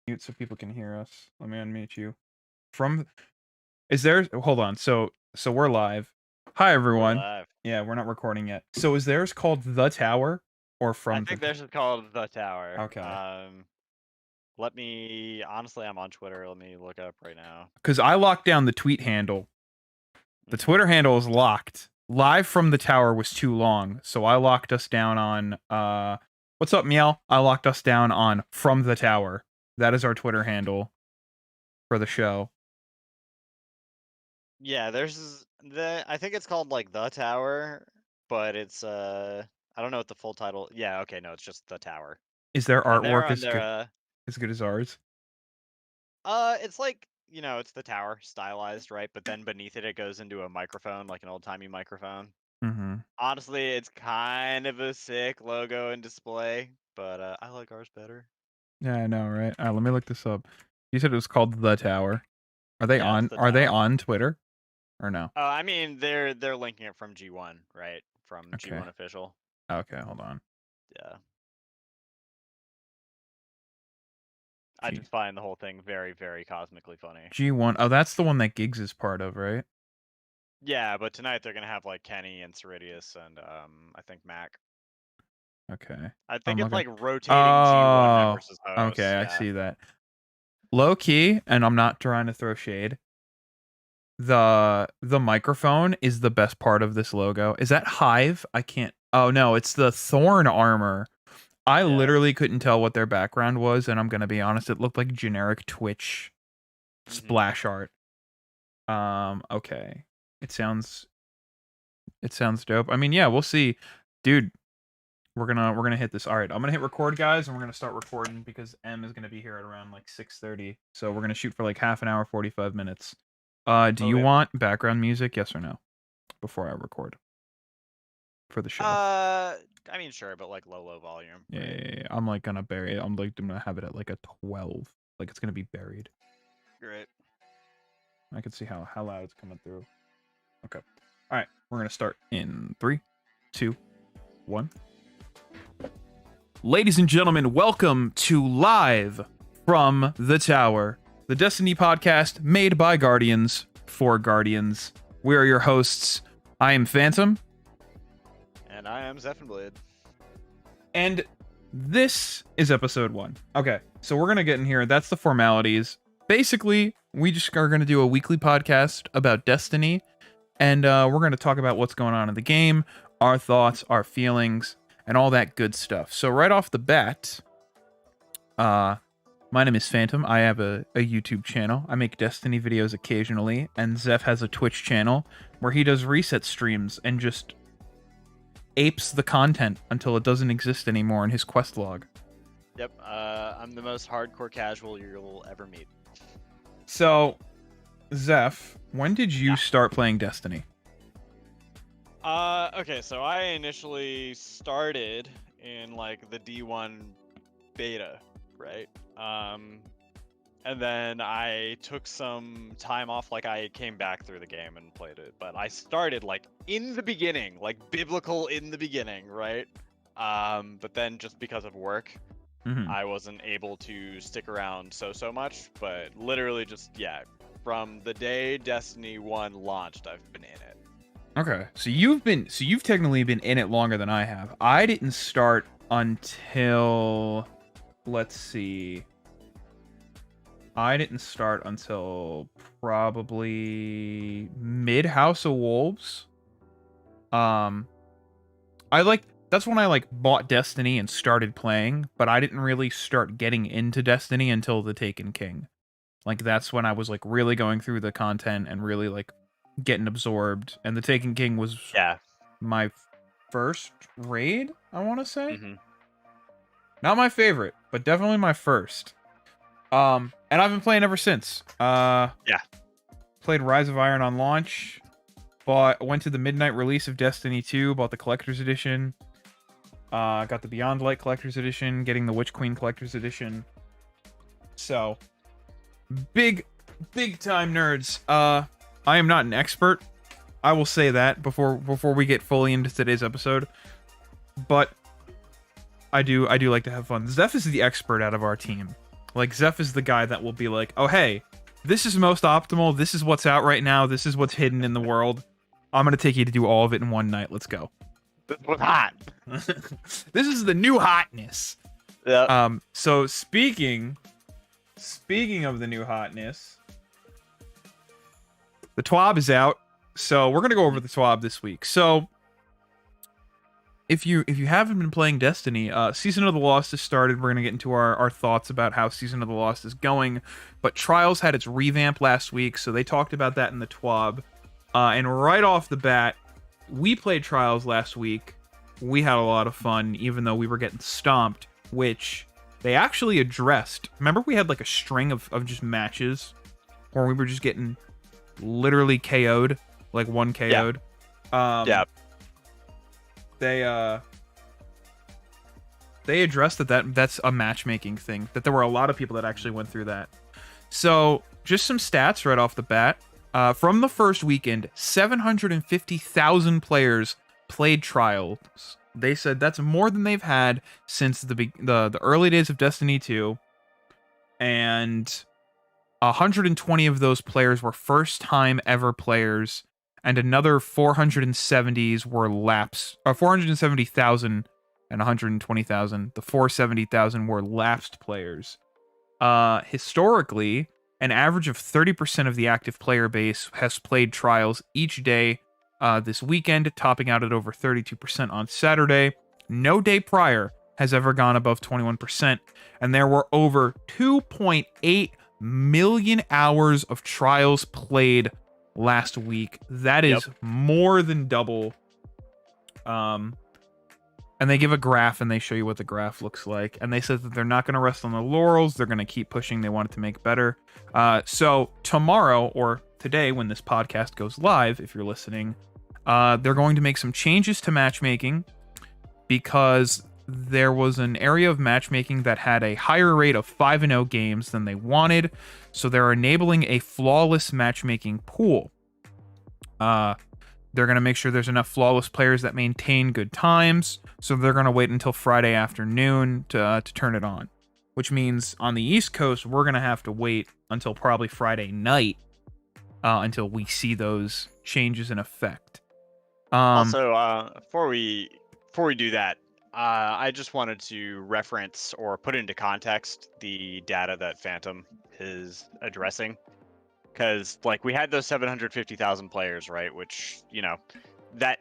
Mute so people can hear us. Let me unmute you. Is there? Hold on. So we're live. Hi We're everyone. live. Yeah, we're not recording yet. So is theirs called The Tower or I From think the? theirs is called The Tower. Okay. Let me honestly, I'm on Twitter. Let me look up right now. Because I locked down the tweet handle. The Twitter handle is locked. Live from the Tower was too long, so I locked us down on what's up, Miel? I locked us down on From the Tower. That is our Twitter handle for the show. Yeah, I think it's called like The Tower, but it's I don't know what the full title. Yeah, okay, no, it's just The Tower. Is their And they're artwork on their as good as ours? it's like, it's the tower stylized, right? But then beneath it goes into a microphone, like an old-timey microphone. Mm-hmm. Honestly, it's kind of a sick logo and display, but I like ours better. Yeah, I know, right? Let me look this up. You said it was called The Tower. Are they Yeah, it's on? The Are they Tower. on Twitter, or no? I mean, they're linking it from G1, right? From Okay. G1 official. Okay, hold on. Yeah. I just find the whole thing very, very cosmically funny. G1. Oh, that's the one that Giggs is part of, right? Yeah, but tonight they're gonna have like Kenny and Ceridius and I think Mac. Okay. I think it's like rotating G1 Oh, members as hosts. okay, I Yeah. see that. Low key, and I'm not trying to throw shade. The microphone is the best part of this logo. Is that Hive? I can't. Oh no, it's the Thorn armor. I literally couldn't tell what their background was, and I'm gonna be honest, it looked like generic Twitch splash art. Okay. It sounds dope. I mean, yeah, we'll see. Dude, we're gonna hit this. All right, I'm gonna hit record, guys, and we're gonna start recording because M is gonna be here at around like 6:30. So we're gonna shoot for like half an hour, 45 minutes. Do you want background music? Yes or no? Before I record for the show. I mean, sure, but like low volume. Yeah. I'm like gonna bury it. I'm gonna have it at like a 12. Like it's gonna be buried. Great. I can see how loud it's coming through. Okay. All right, we're gonna start in 3, 2, 1. Ladies and gentlemen, welcome to Live from the Tower, the Destiny podcast made by Guardians for Guardians. We are your hosts. I am Phantom. And I am Zephyrblade. And this is episode 1. Okay, so we're going to get in here. That's the formalities. Basically, we just are going to do a weekly podcast about Destiny. And we're going to talk about what's going on in the game, our thoughts, our feelings, and all that good stuff. So right off the bat, my name is Phantom. I have a YouTube channel. I make Destiny videos occasionally, and Zeph has a Twitch channel where he does reset streams and just apes the content until it doesn't exist anymore in his quest log. Yep, I'm the most hardcore casual you'll ever meet. So, Zeph, when did you start playing Destiny? Okay, so I initially started in like the D1 beta, right? And then I took some time off, like I came back through the game and played it, but I started like in the beginning, like biblical in the beginning, right? But then just because of work, I wasn't able to stick around so much, but literally just, yeah, from the day Destiny 1 launched, I've been in it. Okay, so you've technically been in it longer than I have. I didn't start until, let's see, I didn't start until probably mid House of Wolves. That's when I bought Destiny and started playing, but I didn't really start getting into Destiny until The Taken King. Like that's when I was like really going through the content and really like getting absorbed. And The Taken King was my first raid, I want to say. Not my favorite, but definitely my first. And I've been playing ever since. Played Rise of Iron on launch. Went to the midnight release of Destiny 2, bought the Collector's Edition. Got the Beyond Light Collector's Edition, getting the Witch Queen Collector's Edition. So, big time nerds. I am not an expert. I will say that before we get fully into today's episode. But I do like to have fun. Zeph is the expert out of our team. Like, Zeph is the guy that will be like, oh, hey, this is most optimal. This is what's out right now. This is what's hidden in the world. I'm going to take you to do all of it in one night. Let's go. This was hot. This is the new hotness. Yeah. So speaking of the new hotness, the TWAB is out. So we're going to go over the TWAB this week. So if you haven't been playing Destiny, Season of the Lost has started. We're going to get into our thoughts about how Season of the Lost is going. But Trials had its revamp last week, so they talked about that in the TWAB. And right off the bat, we played Trials last week. We had a lot of fun, even though we were getting stomped, which they actually addressed. Remember we had like a string of just matches where we were just getting literally KO'd, like one KO'd? Yeah. They addressed that's a matchmaking thing, that there were a lot of people that actually went through that. So just some stats right off the bat. From the first weekend, 750,000 players played Trials. They said that's more than they've had since the early days of Destiny 2. And 120 of those players were first-time ever players, and another 470s were lapsed. 470,000 and 120,000. The 470,000 were lapsed players. Historically, an average of 30% of the active player base has played Trials each day this weekend, topping out at over 32% on Saturday. No day prior has ever gone above 21%, and there were over 2.8 million hours of Trials played last week. That is more than double. And they give a graph and they show you what the graph looks like. And they said that they're not going to rest on the laurels. They're going to keep pushing. They want it to make better. So tomorrow or today, when this podcast goes live, if you're listening, they're going to make some changes to matchmaking because there was an area of matchmaking that had a higher rate of 5-0 games than they wanted. So they're enabling a flawless matchmaking pool. They're going to make sure there's enough flawless players that maintain good times. So they're going to wait until Friday afternoon to turn it on, which means on the East Coast, we're going to have to wait until probably Friday night until we see those changes in effect. Also, before we do that, I just wanted to reference or put into context the data that Phantom is addressing, because like we had those 750,000 players, right? Which, you know, that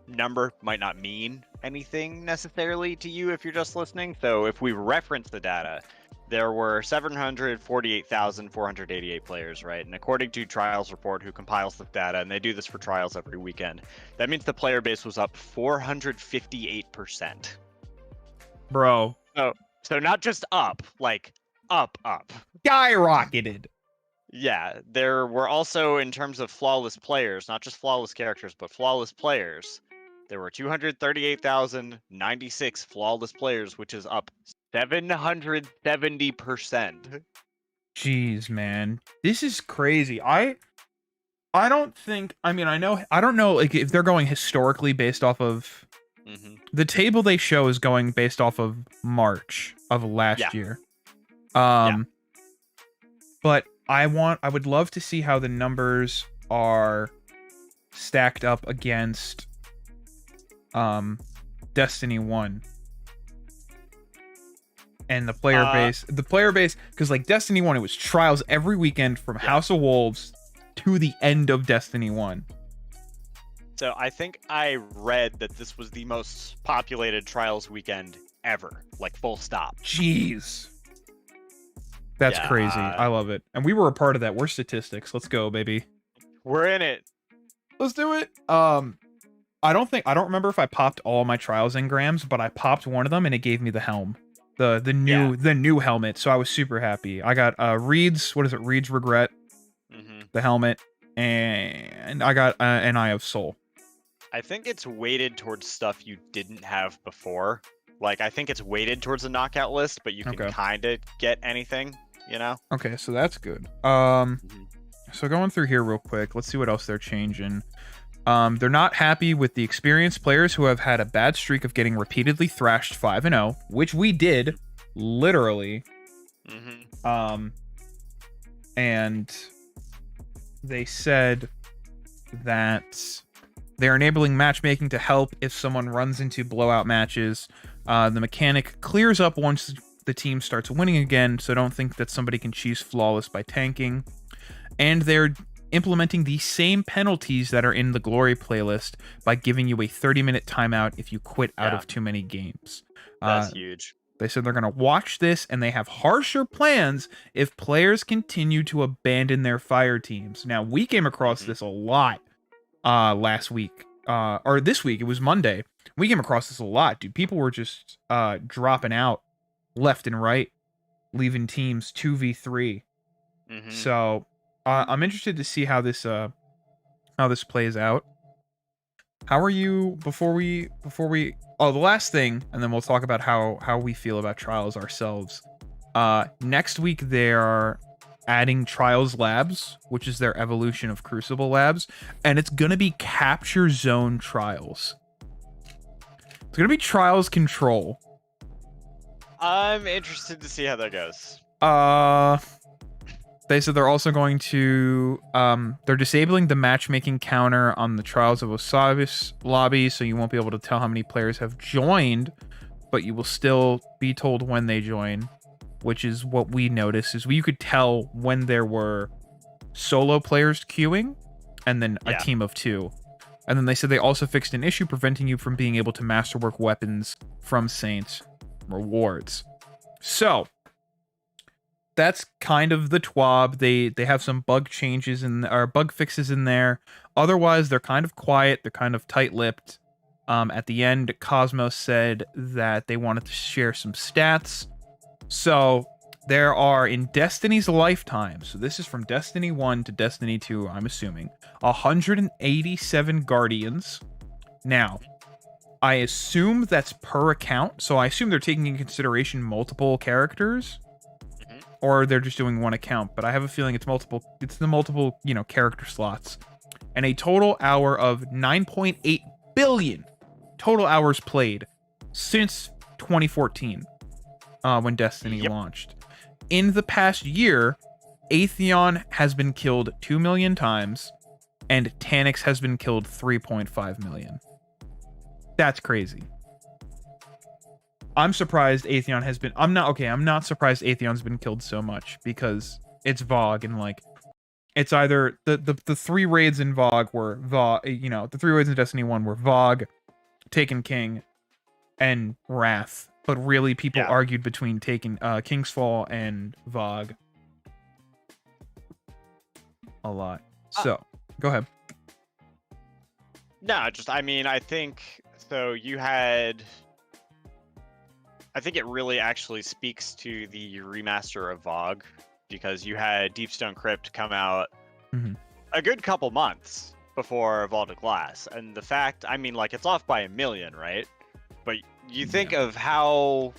number might not mean anything necessarily to you if you're just listening. So if we reference the data, there were 748,488 players, right? And according to Trials Report, who compiles the data, and they do this for trials every weekend, that means the player base was up 458%. Bro. So not just up, like up. Skyrocketed. Yeah, there were also, in terms of flawless players, not just flawless characters, but flawless players, there were 238,096 flawless players, which is up 770%. Jeez, man. This is crazy. I don't think, I mean, I don't know like if they're going historically based off of the table they show is going based off of March of last year. But I would love to see how the numbers are stacked up against Destiny 1. And the player base, because like Destiny 1, it was trials every weekend from House of Wolves to the end of Destiny 1. So I think I read that this was the most populated trials weekend ever, like full stop. Jeez. That's crazy. I love it. And we were a part of that. We're statistics. Let's go, baby. We're in it. Let's do it. I don't remember if I popped all my trials engrams, but I popped one of them and it gave me the helm. The new helmet. So I was super happy. I got Reed's Regret, the helmet, and I got an Eye of Soul. I think it's weighted towards stuff you didn't have before. Like I think it's weighted towards the knockout list, but you can kind of get anything, you know? Okay, so that's good. So going through here real quick, let's see what else they're changing. They're not happy with the experienced players who have had a bad streak of getting repeatedly thrashed 5-0, which we did, literally. And they said that they're enabling matchmaking to help if someone runs into blowout matches. The mechanic clears up once the team starts winning again, so don't think that somebody can cheese flawless by tanking. And they're implementing the same penalties that are in the Glory playlist by giving you a 30-minute timeout if you quit out of too many games. That's huge. They said they're going to watch this, and they have harsher plans if players continue to abandon their fire teams. Now, we came across this a lot last week, or this week. It was Monday. We came across this a lot, dude. People were just dropping out left and right, leaving teams 2v3. So I'm interested to see how this plays out. How are you before we the last thing, and then we'll talk about how we feel about trials ourselves. Next week they're adding Trials Labs, which is their evolution of Crucible Labs, and it's gonna be Capture Zone Trials. It's gonna be Trials Control. I'm interested to see how that goes. They said they're also going to they're disabling the matchmaking counter on the Trials of Osiris lobby, so you won't be able to tell how many players have joined, but you will still be told when they join, which is what we noticed, is you could tell when there were solo players queuing and then a team of 2. And then they said they also fixed an issue preventing you from being able to masterwork weapons from Saints rewards. So that's kind of the TWAB. They have some bug changes or bug fixes in there. Otherwise, they're kind of quiet. They're kind of tight-lipped. At the end, Cosmos said that they wanted to share some stats. So there are, in Destiny's lifetime, so this is from Destiny 1 to Destiny 2, I'm assuming, 187 Guardians. Now, I assume that's per account, so I assume they're taking into consideration multiple characters, or they're just doing one account, but I have a feeling it's the multiple, character slots. And a total hour of 9.8 billion total hours played since 2014. when Destiny Yep. launched. In the past year, Atheon has been killed 2 million times, and Taniks has been killed 3.5 million. That's crazy. I'm surprised Atheon has been. I'm not surprised Atheon's been killed so much because it's VoG and like it's either the 3 raids in VoG were VoG, the 3 raids in Destiny 1 were VoG, Taken King, and Wrath. But really people Yeah. argued between Taken King's Fall and VoG a lot. So, go ahead. No, I think so. I think it really actually speaks to the remaster of VoG because you had Deepstone Crypt come out Mhm. a good couple months before Vault of Glass, and the fact, it's off by 1 million, right? But you think of how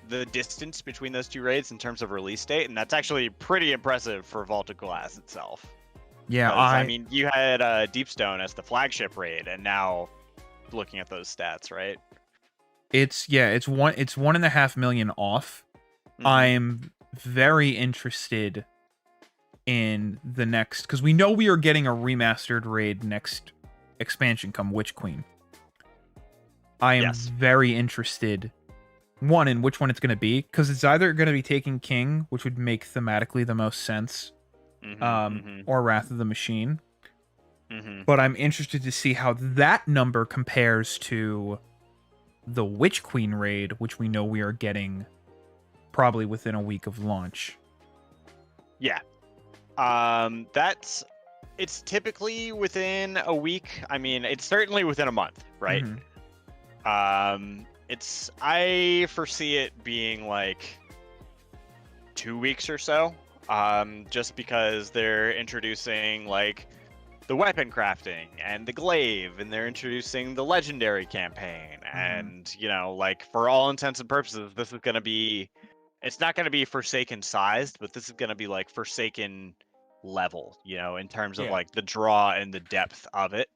the distance between those 2 raids in terms of release date, and that's actually pretty impressive for Vault of Glass itself. Yeah, You had Deepstone as the flagship raid, and now looking at those stats, right? it's 1.5 million off. Mhm. I'm very interested in the next, because we know we are getting a remastered raid next expansion come Witch Queen. I am Yes. very interested, one, in which one it's going to be, because it's either going to be Taken King, which would make thematically the most sense, or Wrath of the Machine. But I'm interested to see how that number compares to the Witch Queen raid, which we know we are getting probably within a week of launch. Yeah. It's typically within a week. It's certainly within a month, right? Mhm. I foresee it being like 2 weeks or so. Just because they're introducing like the weapon crafting and the glaive, and they're introducing the legendary campaign, and for all intents and purposes, this is gonna be. It's not gonna be Forsaken sized, but this is gonna be like Forsaken level, in terms of Yeah. like the draw and the depth of it.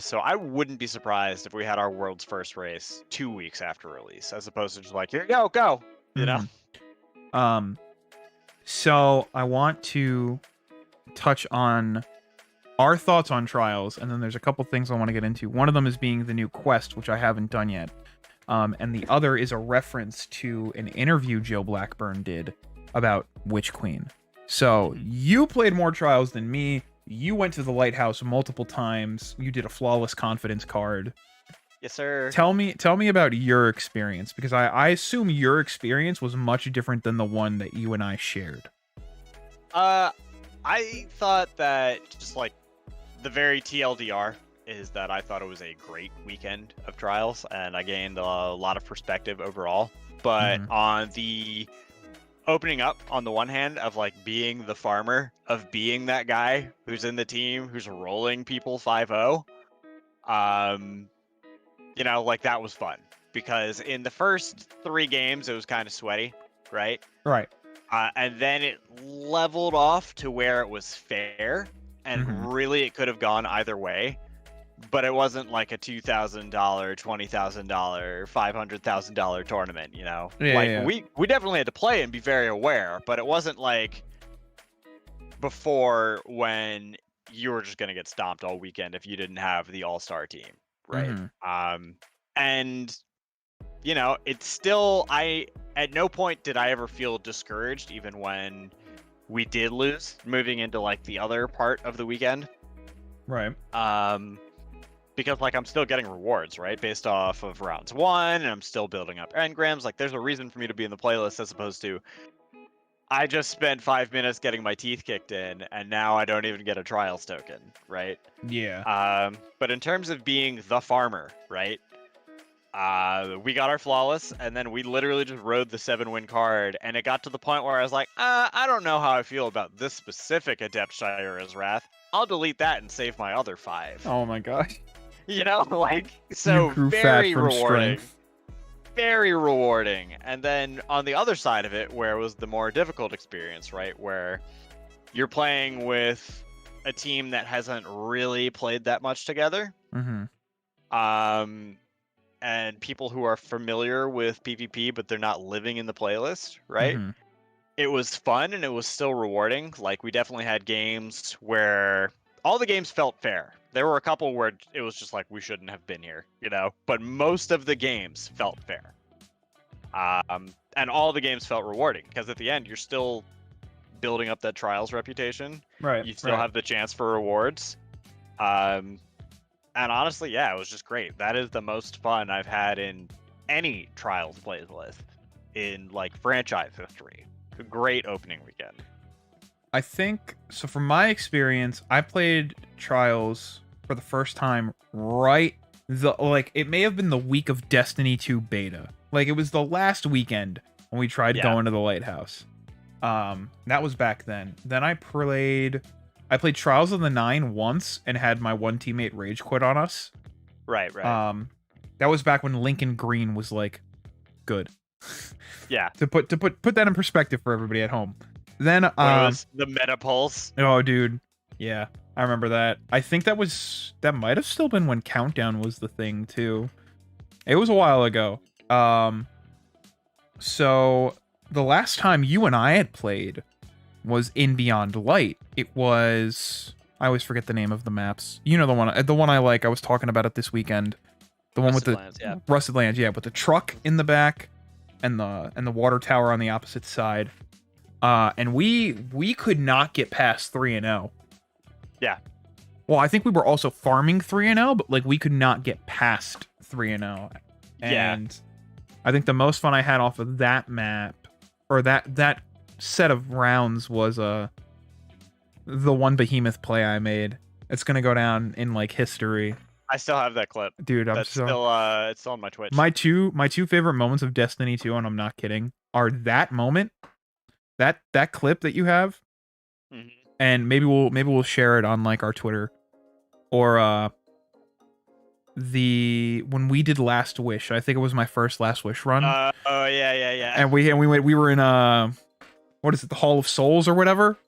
So I wouldn't be surprised if we had our world's first race 2 weeks after release, as opposed to just like, here you go, you know? So I want to touch on our thoughts on Trials, and then there's a couple things I want to get into. One of them is being the new quest, which I haven't done yet. And the other is a reference to an interview Joe Blackburn did about Witch Queen. So you played more Trials than me. You went to the Lighthouse multiple times. You did a flawless confidence card. Yes, sir. Tell me about your experience, because I assume your experience was much different than the one that you and I shared. I thought that just like the very TLDR is that I thought it was a great weekend of Trials, and I gained a lot of perspective overall. But on the opening up, on the one hand, of like being the farmer, of being that guy who's in the team who's rolling people 5-0, that was fun, because in the first 3 games it was kind of sweaty, right? Right. And then it leveled off to where it was fair, and really it could have gone either way, but it wasn't like a $2,000, $20,000, $500,000 tournament, Yeah. We definitely had to play and be very aware, but it wasn't like before, when you were just going to get stomped all weekend if you didn't have the all-star team, right? And it's still, at no point did I ever feel discouraged, even when we did lose, moving into like the other part of the weekend. Right. Because like I'm still getting rewards, right, based off of rounds 1, and I'm still building up engrams. Like there's a reason for me to be in the playlist, as opposed to I just spent 5 minutes getting my teeth kicked in, and now I don't even get a Trials token, right? Yeah. But in terms of being the farmer, right? We got our flawless, and then we literally just rode the 7-win card, and it got to the point where I was like, I don't know how I feel about this specific Adept Shira's Wrath. I'll delete that and save my other 5. Oh my gosh. So You grew very fat from rewarding. strength. Very rewarding. And then on the other side of it, where it was the more difficult experience, right, where you're playing with a team that hasn't really played that much together. and people who are familiar with PvP but they're not living in the playlist, right? Mhm. It was fun and it was still rewarding. Like we definitely had games where all the games felt fair. There were a couple where it was just like we shouldn't have been here, but most of the games felt fair. And all the games felt rewarding because at the end you're still building up that Trials reputation. Right. You still have the chance for rewards. And honestly, yeah, it was just great. That is the most fun I've had in any Trials playlist in like franchise history. A great opening weekend. I think so. From my experience, I played Trials for the first time it may have been the week of Destiny 2 beta. Like it was the last weekend when we tried going to the lighthouse. That was back then. Then I played Trials of the Nine once and had my one teammate rage quit on us. Right. That was back when Lincoln Green was like good. Yeah. To put that in perspective for everybody at home. Then it was the meta pulse. Oh dude. Yeah. I remember that. I think that might have still been when Countdown was the thing too. It was a while ago. So the last time you and I had played was in Beyond Light. It was, I always forget the name of the maps. You know the one I like. I was talking about it this weekend. The one with the Rusted Lands, yeah, with the truck in the back and the water tower on the opposite side. And we could not get past 3-0. Yeah. Well, I think we were also farming 3-0, but like we could not get past 3-0. And I think the most fun I had off of that map or that set of rounds was the one Behemoth play I made. It's gonna go down in like history. I still have that clip, dude. It's still on my Twitch. My two favorite moments of Destiny 2, and I'm not kidding, are that moment, that clip that you have, and maybe we'll share it on like our Twitter, or when we did Last Wish. I think it was my first Last Wish run. Oh yeah. And we were in what is it, the Hall of Souls or whatever,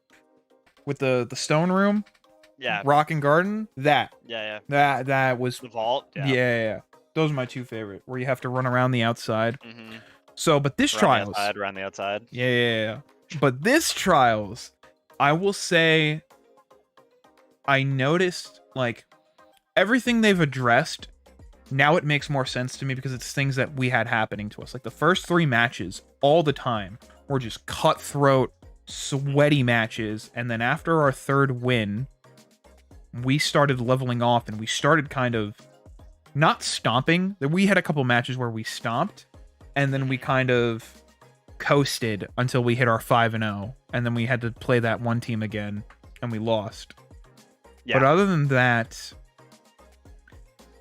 with the stone room. Yeah. Rock and Garden. That was the vault. Yeah. Those are my two favorite, where you have to run around the outside. So, but this Trials, around the outside. Yeah. But this Trials, I will say, I noticed like everything they've addressed. Now it makes more sense to me because it's things that we had happening to us. Like the first 3 matches, all the time, were just cutthroat, sweaty matches, and then after our 3rd win, we started leveling off and we started kind of not stomping. We had a couple matches where we stomped, and then we kind of coasted until we hit our 5-0, and then we had to play that one team again, and we lost. Yeah. But other than that,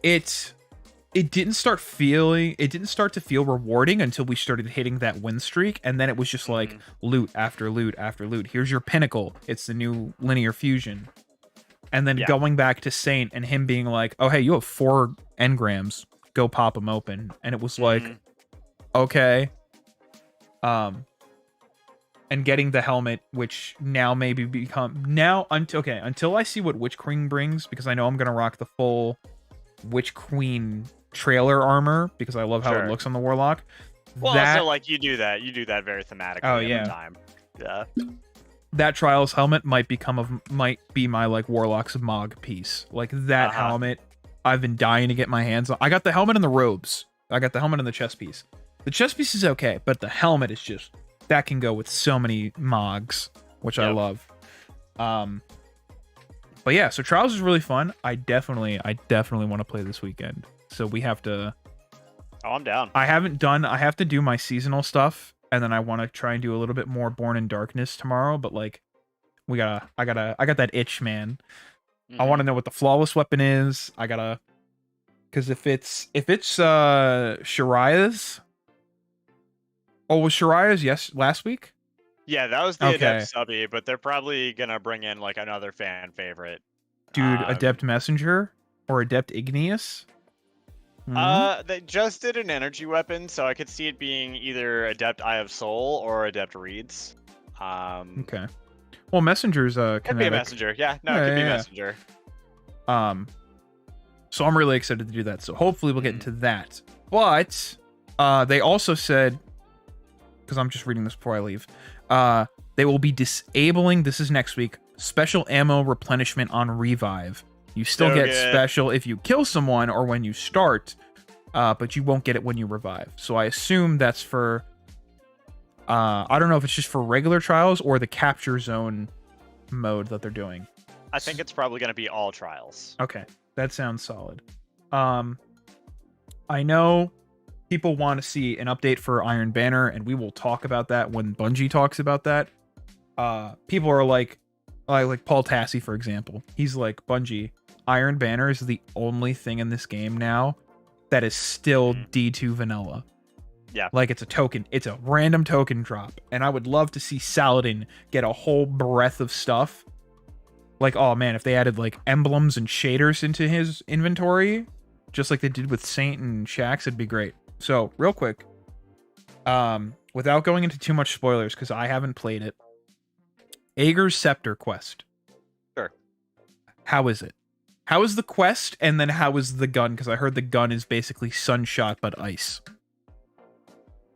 it didn't start to feel rewarding until we started hitting that win streak, and then it was just like loot after loot after loot. Here's your pinnacle. It's the new linear fusion. And then going back to Saint and him being like, oh, hey, you have 4 engrams. Go pop them open. And it was like, okay. And getting the helmet, which now maybe until I see what Witch Queen brings, because I know I'm going to rock the full Witch Queen trailer armor, because I love how it looks on the Warlock. Well, also, like, you do that very thematically every time. Yeah. That Trials helmet might be my like Warlock's Mog piece. Like that helmet, I've been dying to get my hands on. I got the helmet and the robes. I got the helmet and the chest piece. The chest piece is okay, but the helmet is just, that can go with so many Mogs, which I love. But yeah, so Trials is really fun. I definitely want to play this weekend. So we have to. Oh, I'm down. I have to do my seasonal stuff. And then I want to try and do a little bit more Born in Darkness tomorrow, but like, I got that itch, man. I want to know what the flawless weapon is. Because if it's Shariah's. Oh, was Shariah's last week? Yeah, that was the Adept subby, but they're probably gonna bring in like another fan favorite. Dude, Adept Messenger or Adept Igneous? They just did an energy weapon, so I could see it being either Adept Eye of Soul or Adept Reeds. Okay. Well, Messenger's kinetic. Could be a Messenger. Yeah, no, it could be Messenger. So I'm really excited to do that. So hopefully we'll get into that. But they also said, because I'm just reading this before I leave, they will be disabling, this is next week, special ammo replenishment on revive. You still So get good. special if you kill someone or when you start, but you won't get it when you revive. So I assume that's for, I don't know if it's just for regular trials or the capture zone mode that they're doing. I think it's probably going to be all trials. Okay, that sounds solid. I know people want to see an update for Iron Banner, and we will talk about that when Bungie talks about that. People are like Paul Tassi, for example. He's like, Bungie, Iron Banner is the only thing in this game now that is still D2 vanilla. Yeah. Like, it's a token. It's a random token drop. And I would love to see Saladin get a whole breadth of stuff. Like, oh man, if they added like emblems and shaders into his inventory, just like they did with Saint and Shaxx, it'd be great. So, real quick, without going into too much spoilers, because I haven't played it, Ager's Scepter quest. Sure. How is it? How is the quest, and then how is the gun? Because I heard the gun is basically Sunshot, but ice.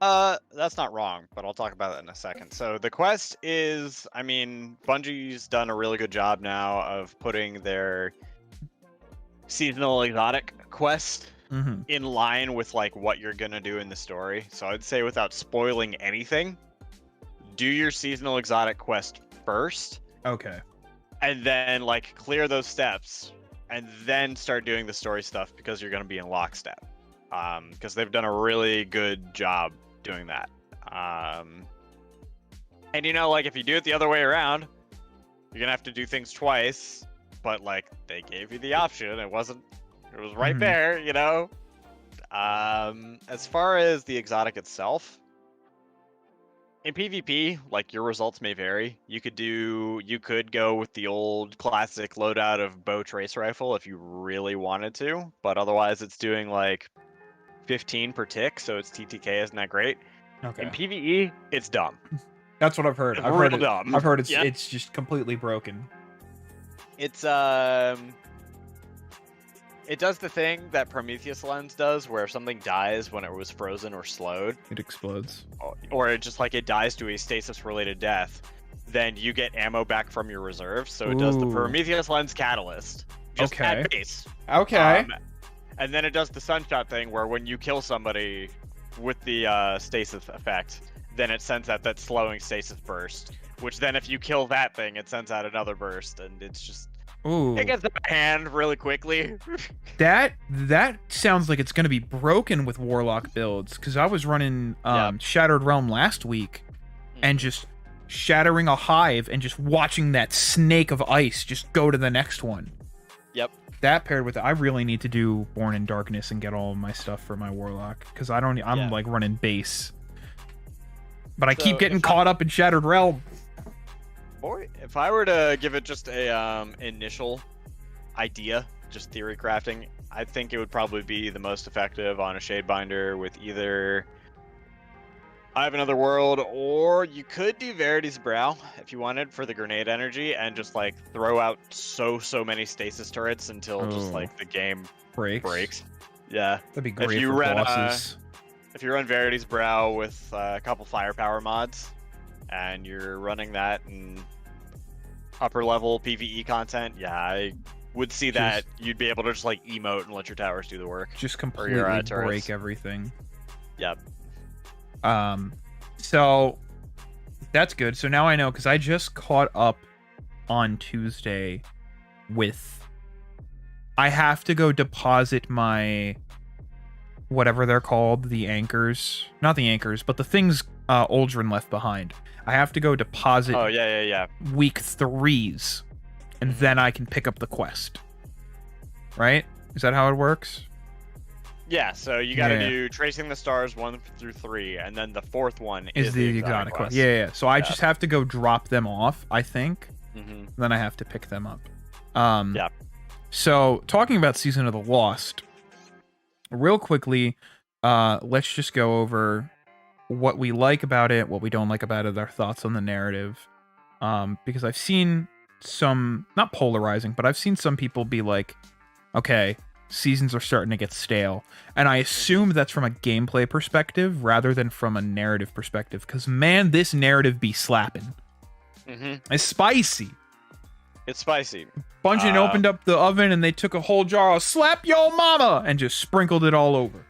That's not wrong, but I'll talk about that in a second. So the quest is, I mean, Bungie's done a really good job now of putting their seasonal exotic quest Mm-hmm. in line with like what you're gonna do in the story. So I'd say without spoiling anything, do your seasonal exotic quest first, Okay. and then like clear those steps, and then start doing the story stuff because you're gonna be in lockstep. Because they've done a really good job doing that. And you know, like if you do it the other way around, you're gonna have to do things twice. But like they gave you the option, it was right Mhm. there, you know. As far as the exotic itself, in PvP, like your results may vary. You could go with the old classic loadout of bow trace rifle if you really wanted to, but otherwise it's doing like 15 per tick, so its TTK isn't that great. Okay. In PvE, it's dumb. That's what I've heard. I've Real heard it. dumb. I've heard it's Yeah. it's just completely broken. It's it does the thing that Prometheus Lens does, where if something dies when it was frozen or slowed, It explodes. or it just like it dies to a stasis-related death, then you get ammo back from your reserve. So it does the Ooh. Prometheus Lens Catalyst, just Okay. at base. Okay. And then it does the Sunshot thing, where when you kill somebody with the stasis effect, then it sends out that slowing stasis burst, which then if you kill that thing, it sends out another burst, and it's just Ooh. it gets out of hand really quickly. That sounds like it's gonna be broken with Warlock builds, because I was running Shattered Realm last week, and just shattering a hive and just watching that snake of ice just go to the next one. Yep. That paired with it, I really need to do Born in Darkness and get all of my stuff for my Warlock, because I'm Yeah. like running base. But I So keep getting if I- caught up in Shattered Realm. Boy, if I were to give it just a initial idea, just theory crafting, I think it would probably be the most effective on a Shadebinder with either I Have Another World, or you could do Verity's Brow if you wanted for the grenade energy and just like throw out so many stasis turrets until just Oh. like the game breaks. Yeah. That'd be great you for run, bosses. If you run Verity's Brow with a couple firepower mods, and you're running that in upper level PvE content, yeah, I would see that you'd be able to just like emote and let your towers do the work. Just or completely your, break turrets. everything. Yep. So that's good. So now I know, because I just caught up on Tuesday with, I have to go deposit my whatever they're called, the anchors, not the anchors, but the things Uldren left behind. I have to go deposit Oh yeah. week 3s, and then I can pick up the quest. Right? Is that how it works? Yeah, so you gotta Yeah. do Tracing the Stars 1 through 3, and then the fourth one Is is the exotic quest? Yeah. So I Yeah. just have to go drop them off, I think. Mm-hmm. Then I have to pick them up. Yeah. So talking about Season of the Lost, real quickly, let's just go over what we like about it, what we don't like about it, our thoughts on the narrative. Because I've seen some, not polarizing, but I've seen some people be like, okay, seasons are starting to get stale. And I assume that's from a gameplay perspective rather than from a narrative perspective. Because, man, this narrative be slapping. It's spicy. It's spicy. Bungie opened up the oven and they took a whole jar of slap yo mama and just sprinkled it all over.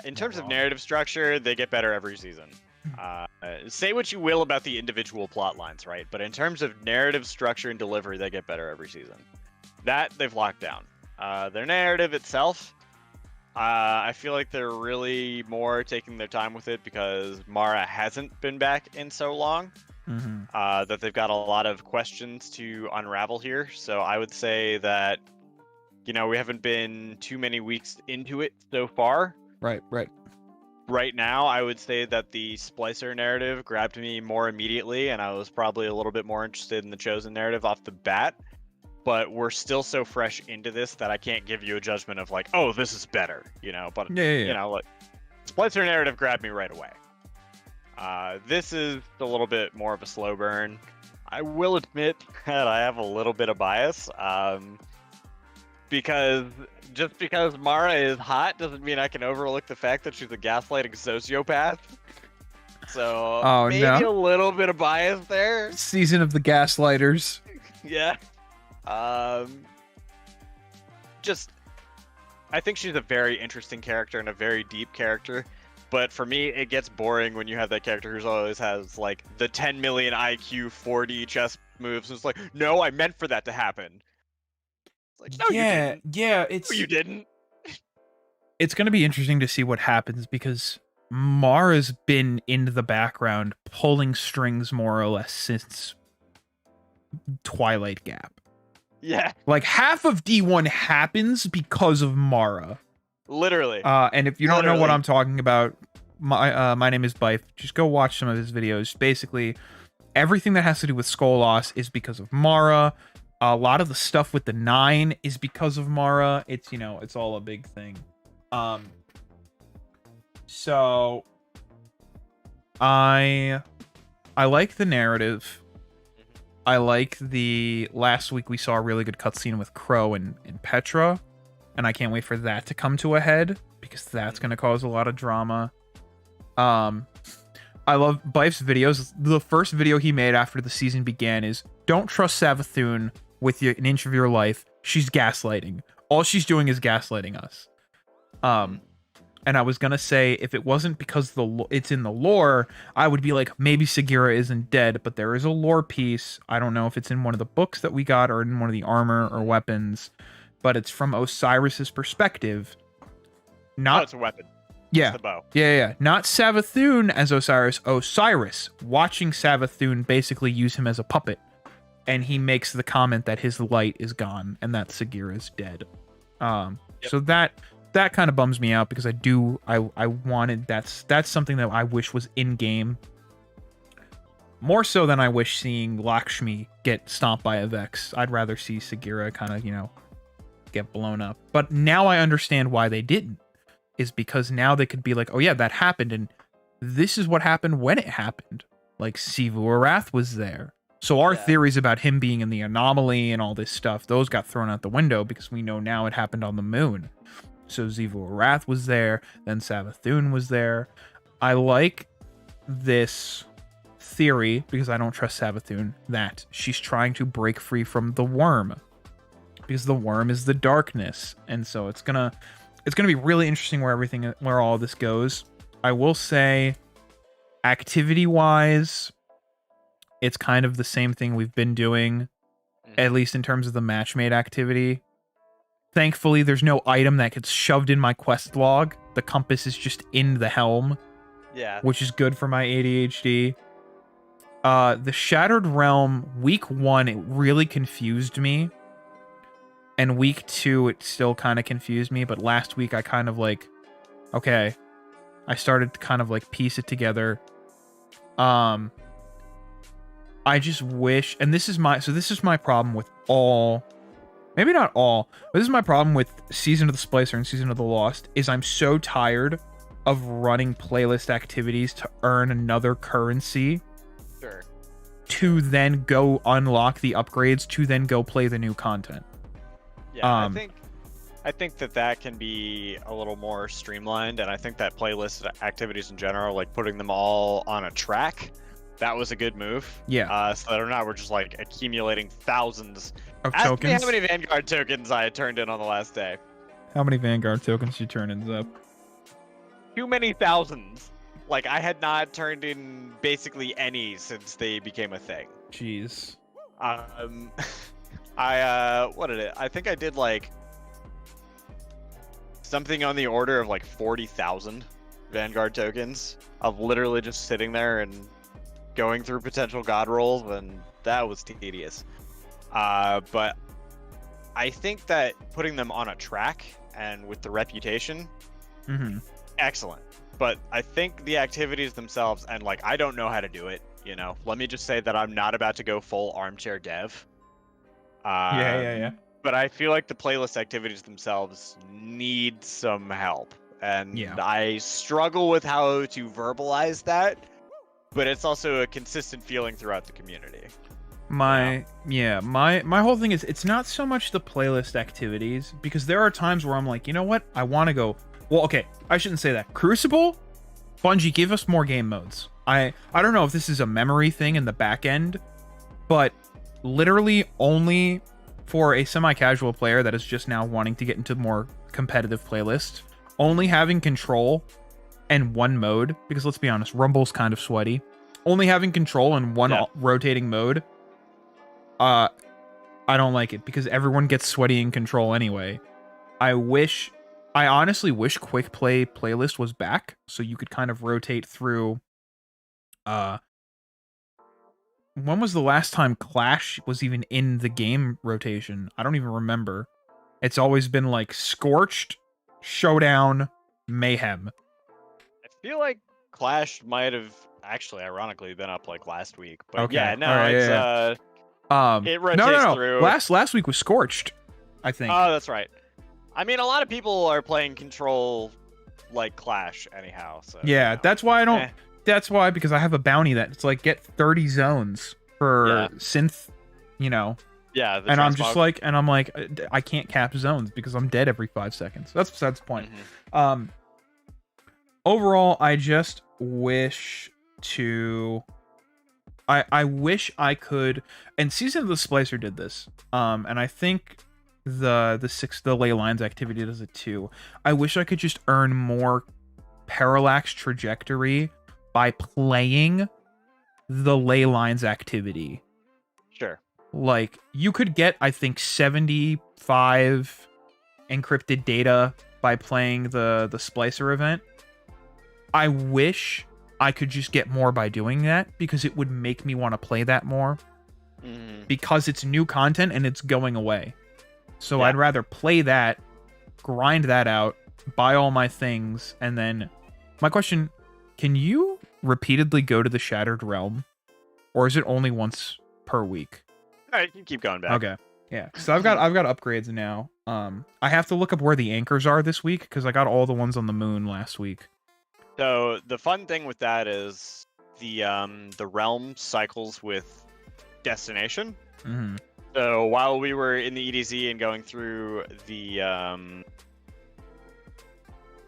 In terms of narrative structure, they get better every season. Say what you will about the individual plot lines, right? But in terms of narrative structure and delivery, they get better every season. That they've locked down. Their narrative itself, I feel like they're really more taking their time with it because Mara hasn't been back in so long. That they've got a lot of questions to unravel here. So I would say that, we haven't been too many weeks into it so far. Right now, I would say that the Splicer narrative grabbed me more immediately, and I was probably a little bit more interested in the Chosen narrative off the bat. But we're still so fresh into this that I can't give you a judgment of like, oh, this is better, But like, Splicer narrative grabbed me right away. This is a little bit more of a slow burn. I will admit that I have a little bit of bias, because Mara is hot doesn't mean I can overlook the fact that she's a gaslighting sociopath. So maybe a little bit of bias there. Season of the Gaslighters. Yeah. I think she's a very interesting character and a very deep character. But for me, it gets boring when you have that character who always has, like, the 10 million IQ 4D chess moves. It's like, no, I meant for that to happen. It's like, no, you didn't. Yeah, No, you didn't. It's going to be interesting to see what happens because Mara's been in the background pulling strings more or less since Twilight Gap. Yeah. Like, half of D1 happens because of Mara. Literally. And if you don't know what I'm talking about, my name is Bife. Just go watch some of his videos. Basically, everything that has to do with Skolas is because of Mara. A lot of the stuff with the 9 is because of Mara. It's, it's all a big thing. So I like the narrative. I like the last week we saw a really good cutscene with Crow and Petra. And I can't wait for that to come to a head because that's going to cause a lot of drama. I love Bife's videos. The first video he made after the season began is, don't trust Savathun with an inch of your life. She's gaslighting. All she's doing is gaslighting us. And I was going to say, if it wasn't because it's in the lore, I would be like, maybe Sagira isn't dead, but there is a lore piece. I don't know if it's in one of the books that we got or in one of the armor or weapons. But it's from Osiris's perspective. It's a weapon. Yeah. It's the bow. Yeah. Not Savathun as Osiris. Osiris watching Savathun basically use him as a puppet. And he makes the comment that his light is gone and that Sagira is dead. So that kind of bums me out because I wanted that's something that I wish was in game. More so than I wish seeing Lakshmi get stomped by a Vex. I'd rather see Sagira kind of, get blown up. But now I understand why they didn't. Is because now they could be like, oh yeah, that happened, and this is what happened when it happened. Like, Sivu Arath was there. So our theories about him being in the anomaly and all this stuff, those got thrown out the window because we know now it happened on the moon. So Sivu Arath was there, then Savathun was there. I like this theory, because I don't trust Savathun, that she's trying to break free from the worm. Because the worm is the darkness. And so it's gonna be really interesting where all this goes. I will say, activity-wise, it's kind of the same thing we've been doing, at least in terms of the match-made activity. Thankfully, there's no item that gets shoved in my quest log. The compass is just in the helm. Yeah. Which is good for my ADHD. The Shattered Realm, week 1, it really confused me. And week 2, it still kind of confused me. But last week, I kind of like, okay. I started to kind of like piece it together. I just wish, and this is my problem with all, maybe not all, but this is my problem with Season of the Splicer and Season of the Lost, is I'm so tired of running playlist activities to earn another currency. Sure. To then go unlock the upgrades, to then go play the new content. Yeah, Um, I think that can be a little more streamlined, and I think that playlist activities in general, like putting them all on a track, that was a good move. Yeah. So that we're just like accumulating thousands. Of Ask me tokens. how many Vanguard tokens I had turned in on the last day. How many Vanguard tokens you turn ends up? Too many thousands. Like I had not turned in basically any since they became a thing. Jeez. What did it? I think I did like something on the order of like 40,000 Vanguard tokens of literally just sitting there and going through potential god rolls, and that was tedious. But I think that putting them on a track and with the reputation, Mm-hmm. excellent. But I think the activities themselves, and like I don't know how to do it, you know. Let me just say that I'm not about to go full armchair dev. Yeah. But I feel like the playlist activities themselves need some help. And Yeah. I struggle with how to verbalize that, but it's also a consistent feeling throughout the community. My whole thing is it's not so much the playlist activities, because there are times where I'm like, you know what? I want to go. Well, okay, I shouldn't say that. Crucible, Bungie, give us more game modes. I don't know if this is a memory thing in the back end, but literally only for a semi-casual player that is just now wanting to get into more competitive playlists, only having control and one mode, because let's be honest, Rumble's kind of sweaty. Only having control in one rotating mode, I don't like it, because everyone gets sweaty in control anyway. I honestly wish quick play playlist was back, so you could kind of rotate through. When was the last time Clash was even in the game rotation? I don't even remember. It's always been like Scorched, Showdown, Mayhem. I feel like Clash might have actually, ironically, been up like last week. But Okay. yeah, no, All right, it's it rotates no. through. Last week was Scorched, I think. Oh, that's right. I mean, a lot of people are playing Control like Clash anyhow. So yeah, you know. that's why I don't. Eh. That's why, because I have a bounty that it's like get 30 zones for Yeah. synth, you know. Yeah, the And I'm just transmog. like, I can't cap zones because I'm dead every 5 seconds. That's besides the point. Mhm. Overall, I just wish to. I wish I could. And Season of the Splicer did this. And I think the ley lines activity does it too. I wish I could just earn more parallax trajectory by playing the ley lines activity. Sure. Like, you could get, I think, 75 encrypted data by playing the Splicer event. I wish I could just get more by doing that, because it would make me want to play that more. Mhm. Because it's new content and it's going away. So Yeah. I'd rather play that, grind that out, buy all my things, and then... My question, can you repeatedly go to the Shattered Realm? Or is it only once per week? All right, you can keep going back. Okay. Yeah. So I've got upgrades now. I have to look up where the anchors are this week, because I got all the ones on the moon last week. So the fun thing with that is the realm cycles with destination. Mm-hmm. So while we were in the EDZ and going through the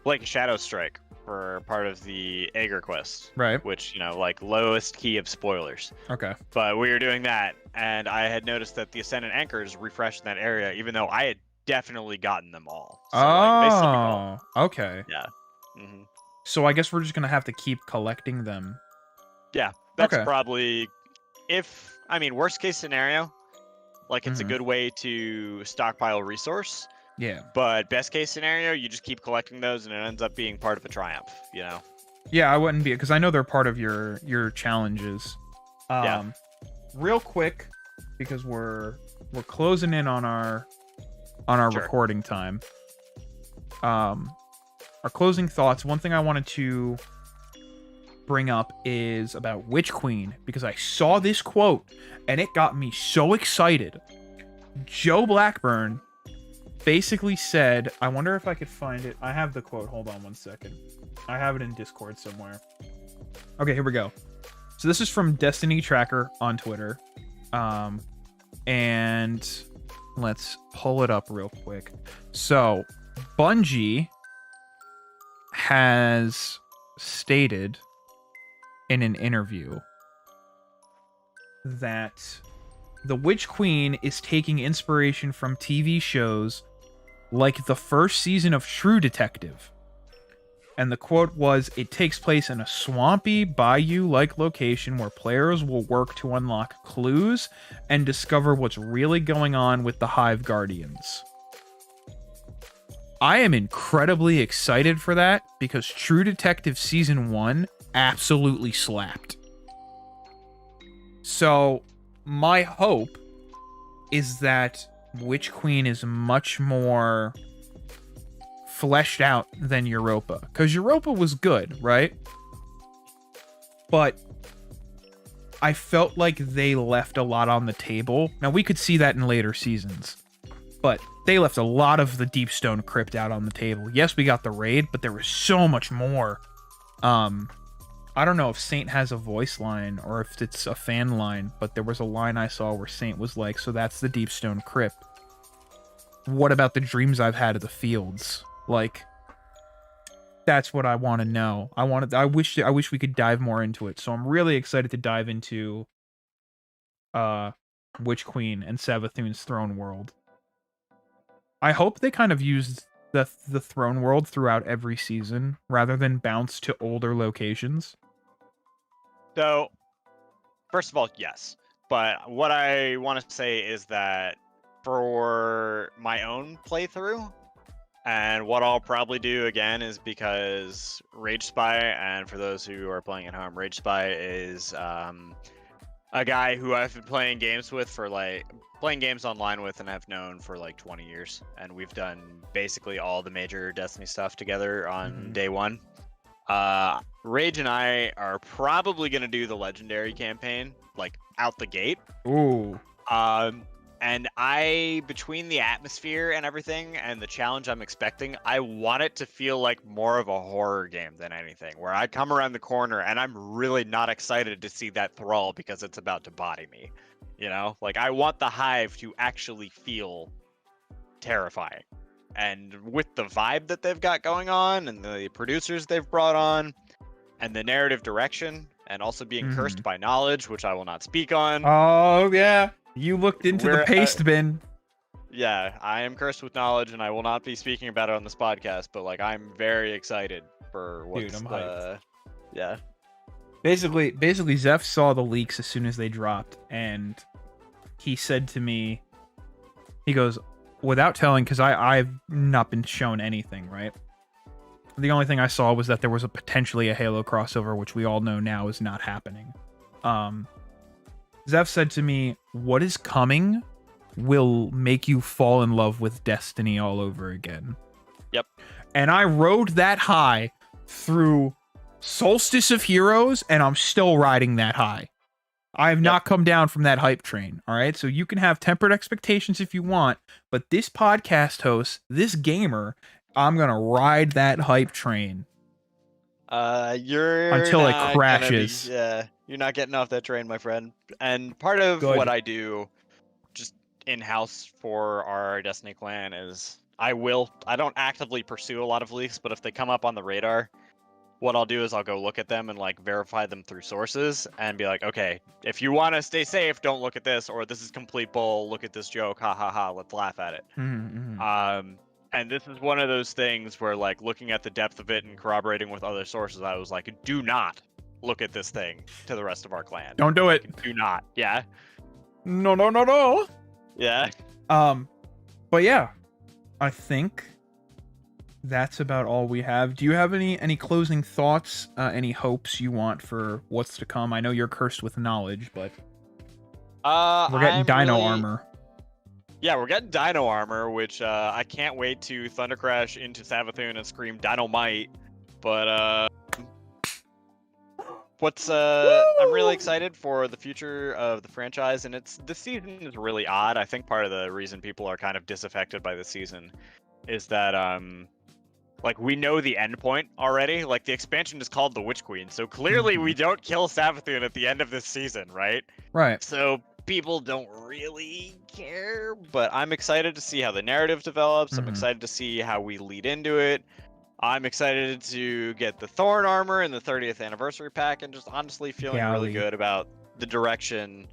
Blake Shadow Strike for part of the Aegir quest, Right. which, you know, like lowest key of spoilers. Okay. But we were doing that, and I had noticed that the Ascendant Anchors refreshed in that area, even though I had definitely gotten them all. So, like, they still be gone. Okay. hmm So I guess we're just gonna have to keep collecting them. Yeah, that's Okay. probably, worst case scenario, like it's Mhm. a good way to stockpile resource. Yeah. But best case scenario, you just keep collecting those, and it ends up being part of a triumph. You know. Yeah, I wouldn't be, because I know they're part of your challenges. Yeah. Real quick, because we're closing in on our Sure. recording time. Our closing thoughts. One thing I wanted to bring up is about Witch Queen, because I saw this quote and it got me so excited. Joe Blackburn basically said, I wonder if I could find it. I have the quote. Hold on one second. I have it in Discord somewhere. Okay, here we go. So this is from Destiny Tracker on Twitter. And Let's pull it up real quick. So, Bungie has stated in an interview that the Witch Queen is taking inspiration from TV shows like the first season of True Detective. And the quote was, "It takes place in a swampy, bayou-like location where players will work to unlock clues and discover what's really going on with the Hive Guardians." I am incredibly excited for that because True Detective Season 1 absolutely slapped. So, my hope is that Witch Queen is much more fleshed out than Europa, because Europa was good, right? But I felt like they left a lot on the table. Now, we could see that in later seasons, but they left a lot of the Deepstone Crypt out on the table. Yes, we got the raid, but there was so much more. I don't know if Saint has a voice line or if it's a fan line, but there was a line I saw where Saint was like, "So that's the Deepstone Crypt. What about the dreams I've had of the fields?" Like, that's what I want to know. I wish we could dive more into it. So I'm really excited to dive into Witch Queen and Savathun's Throne World. I hope they kind of use the Throne World throughout every season rather than bounce to older locations. So, first of all, yes. But what I want to say is that for my own playthrough, and what I'll probably do again is because Rage Spy, and for those who are playing at home, Rage Spy is a guy who I've been playing games with for playing games online with and have known for like 20 years. And we've done basically all the major Destiny stuff together on day one. Rage and I are probably going to do the Legendary campaign, like out the gate. Ooh. And between the atmosphere and everything and the challenge I'm expecting, I want it to feel like more of a horror game than anything, where I come around the corner and I'm really not excited to see that thrall because it's about to body me. You know, like I want the Hive to actually feel terrifying. And with the vibe that they've got going on and the producers they've brought on and the narrative direction and also being cursed by knowledge, which I will not speak on. Oh, yeah. You looked into the paste bin. Yeah, I am cursed with knowledge, and I will not be speaking about it on this podcast. But like, I'm very excited for what's Dude, I'm hyped. Yeah. Basically, Zeph saw the leaks as soon as they dropped, and he said to me, he goes, without telling, because I've not been shown anything, right? The only thing I saw was that there was potentially a Halo crossover, which we all know now is not happening. Zeph said to me, "What is coming will make you fall in love with Destiny all over again." Yep. And I rode that high through Solstice of Heroes, and I'm still riding that high. I have not come down from that hype train, all right? So you can have tempered expectations if you want, but this podcast host, this gamer, I'm going to ride that hype train. You're until it crashes. You're not getting off that train, my friend. And part of what I do just in-house for our Destiny clan is I don't actively pursue a lot of leaks, but if they come up on the radar, what I'll do is I'll go look at them and like verify them through sources and be like, okay, if you want to stay safe, don't look at this, or this is complete bull, look at this joke, ha ha ha, let's laugh at it. And this is one of those things where like looking at the depth of it and corroborating with other sources, I was like, do not look at this thing to the rest of our clan. Don't do it. Do not. Yeah. No. Yeah. But yeah, I think that's about all we have. Do you have any closing thoughts, any hopes you want for what's to come? I know you're cursed with knowledge, but we're getting Dino armor. Yeah, we're getting Dino armor, which I can't wait to Thunder Crash into Savathun and scream Dynamite. But I'm really excited for the future of the franchise, and this season is really odd. I think part of the reason people are kind of disaffected by this season is that like we know the end point already. Like the expansion is called the Witch Queen, so clearly we don't kill Savathun at the end of this season, right? Right. So people don't really care, but I'm excited to see how the narrative develops. I'm Mhm. excited to see how we lead into it. I'm excited to get the Thorn armor and the 30th anniversary pack, and just honestly feeling really Golly. good about the direction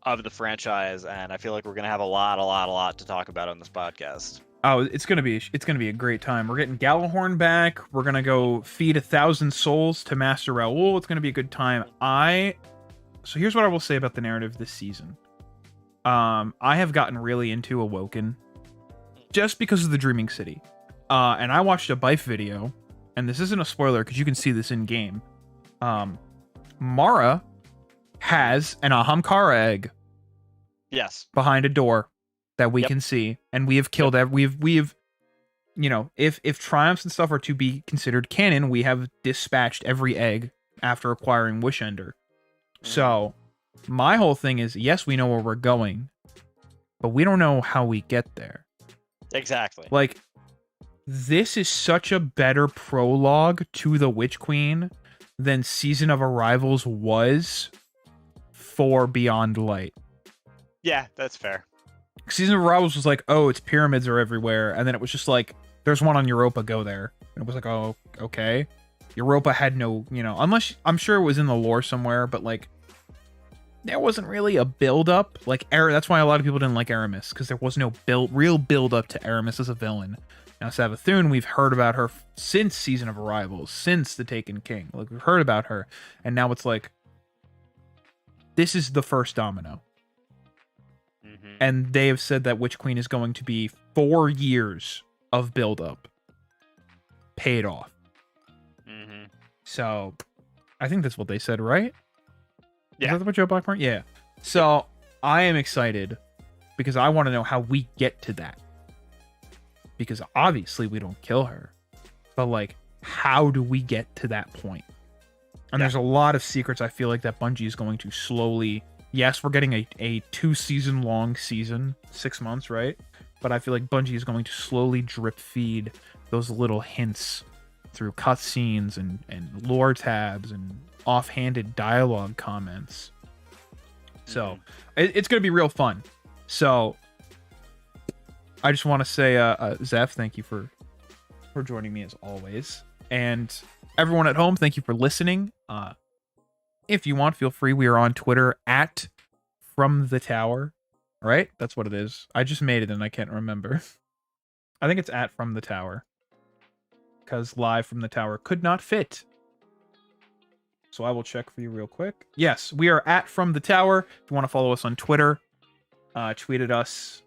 of the franchise. And I feel like we're gonna have a lot to talk about on this podcast. Oh, it's gonna be a great time. We're getting Galahorn back. We're gonna go feed 1,000 souls to Master Raoul. It's gonna be a good time. So here's what I will say about the narrative this season. I have gotten really into Awoken just because of the Dreaming City. And I watched a Bife video, and this isn't a spoiler because you can see this in game. Mara has an Ahamkara egg Yes. behind a door that we Yep. can see, and we have killed we've you know, if triumphs and stuff are to be considered canon, we have dispatched every egg after acquiring Wishender. So my whole thing is, yes, we know where we're going, but we don't know how we get there. Exactly. Like, this is such a better prologue to the Witch Queen than Season of Arrivals was for Beyond Light. Yeah, that's fair. Season of Arrivals was like, oh, its pyramids are everywhere, and then it was just like, there's one on Europa, go there. And it was like, oh, okay. Europa had no, unless, I'm sure it was in the lore somewhere, but like, there wasn't really a build-up. Like, that's why a lot of people didn't like Aramis, because there was no real build-up to Aramis as a villain. Now, Savathun, we've heard about her since Season of Arrivals, since The Taken King. Like, we've heard about her, and now it's like, this is the first domino. And they have said that Witch Queen is going to be 4 years of build-up paid off. So, I think that's what they said, right? Yeah. Is that what Joe Blackburn? Yeah. So, I am excited because I want to know how we get to that. Because obviously we don't kill her. But, like, how do we get to that point? And there's a lot of secrets I feel like that Bungie is going to slowly... Yes, we're getting a 2-season long season, 6 months, right? But I feel like Bungie is going to slowly drip feed those little hints through cutscenes and lore tabs and offhanded dialogue comments. So it's going to be real fun. So I just want to say, Zeph, thank you for joining me as always. And everyone at home, thank you for listening. If you want, feel free. We are on Twitter at From the Tower. Right? That's what it is. I just made it and I can't remember. I think it's at From the Tower. Because Live from the Tower could not fit. So I will check for you real quick. Yes, we are at From the Tower. If you want to follow us on Twitter, tweet at us,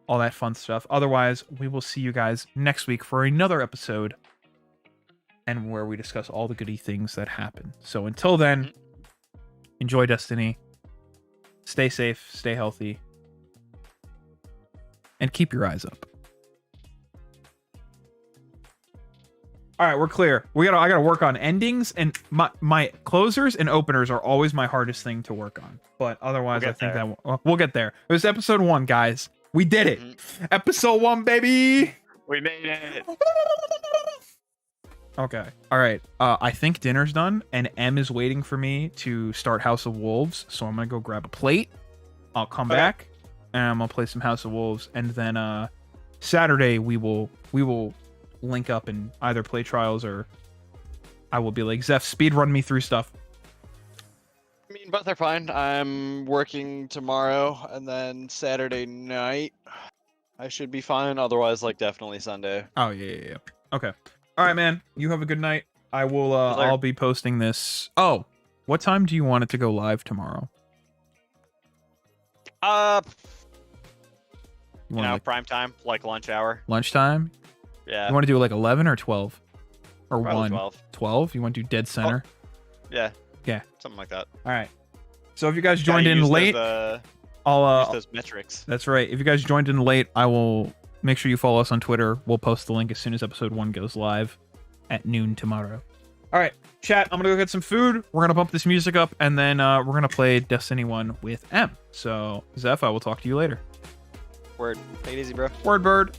all that fun stuff. Otherwise, we will see you guys next week for another episode and where we discuss all the goody things that happen. So until then, enjoy Destiny. Stay safe, stay healthy, and keep your eyes up. All right, we're clear. I gotta work on endings, and my closers and openers are always my hardest thing to work on. But otherwise, I think that we'll get there. It was episode 1, guys. We did it. Episode 1, baby. We made it. Okay. All right. I think dinner's done, and M is waiting for me to start House of Wolves. So I'm gonna go grab a plate. I'll come back, and I'm gonna play some House of Wolves, and then Saturday we will link up and either play Trials or I will be like, Zeph, speed run me through stuff. I mean, both are fine. I'm working tomorrow, and then Saturday night I should be fine. Otherwise, like, definitely Sunday. Oh yeah. Okay. All right, man. You have a good night. I will. I'll be posting this. Oh, what time do you want it to go live tomorrow? You know, prime time, like lunch hour. Lunchtime? Yeah. You want to do like 11 or 12? Or Probably 1? 12. 12? You want to do dead center? Yeah. Yeah. Something like that. All right. So if you guys joined in late, I'll use those metrics. That's right. If you guys joined in late, I will make sure you follow us on Twitter. We'll post the link as soon as episode 1 goes live at noon tomorrow. All right, chat. I'm gonna go get some food. We're gonna bump this music up, and then we're gonna play Destiny 1 with M. So, Zeph, I will talk to you later. Word. Take it easy, bro. Word, bird.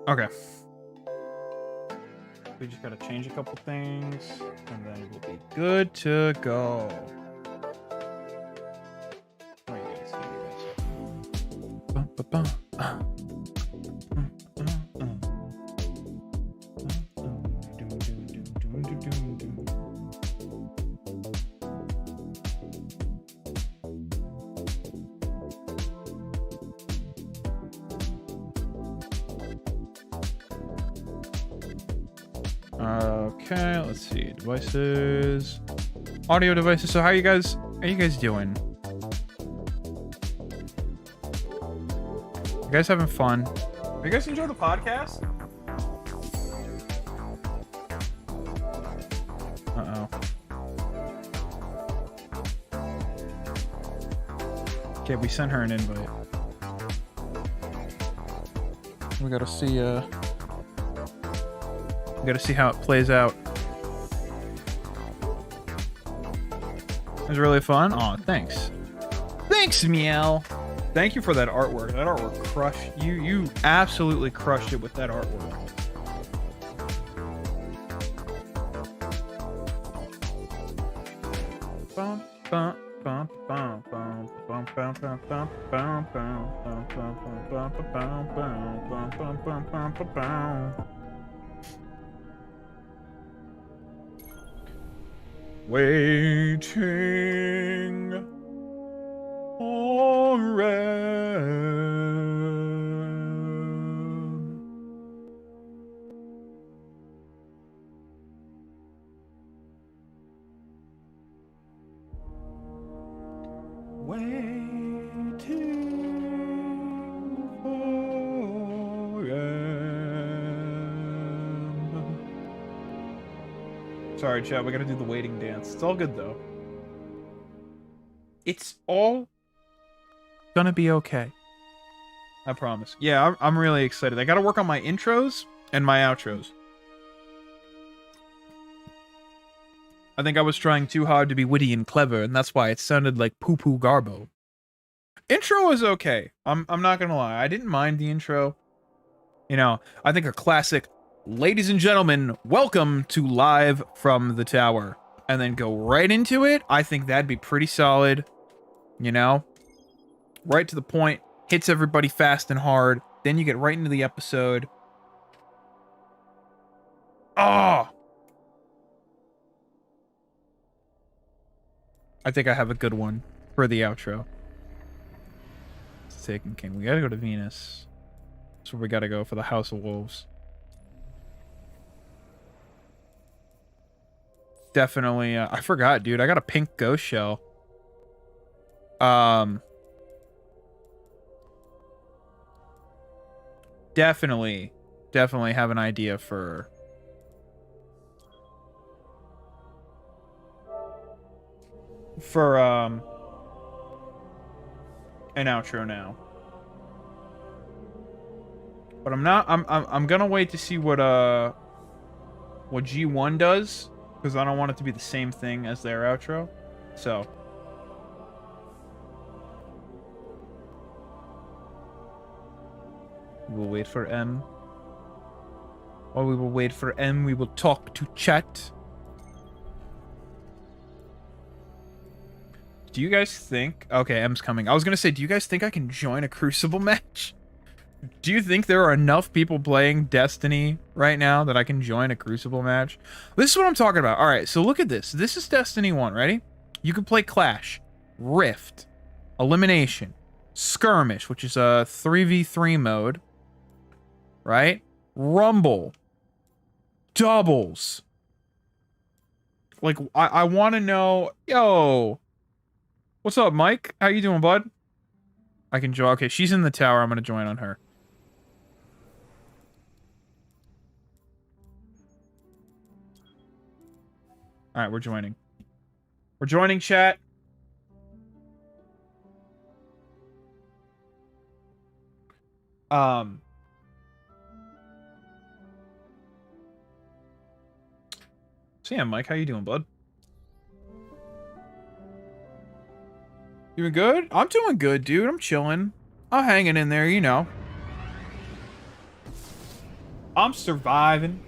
Okay. We just gotta change a couple things, and then we'll be good to go. Oh, you guys, Bum, ba, bum. Okay, let's see. Devices. Audio devices. So how are you guys doing? You guys having fun? Are you guys enjoy the podcast? Uh-oh. Okay, we sent her an invite. We gotta see, we gotta see how it plays out. It was really fun. Aw, thanks. Thanks, Meow. Thank you for that artwork. That artwork crushed. You absolutely crushed it with that artwork. Bum, bum, bum, bum, bum, bum, bum, bum, bum, bum, bum, bum, bum, bum, bum, bum, bum, bum, bum, bum. Waiting on red. Waiting for red. Sorry, chat. We gotta do the waiting dance. It's all good though. It's all gonna be okay. I promise. Yeah, I'm really excited. I gotta work on my intros and my outros. I think I was trying too hard to be witty and clever, and that's why it sounded like poo-poo garbo. Intro was okay. I'm not gonna lie. I didn't mind the intro. You know, I think a classic, ladies and gentlemen, welcome to Live from the Tower, and then go right into it. I think that'd be pretty solid. You know? Right to the point, hits everybody fast and hard, then you get right into the episode. Oh! I think I have a good one for the outro. It's Taken King. We gotta go to Venus. That's where we gotta go for the House of Wolves. Definitely, I forgot, dude. I got a pink ghost shell. Definitely have an idea for an outro now. But I'm gonna wait to see what G1 does, because I don't want it to be the same thing as their outro. So we'll wait for M. While we will wait for M, we will talk to chat. Do you guys think... Okay, M's coming. I was gonna say, do you guys think I can join a Crucible match? Do you think there are enough people playing Destiny right now that I can join a Crucible match? This is what I'm talking about. Alright, so look at this. This is Destiny 1, ready? You can play Clash, Rift, Elimination, Skirmish, which is a 3v3 mode, right? Rumble, doubles. Like, I want to know... Yo! What's up, Mike? How you doing, bud? I can join. Okay, she's in the tower. I'm going to join on her. Alright, we're joining. We're joining, chat. So yeah, Mike, how you doing, bud? Doing good? I'm doing good, dude. I'm chilling. I'm hanging in there, you know. I'm surviving.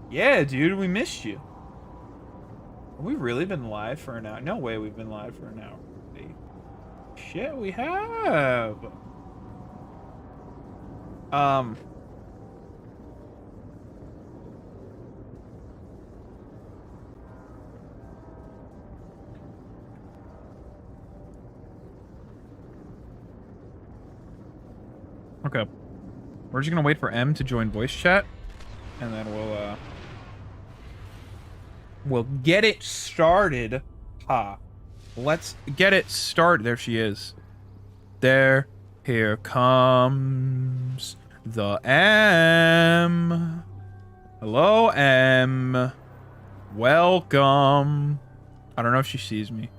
Yeah, dude, we missed you. Have we really been live for an hour? No way we've been live for an hour. Shit, we have. Okay. We're just gonna wait for M to join voice chat, and then we'll get it started. Ha. Let's get it started. There she is. There. Here comes the M. Hello, M. Welcome. I don't know if she sees me.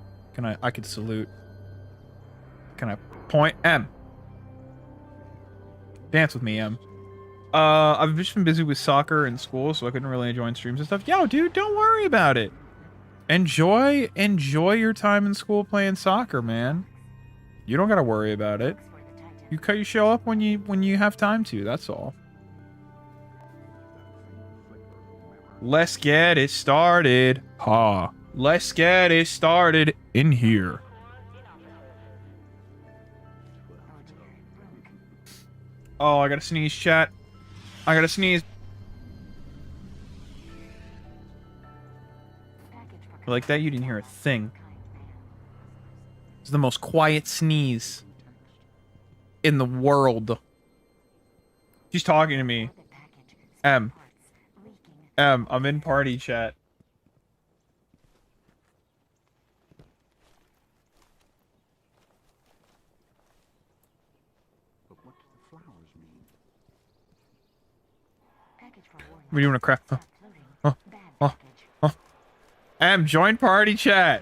I could salute. Can I point? M. Dance with me, M. I've just been busy with soccer and school, so I couldn't really join streams and stuff. Yo, dude, don't worry about it. Enjoy your time in school playing soccer, man. You don't gotta worry about it. You show up when you have time to, that's all. Let's get it started. Ha. Let's get it started in here. Oh, I gotta sneeze, chat. I gotta sneeze. Like that, you didn't hear a thing. It's the most quiet sneeze in the world. She's talking to me. M, I'm in party chat. What are you doing, a crap? M, join party chat.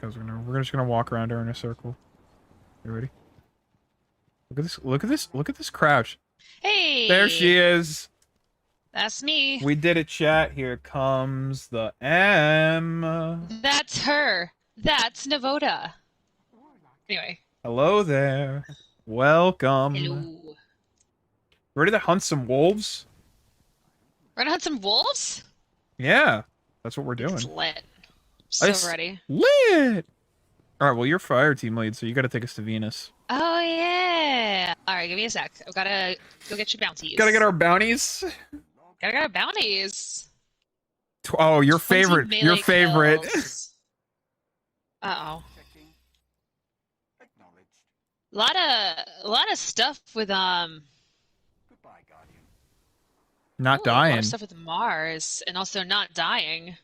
Guys, we're just gonna walk around her in a circle. You ready? Look at this! Look at this! Look at this crouch. Hey! There she is. That's me. We did it, chat. Here comes the M. That's her. That's Navoda. Anyway. Hello there. Welcome. Hello. Ready to hunt some wolves? We're gonna hunt some wolves? Yeah, that's what we're doing. It's lit. So ready. Lit! Alright, well, you're fire team lead, so you gotta take us to Venus. Oh, yeah. Alright, give me a sec. I've gotta go get your bounties. Gotta get our bounties. Gotta get our bounties. Oh, your favorite. Your favorite. Uh-oh. A lot of stuff with Not a dying. lot of stuff with Mars, and also not dying.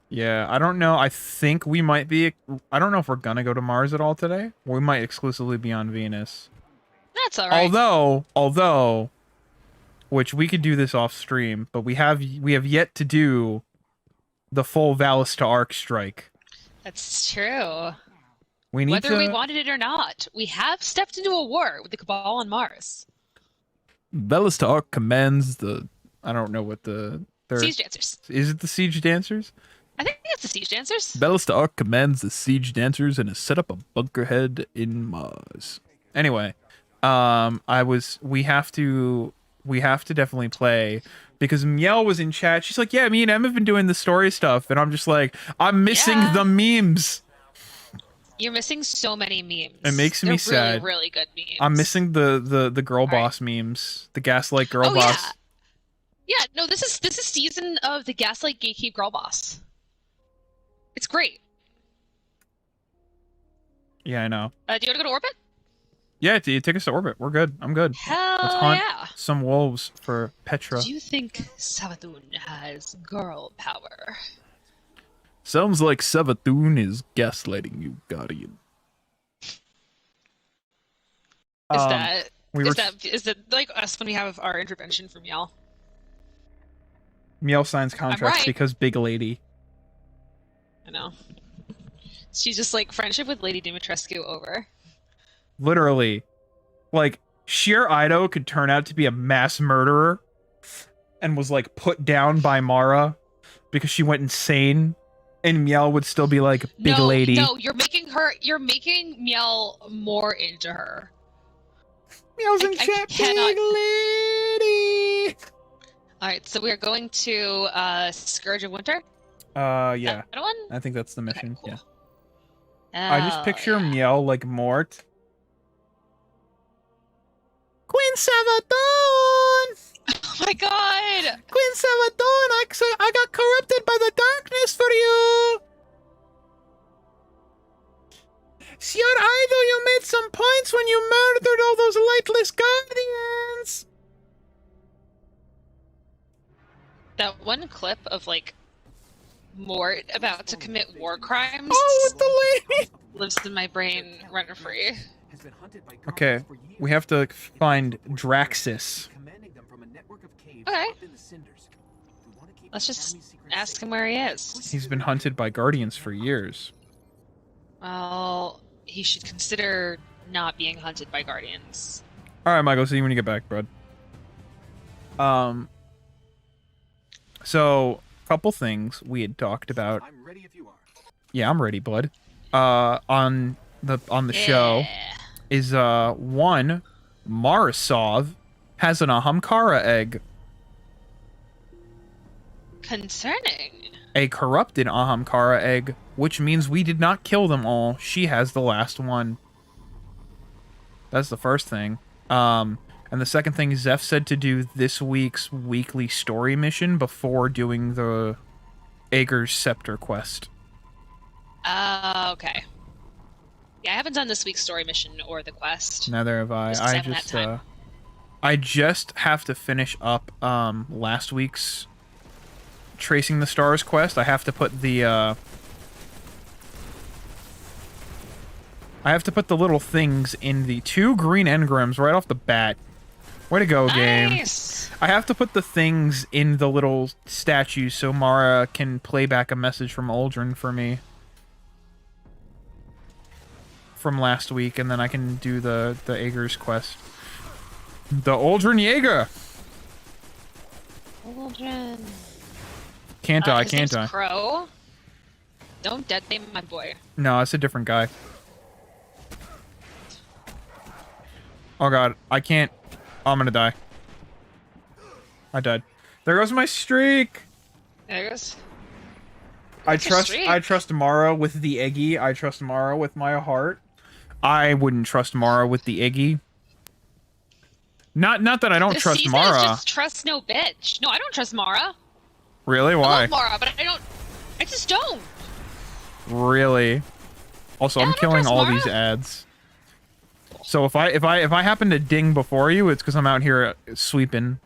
Yeah, I don't know. I think we might be... I don't know if we're gonna go to Mars at all today. We might exclusively be on Venus. That's alright. Although... Which we could do this off stream, but we have yet to do the full Valista Arc strike. That's true. We need Whether we wanted it or not, we have stepped into a war with the Cabal on Mars. Valista Arc commands the... I don't know what the... Siege Dancers. Is it the Siege Dancers? I think it's the Siege Dancers. Ballista Arc commands the Siege Dancers and has set up a bunker head in Mars. Anyway, we have to definitely play because Miel was in chat. She's like, yeah, me and Em have been doing the story stuff, and I'm just like, I'm missing the memes. You're missing so many memes. It makes me sad. Really, really good memes. I'm missing the girl boss memes, the Gaslight girl boss. Yeah, no, this is season of the Gaslight Gatekeep Girl Boss. It's great. Yeah, I know. Do you want to go to orbit? Yeah, take us to orbit. We're good. I'm good. Hell Let's hunt yeah. some wolves for Petra. Do you think Savathun has girl power? Sounds like Savathun is gaslighting you, Guardian. Is that like us when we have our intervention from y'all? Miel signs contracts because big lady. I know. She's just like friendship with Lady Dimitrescu over. Literally. Like, Sheer Ido could turn out to be a mass murderer and was like put down by Mara because she went insane And Miel would still be like, big no, lady. No, you're making Miel more into her. Miel's in I chat, cannot- big lady. Alright, so we're going to Scourge of Winter? Yeah. That one? I think that's the Okay, mission. cool. Yeah. I just Oh, picture yeah. Miel like Mort. Queen Savadon! Oh my god! Queen Savadon, I got corrupted by the darkness for you! Sir Ido, you made some points when you murdered all those lightless guardians! That one clip of, like, Mort about to commit war crimes Oh, with the lady! lives in my brain rent free. Okay, we have to find Draxus. Okay. Let's just ask him where he is. He's been hunted by guardians for years. Well, he should consider not being hunted by guardians. Alright, Michael, see you when you get back, bud. So, couple things we had talked about. I'm ready if you are. Yeah, I'm ready, bud. On the show Yeah. is one, Marisov has an Ahamkara egg. Concerning. A corrupted Ahamkara egg, which means we did not kill them all. She has the last one. That's the first thing. And the second thing, Zeph said to do this week's weekly story mission before doing the Ager's Scepter quest. Okay. Yeah, I haven't done this week's story mission or the quest. Neither have I. Just 'cause I I haven't had just time. I just have to finish up last week's Tracing the Stars quest. I have to put the little things in the 2 green engrams right off the bat. Way to go, game. Nice. I have to put the things in the little statues so Mara can play back a message from Uldren for me. From last week, and then I can do the Ager's quest. The Uldren Jaeger! Uldren. Can't die, His can't name's die. Crow. Don't dead name my boy. No, it's a different guy. Oh god, I can't. Oh, I'm gonna die. I died. There goes my streak! There it goes. I What's your streak? trust Mara with the Eggy. I trust Mara with my heart. I wouldn't trust Mara with the Iggy. Not that I don't The trust season is Mara. just trust no bitch. No, I don't trust Mara. Really? I Why? love Mara, but I just don't. Really? Also, Yeah, I I'm don't killing trust all Mara. these ads. So if I happen to ding before you, it's because I'm out here sweeping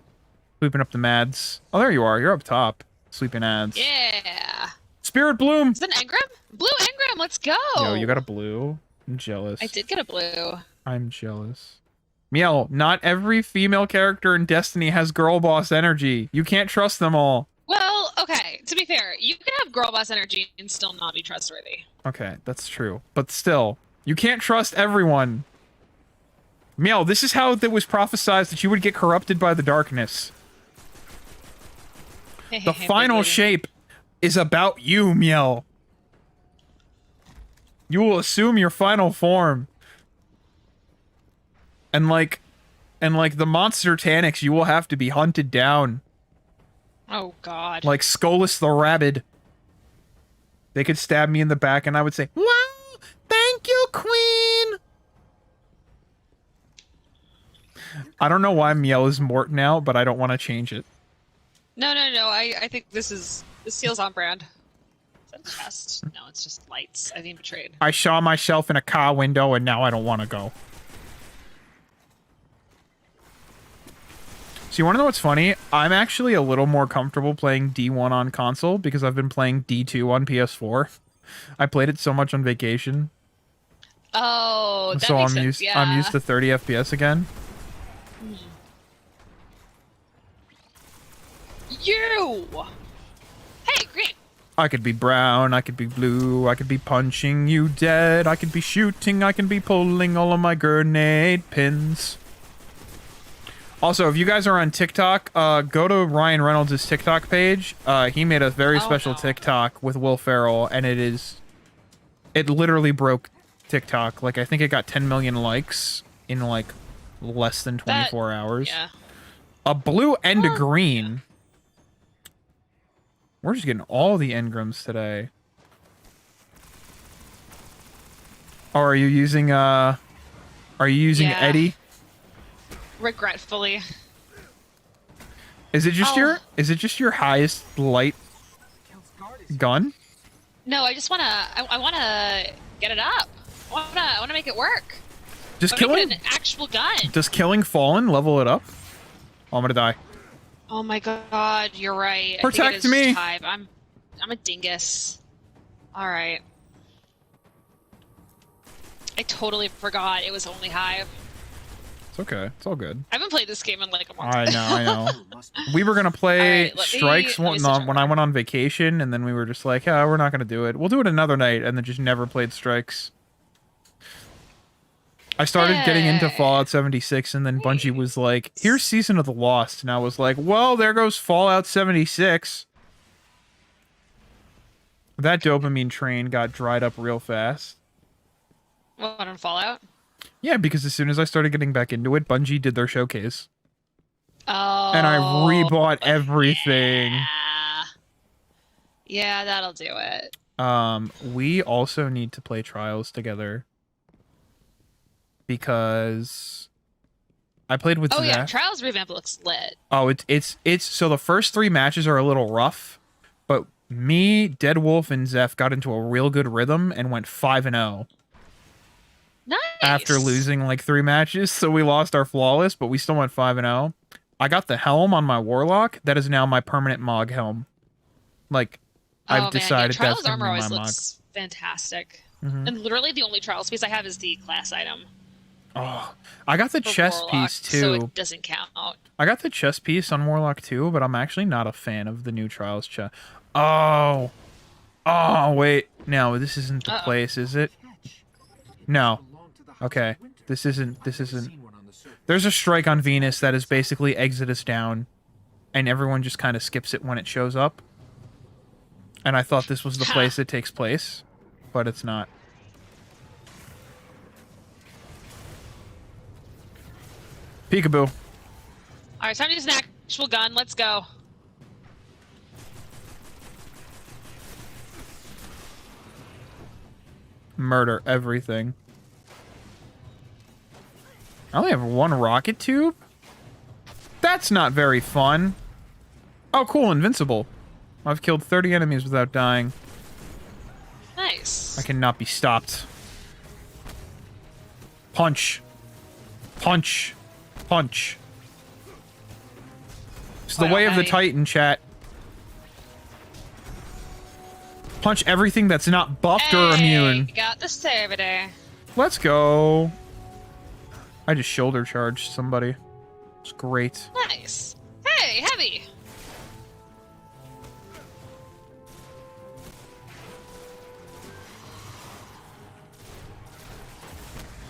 up the mads. Oh, there you are. You're up top, sweeping ads. Yeah. Spirit Bloom. Is that an engram? Blue engram, let's go. Yo, you got a blue. I'm jealous. I did get a blue. I'm jealous. Miel, not every female character in Destiny has girl boss energy. You can't trust them all. Well, okay, to be fair, you can have girl boss energy and still not be trustworthy. Okay, that's true. But still, you can't trust everyone. Miel, this is how it was prophesized that you would get corrupted by the darkness. The final shape is about you, Miel. You will assume your final form. And like the monster Tanics, you will have to be hunted down. Oh god. Like Skolas the Rabid. They could stab me in the back and I would say, "Wow, thank you, Queen!" I don't know why Miel is Mort now, but I don't want to change it. No, I think this feels on brand. Is that a chest? No, it's just lights. I've been betrayed. I saw myself in a car window and now I don't want to go. So you want to know what's funny? I'm actually a little more comfortable playing D1 on console because I've been playing D2 on PS4. I played it so much on vacation. Oh, that So makes I'm sense. used Yeah. I'm used to 30 FPS again. You. Hey, green. I could be brown, I could be blue, I could be punching you dead, I could be shooting, I can be pulling all of my grenade pins. Also, if you guys are on TikTok, go to Ryan Reynolds' TikTok page. He made a very special TikTok with Will Ferrell, and it literally broke TikTok. Like, I think it got 10 million likes in, like, less than 24 hours. Yeah. A blue and a green. We're just getting all the engrams today. Oh, are you using Yeah. Eddie? Regretfully. Is it just your highest light gun? No, I just wanna. I wanna get it up. I wanna make it work. Just I wanna killing. get an actual gun. Does killing Fallen level it up? Oh, I'm gonna die. Oh my god, you're right. Protect I think it is me. just Hive. I'm a dingus. All right. I totally forgot it was only Hive. It's okay. It's all good. I haven't played this game in like a month. I know. We were gonna play Alright, let me- Strikes let me switch when I went on vacation, and then we were just like, yeah, we're not gonna do it. We'll do it another night, and then just never played Strikes. I started getting into Hey. Fallout 76, and then Bungie was like, here's Season of the Lost, and I was like, well, there goes Fallout 76. That dopamine train got dried up real fast. What on Fallout? Yeah, because as soon as I started getting back into it, Bungie did their showcase. Oh. And I rebought everything. Yeah. Yeah, that'll do it. We also need to play Trials together. Because I played with Oh Zach. yeah, Trials revamp looks lit. Oh, it's so the first 3 matches are a little rough, but me, Dead Wolf, and Zeph got into a real good rhythm and went 5-0 Nice. after losing like 3 matches. So we lost our flawless, but we still went 5-0. I got the helm on my Warlock. That is now my permanent Mog helm. Like, I've decided Trials that's gonna armor be always my Mog. looks fantastic. Mhm. And literally the only Trials piece I have is the class item. Oh, I got the for chest Warlock, piece too. So it doesn't count. I got the chest piece on Warlock too, but I'm actually not a fan of the new Trials chest. Oh, wait, no, this isn't the place, is it? No. Okay, this isn't. There's a strike on Venus that is basically Exodus down, and everyone just kind of skips it when it shows up. And I thought this was the place it takes place, but it's not. Peekaboo. Alright, time to use an actual gun. Let's go. Murder everything. I only have 1 rocket tube? That's not very fun. Oh, cool, invincible. I've killed 30 enemies without dying. Nice. I cannot be stopped. Punch. Punch. Punch. It's the Why way not, of the Maddie? Titan, chat. Punch everything that's not buffed or immune. Got the servitor. Let's go. I just shoulder charged somebody. It's great. Nice. Hey, heavy.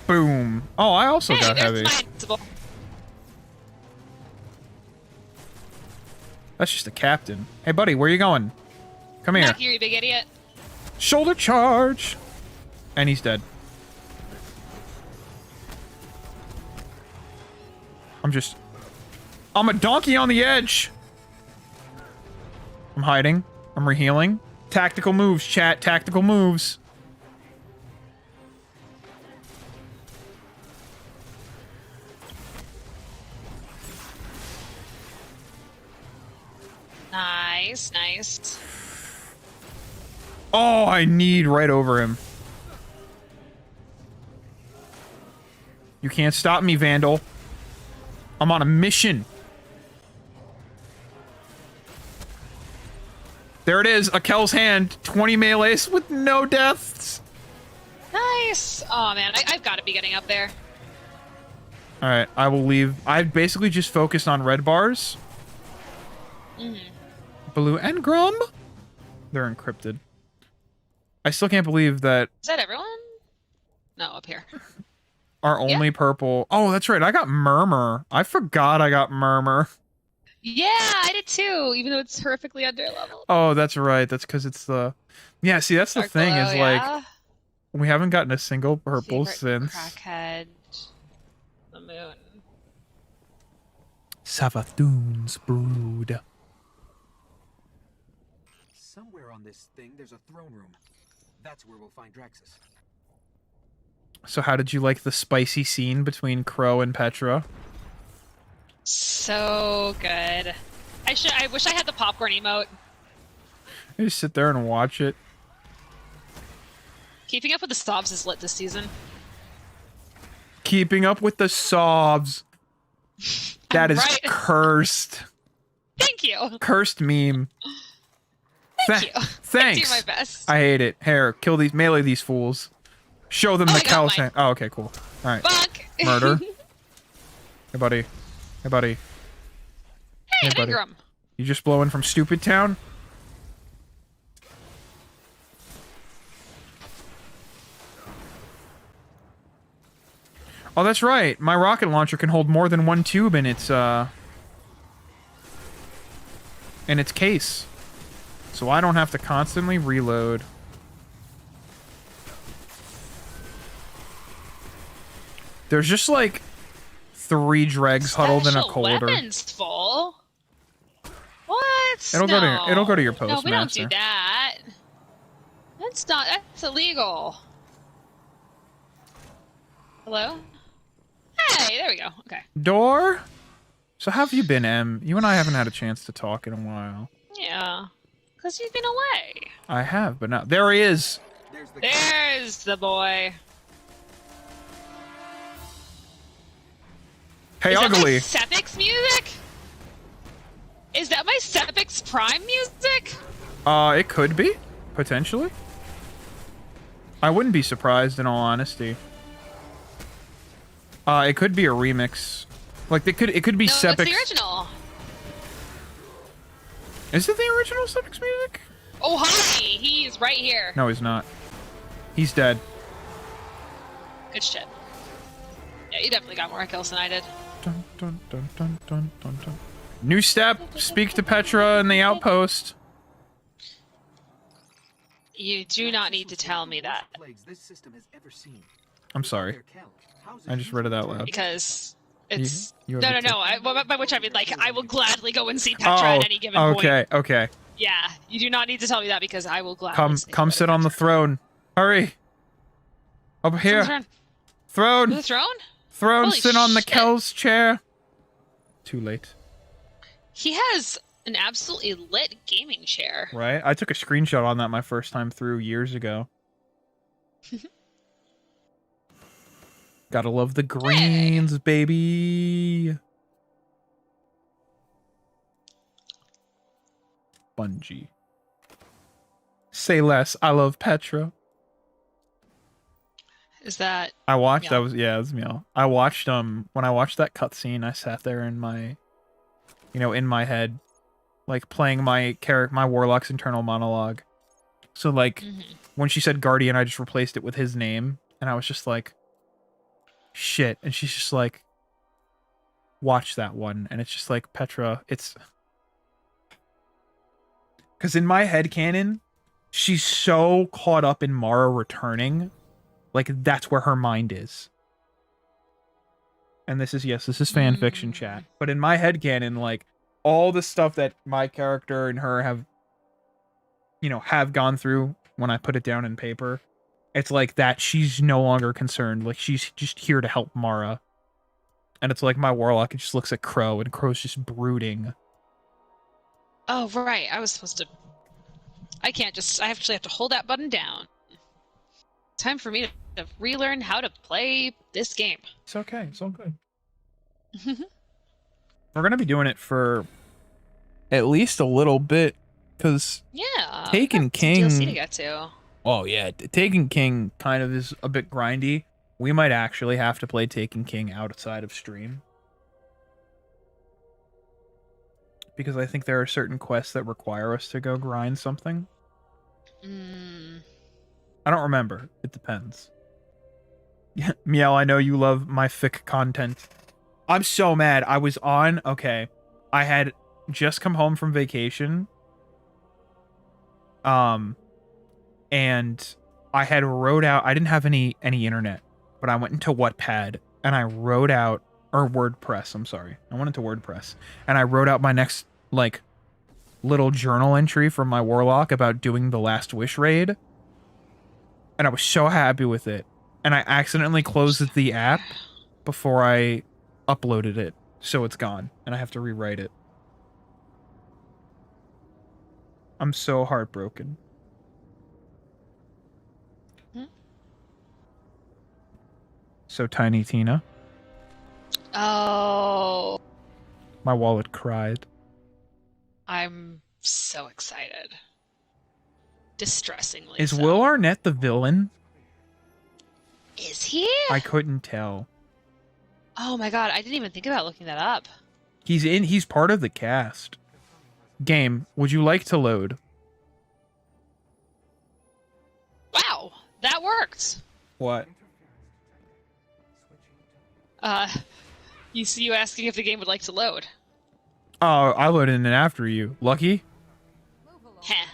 Boom. Oh, I also got there's heavy. my invincible. That's just a captain. Hey, buddy, where you going? Come here. Back here, you big idiot. Shoulder charge. And he's dead. I'm a donkey on the edge. I'm hiding. I'm rehealing. Tactical moves, chat. Tactical moves. Nice, nice. Oh, I need right over him. You can't stop me, Vandal. I'm on a mission. There it is, Akel's hand. 20 melees with no deaths. Nice. Oh man, I've got to be getting up there. Alright, I will leave. I've basically just focused on red bars. Blue engram. They're encrypted. I still can't believe that. Is that everyone? No, up here. Our only purple. Oh, that's right. I got Murmur. I forgot I got Murmur. Yeah, I did too, even though it's horrifically under level. Oh, that's right. That's because it's the. Yeah, see, that's the Dark thing Glow, is like yeah. we haven't gotten a single purple Favorite since Crackhead. The moon. Savathun's Brood. Somewhere on this thing, there's a throne room. That's where we'll find Draxus. So, how did you like the spicy scene between Crow and Petra? So good. I wish I had the popcorn emote. You just sit there and watch it. Keeping up with the Sobs is lit this season. Keeping up with the sobs. That is Right. cursed. Thank you. Cursed meme. Thank you. Thanks. I do my best. I hate it. Here, kill these, melee these fools. Show them Oh, the I got Calisthenics. mine. Oh, okay, cool. All right. Fuck. Murder. Hey, buddy. Hey, buddy. Hey, Hey, buddy. Ingram. You just blowing from Stupid Town? Oh, that's right. My rocket launcher can hold more than one tube in its case. So I don't have to constantly reload. There's just like 3 dregs huddled in a Special colder. Weapons full. What? It'll go to your No, we don't postmaster. do that. That's illegal. Hello? Hey, there we go. Okay. Door? So how have you been, Em? You and I haven't had a chance to talk in a while. Yeah. Because you've been away. I have, but now there he is. There's the There's the boy. Hey, Is ugly. that my Sepix music? Is that my Sepix Prime music? It could be, potentially. I wouldn't be surprised, in all honesty. It could be a remix. Like it could be No, Sepix. it's the original. Is it the original Sepix music? Oh, hi! He's right here. No, he's not. He's dead. Good shit. Yeah, you definitely got more kills than I did. Dun, dun, dun, dun, dun, dun, dun. New step. Speak to Petra in the outpost. You do not need to tell me that plagues this system has ever seen. I'm sorry. I just read it out loud. because it's You no. have a By which I mean, like, I will gladly go and see Petra at any given point. okay, okay. Yeah, you do not need to tell me that because I will gladly. Come sit on the throne. Hurry. Over here. The Throne. throne? Throne, Holy sit on the shit. Kel's chair. Too late. He has an absolutely lit gaming chair. Right? I took a screenshot on that my first time through years ago. Gotta love the greens, baby. Bungie. Say less. I love Petra. Is that I watched. Meow. That was Meow. I watched when I watched that cutscene, I sat there in my, in my head, like playing my warlock's internal monologue. So like when she said Guardian, I just replaced it with his name, and I was just like, shit. And she's just like, watch that one, and it's just like Petra. It's because in my head canon, she's so caught up in Mara returning. Like, that's where her mind is. And this is fan fiction chat. But in my headcanon, like, all the stuff that my character and her have gone through when I put it down in paper, it's like that she's no longer concerned. Like, she's just here to help Mara. And it's like my warlock, it just looks at Crow, and Crow's just brooding. Oh, right. I was supposed to. I actually have to hold that button down. Time for me to relearn how to play this game. It's okay. It's all good. We're gonna be doing it for at least a little bit, because Yeah. Taken got some King. DLC to get to. Oh yeah, Taken King kind of is a bit grindy. We might actually have to play Taken King outside of stream, because I think there are certain quests that require us to go grind something. Mm, I don't remember. It depends. Meow, I know you love my fic content. I'm so mad. I was on... Okay. I had just come home from vacation. And I had wrote out... I didn't have any internet, but I went into Wattpad, and I wrote out... Or WordPress, I'm sorry. I went into WordPress, and I wrote out my next, like, little journal entry from my Warlock about doing the Last Wish raid. And I was so happy with it. And I accidentally closed the app before I uploaded it, so it's gone, and I have to rewrite it. I'm so heartbroken. So Tiny Tina. Oh, My wallet cried. I'm so excited. Distressingly Is so. Will Arnett the villain? Is he? I couldn't tell. Oh my god, I didn't even think about looking that up. He's part of the cast. Game, would you like to load? Wow, that worked. What? You see you asking if the game would like to load. Oh, I loaded in after you. Lucky? Heh.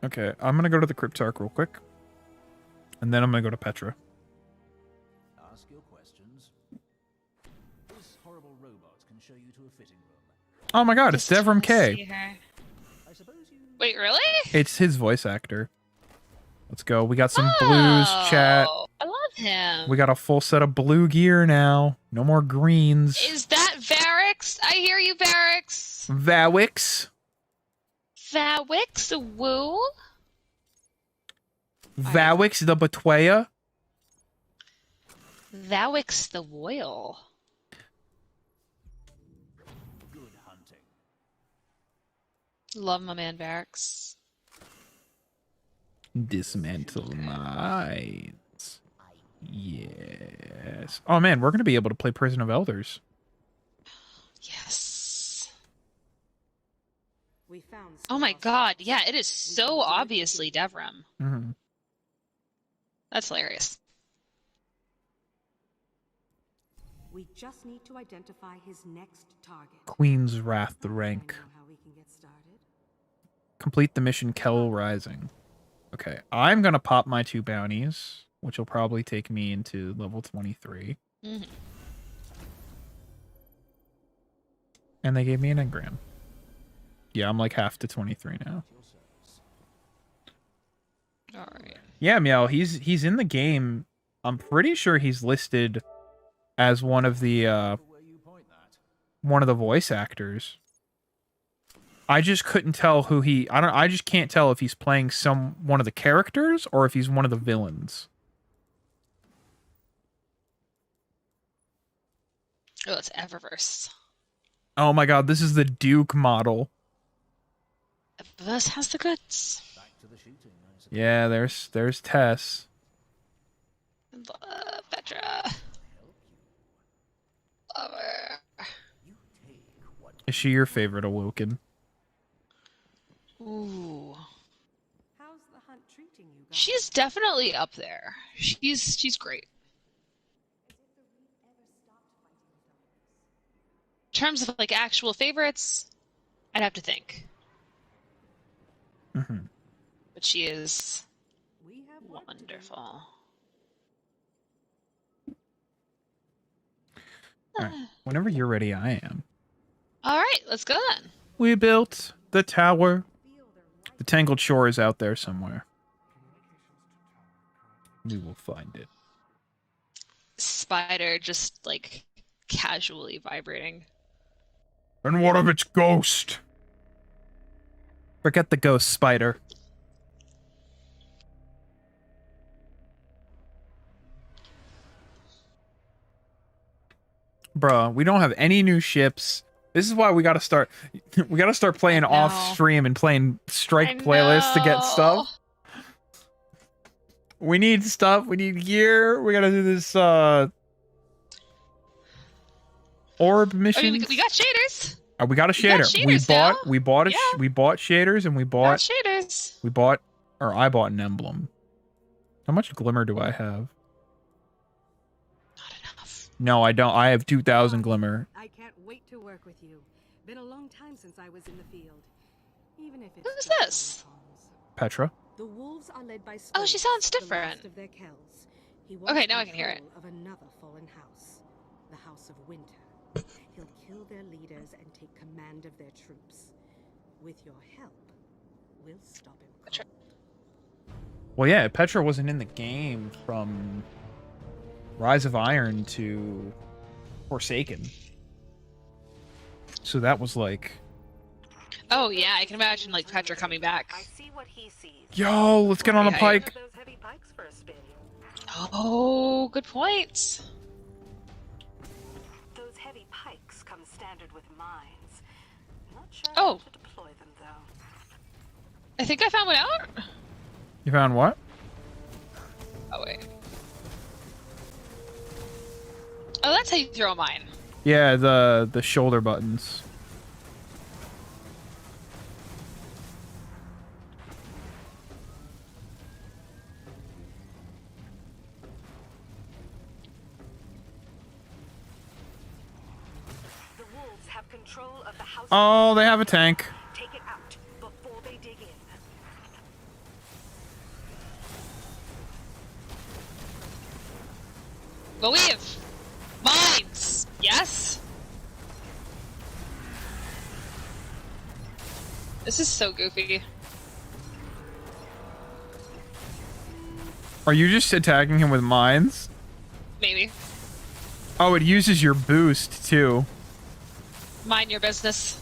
Okay, I'm gonna go to the Cryptarch real quick. And then I'm gonna go to Petra. Ask your questions. This horrible robot can show you to a fitting room. Oh my god, it's Just Devram wanna K. see her. I suppose you... Wait, really? It's his voice actor. Let's go. We got some blues chat. Oh, I love him. We got a full set of blue gear now. No more greens. Is that Varix? I hear you, Varix. Vawix. Vawix, woo? Vawix the Betwaya. Vawix the Woil. Good hunting. Love my man, Varix. Dismantle mines. Yes. Oh man, we're gonna be able to play Prison of Elders. Yes. We found Oh my god, yeah, it is so obviously Devram. Mm-hmm. That's hilarious. We just need to identify his next target. Queen's Wrath, the rank. I know how we can get started. Complete the mission Kel Rising. Okay, I'm gonna pop my 2 bounties, which will probably take me into level 23. Mhm. And they gave me an engram. Yeah, I'm like half to 23 now. All right. Yeah, Meow, he's in the game. I'm pretty sure he's listed as one of the Where you point that. voice actors. I just couldn't tell who I just can't tell if he's playing one of the characters or if he's one of the villains. Oh, it's Eververse. Oh my god, this is the Duke model. Eververse has the goods. Back to the shooting, I suppose. Yeah, there's Tess. Petra. Love her. Is she your favorite Awoken? Ooh. How's the hunt treating you guys? She's definitely up there. She's great. In terms of like actual favorites, I'd have to think. Mm-hmm. But she is We have work to do. wonderful. Alright. Whenever you're ready, I am. All right, let's go then. We built the tower. The Tangled Shore is out there somewhere. We will find it. Spider just like casually vibrating. And what of its ghost? Forget the ghost, Spider. Bruh, we don't have any new ships. This is why we gotta start playing I off know. stream and playing strike I playlists to get know. stuff. We need stuff, we need gear, we gotta do this orb I mission. mean, we got shaders. We got a we got shader. shaders now. We bought Yeah. we bought shaders and we Got bought shaders. I bought an emblem. How much glimmer do I have? No, I don't. I have 2,000 glimmer. I can't wait to work with you. Been a long time since I was in the field. Even if it's Who's just on this? comms. Petra. The wolves are led by Oh, she Scourge, sounds the different. last of their kells. He Okay, wants now I can hear it. control of another fallen house, the House of Winter. He'll kill their leaders and take command of their troops. With your help, we'll stop him Petra. cold. Well, yeah, Petra wasn't in the game from Rise of Iron to Forsaken. So that was like, Oh yeah, I can imagine like Petra coming back. I see what he sees. yo, let's get on a Yeah, pike. Those heavy pikes for a spin. Oh, good points. Those heavy pikes come standard with mines. Not sure Oh. how to deploy them though. I think I found one out. You found what? Oh wait. Oh, that's how you throw a mine. Yeah, the shoulder buttons. The wolves have control of the house. Oh, they have a tank. Take it out before they dig in. But we have mines. Yes. This is so goofy. Are you just attacking him with mines? Maybe. Oh, it uses your boost too. Mind your business.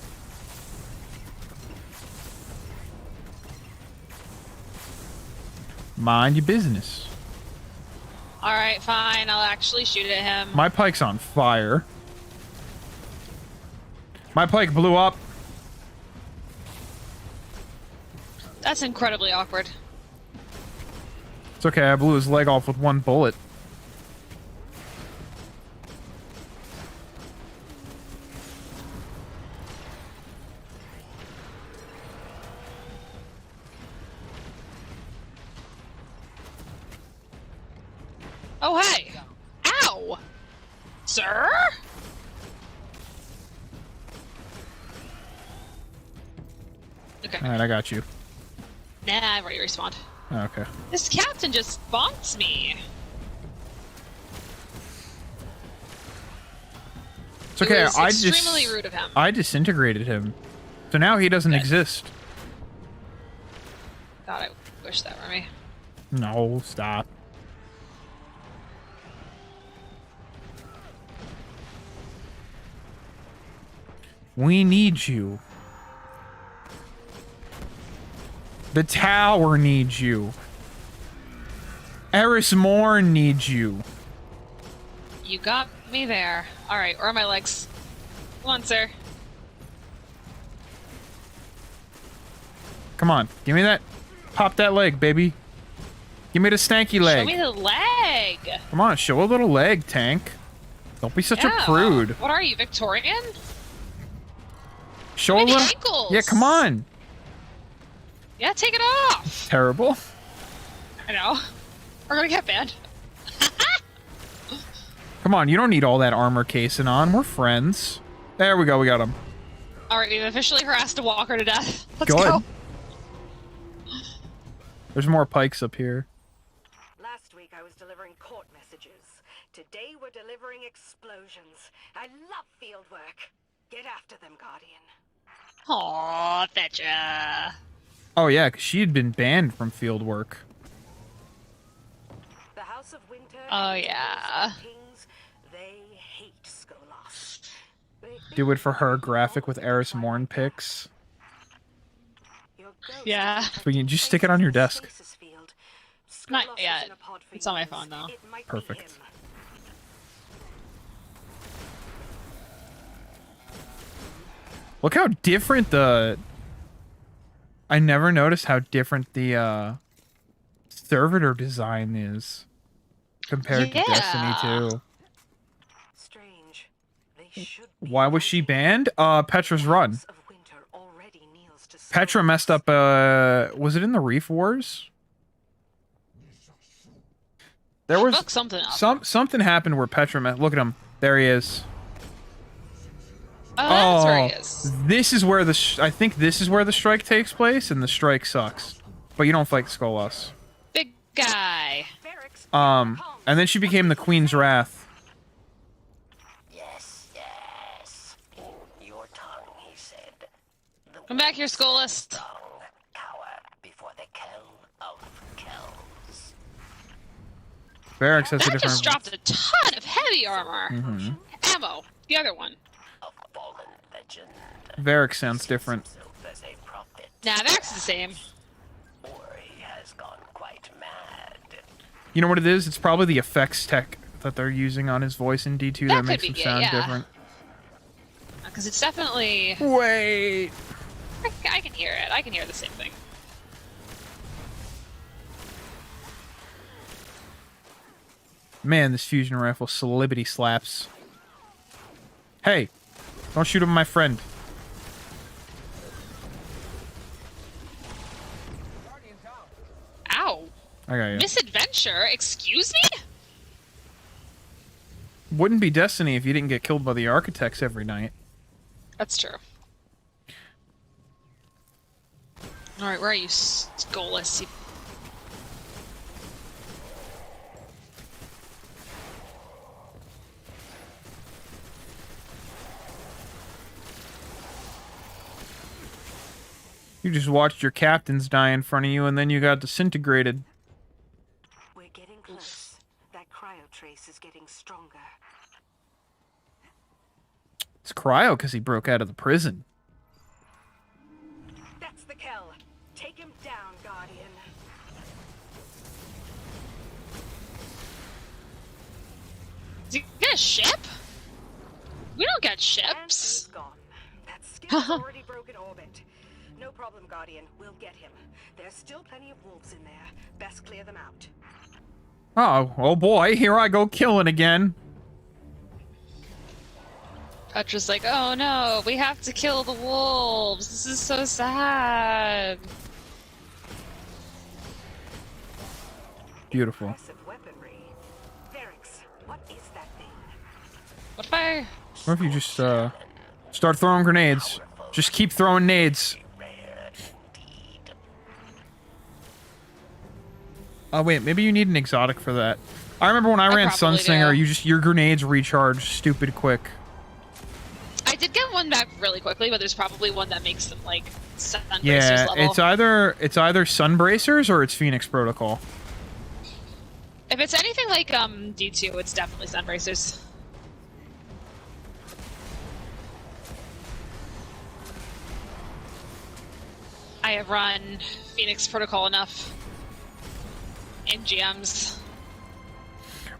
Mind your business. Alright, fine. I'll actually shoot at him. My pike's on fire. My pike blew up. That's incredibly awkward. It's okay, I blew his leg off with one bullet. Oh, hey! Ow! Sir? Okay. Alright, I got you. Nah, I've already respawned. Okay. This captain just bonked me. It's okay, It was extremely rude of him. I disintegrated him. So now he doesn't Good. exist. God, I wish that were me. No, stop. We need you. The tower needs you. Eris Morn needs you. You got me there. Alright, where are my legs? Come on, sir. Come on, give me that. Pop that leg, baby. Give me the stanky Show leg. me the leg! Come on, show a little leg, tank. Don't be such Yeah. a prude. What are you, Victorian? Show a Maybe little. ankles. Yeah, come on. Yeah, take it off! Terrible. I know. We're gonna get banned. Come on, you don't need all that armor casing on. We're friends. There we go, we got him. Alright, we've officially harassed a walker to death. Let's Good. go. There's more pikes up here. Last week I was delivering court messages. Today we're delivering explosions. I love field work. Get after them, Guardian. Aw, Petra. Oh yeah, 'cause she had been banned from field work. The House of Winter. Oh, and the yeah. Wolves of Kings, they hate Skolas. They Do it for her think graphic with all Eris the Morn time. pics. Your ghost Yeah. is So you protecting just stick it on your spaces in desk. stasis field. Not Skolas is yet. in a pod for It's on my years. phone, though. It might be Perfect. him. Look how different the... I never noticed how different the servitor design is compared to Destiny Yeah. 2. Strange. They should be Why was she fighting. banned? Petra's run. House of Winter already kneels to Petra Skolas. messed up, was it in the Reef Wars? There was Fuck something up. something happened where Petra look at him. There he is. Oh, that's where he is. This is where I think this is where the strike takes place, and the strike sucks. But you don't fight Skolas. Big guy. And then she became the Queen's Wrath. Yes, yes. In your tongue, he said. The Come back here, Skolas. tongue, cower before the kill of kills. Barracks has a That different. just dropped a ton of heavy armor. Mhm. Ammo. The other one. A fallen legend. Varric sounds different. Himself as a prophet. Nah, that's the same. Or he has gone quite mad. You know what it is? It's probably the effects tech that they're using on his voice in D2 that That makes could him be it, sound yeah. different. Because it's definitely... Wait. I can hear it. I can hear the same thing. Man, this fusion rifle celebrity slaps. Hey, don't shoot at my friend. Ow. I got you. Misadventure? Excuse me? Wouldn't be Destiny if you didn't get killed by the architects every night. That's true. Alright, where are you, Skolas? You just watched your captains die in front of you, and then you got disintegrated. We're getting close. That cryo trace is getting stronger. It's Cryo because he broke out of the prison. That's the Kell. Take him down, Guardian. Is he get a ship? We don't get And ships. he's gone. That skip's already broken orbit. No problem, Guardian. We'll get him. There's still plenty of wolves in there. Best clear them out. Oh boy, here I go killing again. Petra's like, oh no, we have to kill the wolves. This is so sad. Beautiful. Impressive weaponry. Varix, what is that thing? What if I... What if you just start throwing grenades? Just keep throwing nades. Rare indeed. Oh wait, maybe you need an exotic for that. I remember when I ran probably Sunsinger, do. your grenades recharge stupid quick. I did get one back really quickly, but there's probably one that makes them, like, Sunbracers Yeah, level. it's either Sunbracers or it's Phoenix Protocol. If it's anything like D2, it's definitely Sunbracers. I have run Phoenix Protocol enough in GMs.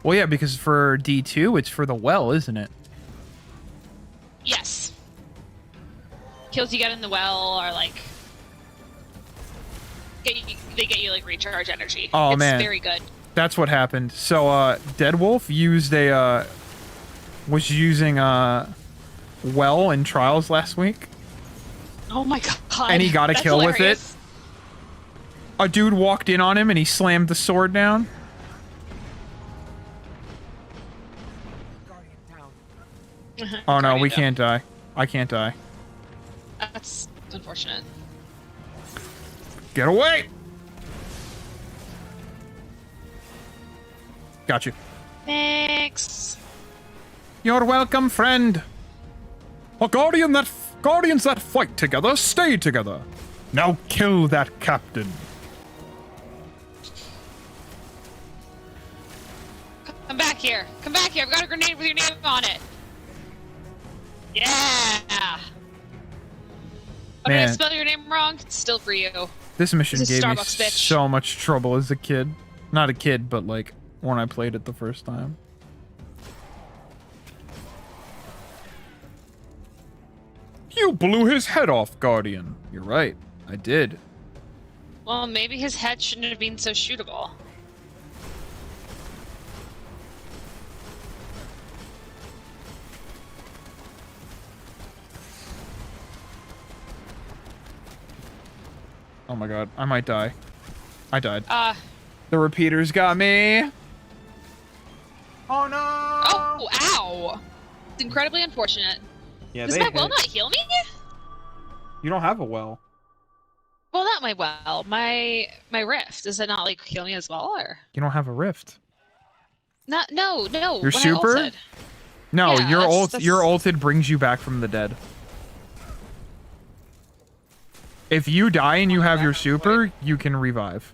Well, yeah, because for D2, it's for the well, isn't it? Yes. Kills you get in the well are like they get you like recharge energy. Oh, it's man. very good. That's what happened. So, Deadwolf was using well in Trials last week. Oh my god. And he got a That's kill with it. hilarious. A dude walked in on him and he slammed the sword down. Guardian down. Oh no, Guardian we down. can't die. I can't die. That's unfortunate. Get away! Got you. Thanks. You're welcome, friend. Guardians that fight together stay together. Now kill that captain. Come back here. Come back here. I've got a grenade with your name on it. Yeah. Oh, did I Man. spell your name wrong? It's still for you. This mission This is gave me Starbucks, bitch. so much trouble as a kid. Not a kid, but like when I played it the first time. You blew his head off, Guardian. You're right. I did. Well, maybe his head shouldn't have been so shootable. Oh my god, I might die. I died. The repeaters got me. Oh no! Oh, ow! incredibly unfortunate. Yeah, Does they my well hit. not heal me? You don't have a well. Well, not my well. My rift. Does it not like heal me as well, or You don't have a rift. not? No. Your when super? I ulted. No, Yeah, your that's- your that's- ulted brings you back from the dead. If you die and you have your super, you can revive.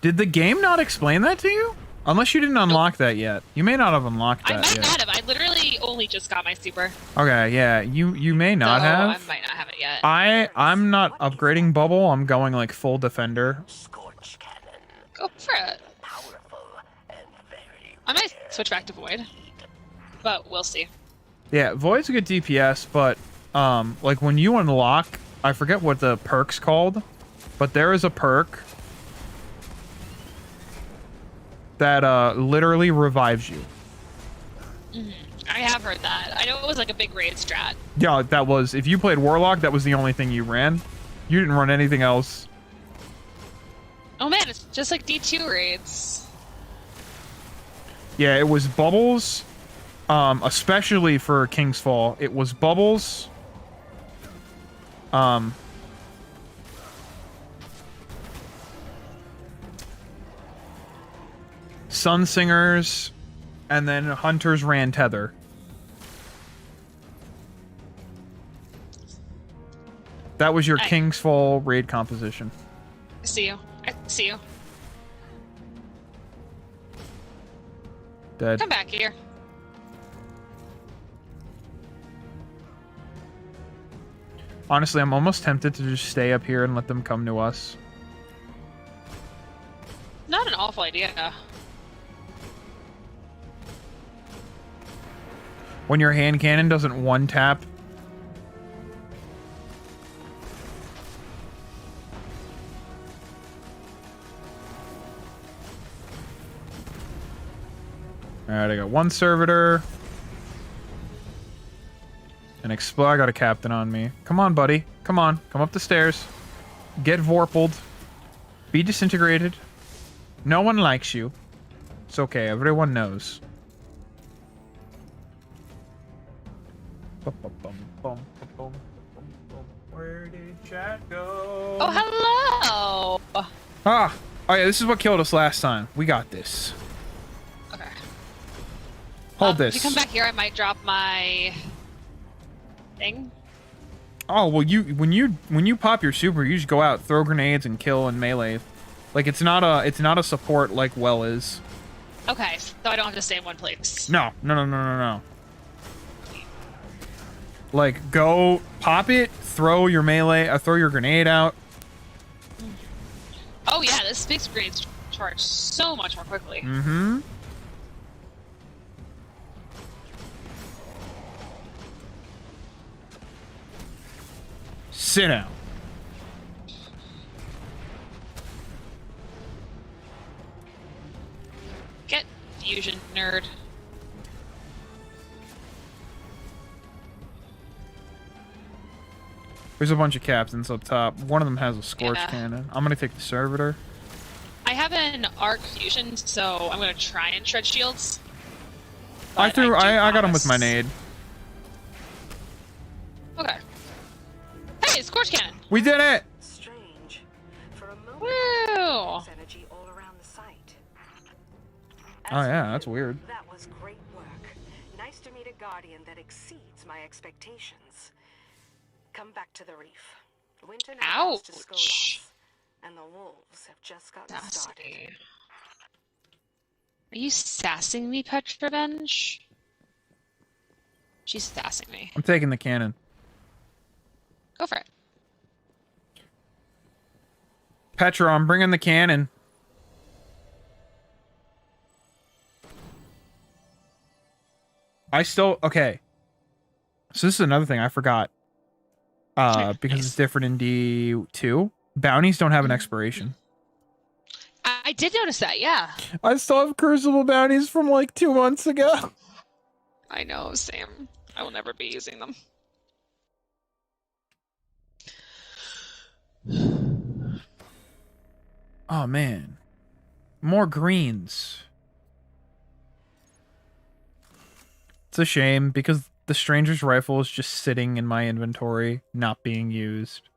Did the game not explain that to you? Unless you didn't unlock that yet. You may not have unlocked I that might yet. not have. I literally only just got my super. Okay, yeah, you may not so have. I might not have it yet. I'm not upgrading bubble. I'm going like full defender. Scorch cannon. Go for it. Powerful and very I might switch back to void, but we'll see. Yeah, void's a good DPS, but like when you unlock, I forget what the perk's called, but there is a perk that literally revives you. I have heard that. I know it was like a big raid strat. Yeah, that was, if you played Warlock, that was the only thing you ran. You didn't run anything else. Oh man, it's just like D2 raids. Yeah, it was bubbles, especially for King's Fall. It was bubbles, Sunsingers, and then Hunters ran Tether. That was your King's Fall raid composition. I see you. I see you. Dead. Come back here. Honestly, I'm almost tempted to just stay up here and let them come to us. Not an awful idea. When your hand cannon doesn't one tap. Alright, I got one servitor. An explode. I got a captain on me. Come on, buddy. Come on. Come up the stairs. Get vorpled. Be disintegrated. No one likes you. It's okay. Everyone knows. Where did chat go? Oh, hello. Ah! Oh yeah, this is what killed us last time. We got this. Okay. Hold If this. you come back here, I might drop my thing. Oh well, when you pop your super, you just go out, throw grenades, and kill and melee. Like it's not a support like well is. Okay, so I don't have to stay in one place. No. Like go pop it, throw your melee, throw your grenade out. Oh yeah, this big grenades charge so much more quickly. Mm-hmm. Sit down. Get fusion, nerd. There's a bunch of captains up top. One of them has a scorch Yeah. cannon. I'm gonna take the servitor. I have an arc fusion, so I'm gonna try and shred shields. I but do got him with promise- my nade. Okay. Hey, scorch cannon! We did it! Strange. For a moment, Woo! there's energy all around the site. Oh As yeah, for that's you, weird. That was great work. Nice to meet a guardian that exceeds my expectations. Come back to the reef. Winter now goes to Ouch. Skolas, and the wolves have just gotten started. Sassy. Are you sassing me, Petrovenge? She's sassing me. I'm taking the cannon. Go for it. Petra, I'm bringing the cannon. Okay. So this is another thing I forgot. Because Nice. it's different in D2. Bounties don't have an expiration. I did notice that, yeah. I still have Crucible bounties from like 2 months ago. I know, Sam. I will never be using them. Oh man. More greens. It's a shame because the Stranger's Rifle is just sitting in my inventory, not being used.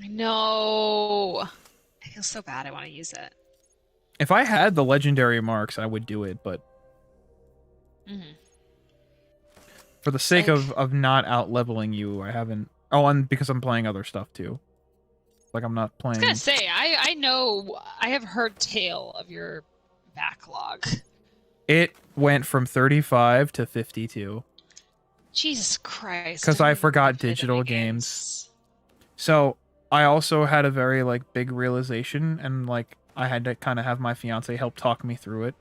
I know. I feel so bad. I want to use it. If I had the legendary marks, I would do it, but Mhm. for the sake Like- of not out leveling you, I haven't. Oh, and because I'm playing other stuff too. Like I'm not I was playing. gonna say, I know, I have heard tale of your backlog. It went from 35 to 52. Jesus Christ. 'Cause don't I even forgot play that digital many games. So I also had a very like big realization, and like I had to kind of have my fiance help talk me through it.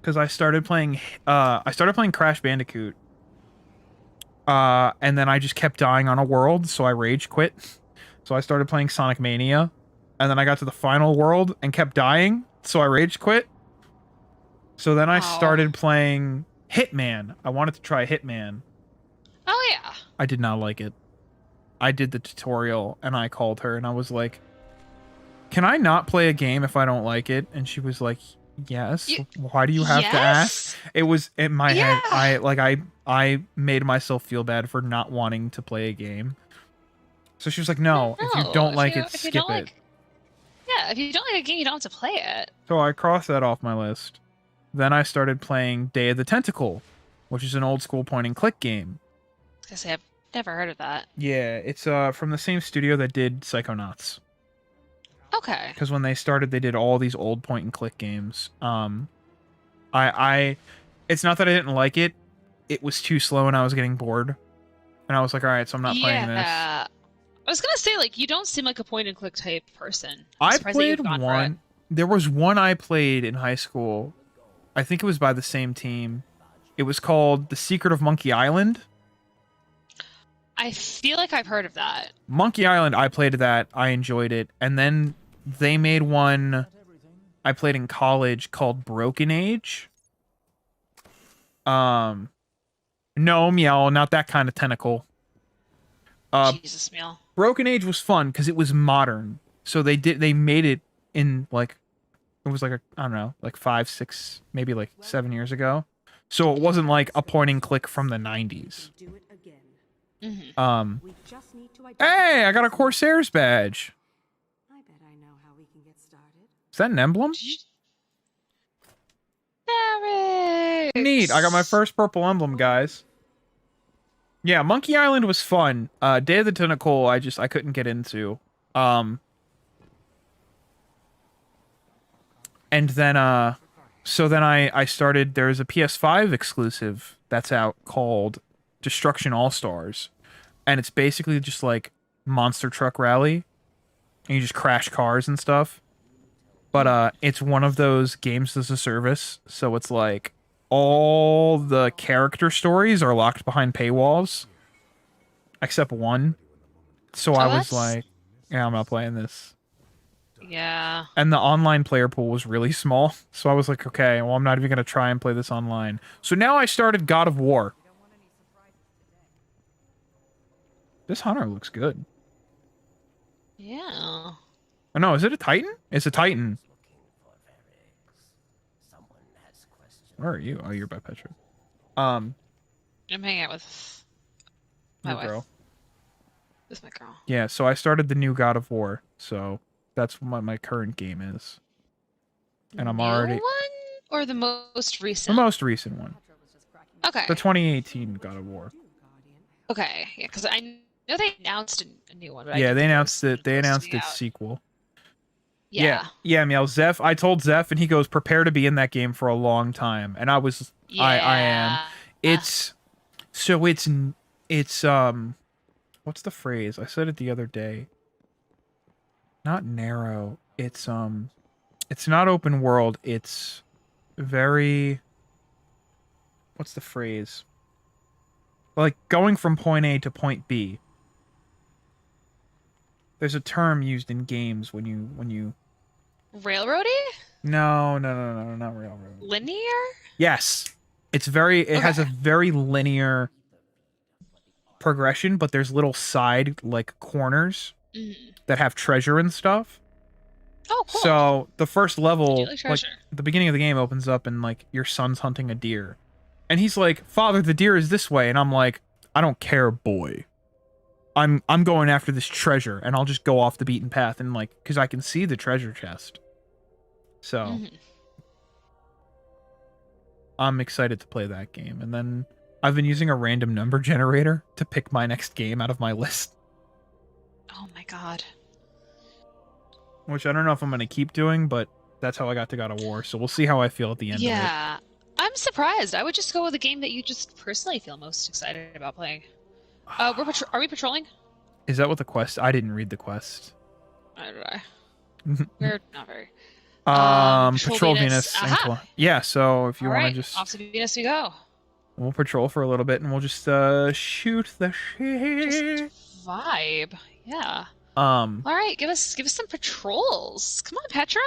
Because I started playing Crash Bandicoot. And then I just kept dying on a world, so I rage quit. So I started playing Sonic Mania, and then I got to the final world and kept dying, so I rage quit. So then I Wow. started playing Hitman. I wanted to try Hitman. Oh yeah. I did not like it. I did the tutorial and I called her and I was like, "Can I not play a game if I don't like it?" And she was like, "Yes. Why do you have to ask?" It was in my head. Yeah. I made myself feel bad for not wanting to play a game. So she was like, "No, if you don't like it, if you skip don't it." like- yeah, if you don't like a game, you don't have to play it. So I crossed that off my list. Then I started playing Day of the Tentacle, which is an old school point and click game. I was gonna say, I've never heard of that. Yeah, it's from the same studio that did Psychonauts. Okay. Because when they started, they did all these old point and click games. I it's not that I didn't like it. It was too slow and I was getting bored. And I was like, all right, so I'm not playing this. Yeah. I was gonna say, like, you don't seem like a point and click type person. I'm I surprised that you've played gone for it. one. There was one I played in high school. I think it was by the same team. It was called The Secret of Monkey Island. I feel like I've heard of that. Monkey Island, I played that. I enjoyed it. And then they made one I played in college called Broken Age. No, meow, not that kind of tentacle. Jesus, Meal. Broken Age was fun because it was modern. So they made it in like, it was like I don't know, like 5, 6, maybe like 7 years ago. So it wasn't like a point and click from the 90s. Do it again. Mm-hmm. We just need to Hey, I got a Corsair's badge. I bet I know how we can get started. Is that an emblem? Barracks! Neat. I got my first purple emblem, guys. Yeah, Monkey Island was fun. Day of the Tentacle, I couldn't get into. And then so then I started, there's a PS5 exclusive that's out called Destruction All-Stars. And it's basically just like Monster Truck Rally. And you just crash cars and stuff. But it's one of those games as a service, so it's like all the character stories are locked behind paywalls, except one. So I was that's- like, yeah, I'm not playing this. Yeah. And the online player pool was really small, so I was like, okay, well, I'm not even gonna try and play this online. So now I started God of War. This hunter looks good. Yeah. Oh no, is it a Titan? It's a Titan. Where are you? Oh, you're by Petra. I'm hanging out with my Your wife. girl. With my girl. Yeah, so I started the new God of War, so that's what my current game is. And I'm New already one or the most the recent? most recent one, Okay. the 2018 God of War. Okay. Yeah, because I know they announced a new one. But I Yeah, didn't they think it announced was it. They supposed to announced be its out. sequel. Yeah. Yeah, Meow. Zeph, I told Zeph, and he goes, "Prepare to be in that game for a long time." And I was, I am. Yeah. It's what's the phrase? I said it the other day. Not narrow. It's not open world. It's very, what's the phrase? Like going from point A to point B. There's a term used in games when you Railroady? No, not railroad. Linear? Yes. It has a Okay. very linear progression, but there's little side like corners Mm. that have treasure and stuff. Oh, cool. So the first level, Daily like treasure. the beginning of the game opens up and like your son's hunting a deer. And he's like, "Father, the deer is this way." And I'm like, "I don't care, boy. I'm going after this treasure, and I'll just go off the beaten path and like cuz I can see the treasure chest." So, Mhm. I'm excited to play that game. And then I've been using a random number generator to pick my next game out of my list, Oh my god. which I don't know if I'm going to keep doing, but that's how I got to God of War. So we'll see how I feel at the end of it. Yeah. I'm surprised. I would just go with a game that you just personally feel most excited about playing. Are we patrolling? Is that what the quest? I didn't read the quest. We're not very. Patrol Venus. and Aha. Col- Yeah, so if you All want right, to just, off to Venus we go. we'll patrol for a little bit and we'll just shoot the shit. Just vibe. Yeah. All All right, give us some patrols. Come on, Petra.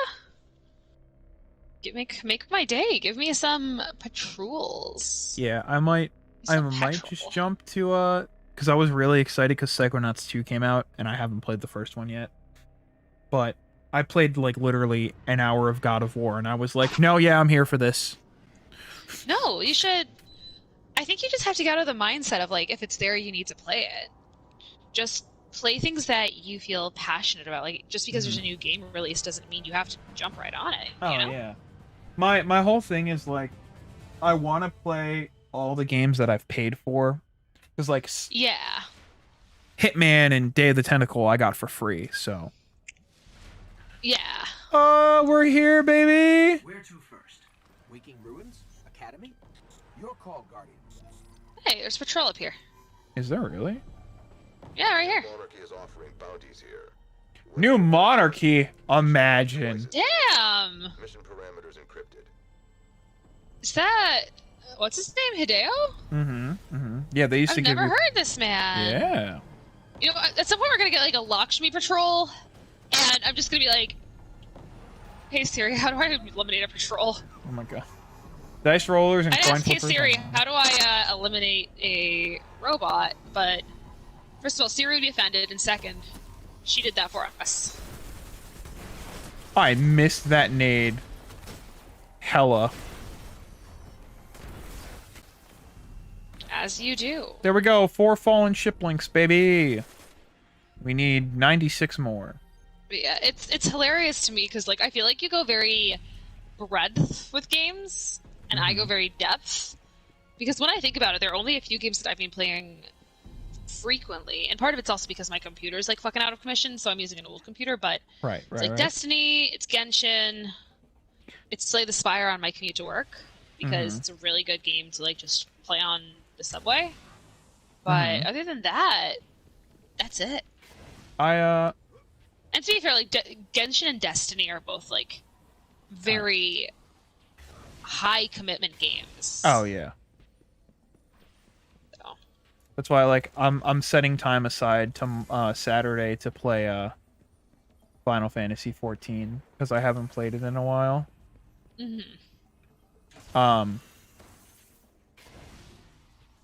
Make my day. Give me some patrols. Yeah, I might Some just patrol. jump to because I was really excited because Psychonauts 2 came out and I haven't played the first one yet. But I played like literally an hour of God of War and I was like, no, yeah, I'm here for this. No, you should. I think you just have to get out of the mindset of like, if it's there, you need to play it. Just play things that you feel passionate about. Like, just because there's a new game release doesn't mean you have to jump right on it. You know? Yeah. My whole thing is like, I want to play all the games that I've paid for. Because like Yeah. Hitman and Day of the Tentacle I got for free, so. Yeah. We're here, baby! Where to first? Waking Ruins? Academy? Your call, Guardian. Hey, there's patrol up here. Is there really? Yeah, right here. Monarchy is offering bounties here. New Monarchy? Imagine. Damn. Mission parameters encrypted. Is that what's his name? Hideo? Yeah, they used I've to give never you... heard this man. Yeah. You know, at some point we're gonna get like a Lakshmi patrol, and I'm just gonna be like, "Hey Siri, how do I eliminate a patrol?" Oh my god. Dice rollers and I'd coin ask, "Hey flippers. Siri, how do I eliminate a robot?" But first of all, Siri would be offended, and second, she did that for us. I missed that nade. Hella. As you do. There we go. 4 fallen ship links, baby. We need 96 more. But yeah, it's hilarious to me because like I feel like you go very breadth with games, and I go very depth. Because when I think about it, there are only a few games that I've been playing frequently, and part of it's also because my computer's like fucking out of commission, so I'm using an old computer. But Right, it's like Destiny, it's Genshin, it's Slay the Spire on my commute to work because it's a really good game to like just play on the subway. But other than that, that's it. I And to be fair, like Genshin and Destiny are both like very high commitment games. Oh yeah. So. That's why like I'm setting time aside to Saturday to play Final Fantasy 14 because I haven't played it in a while.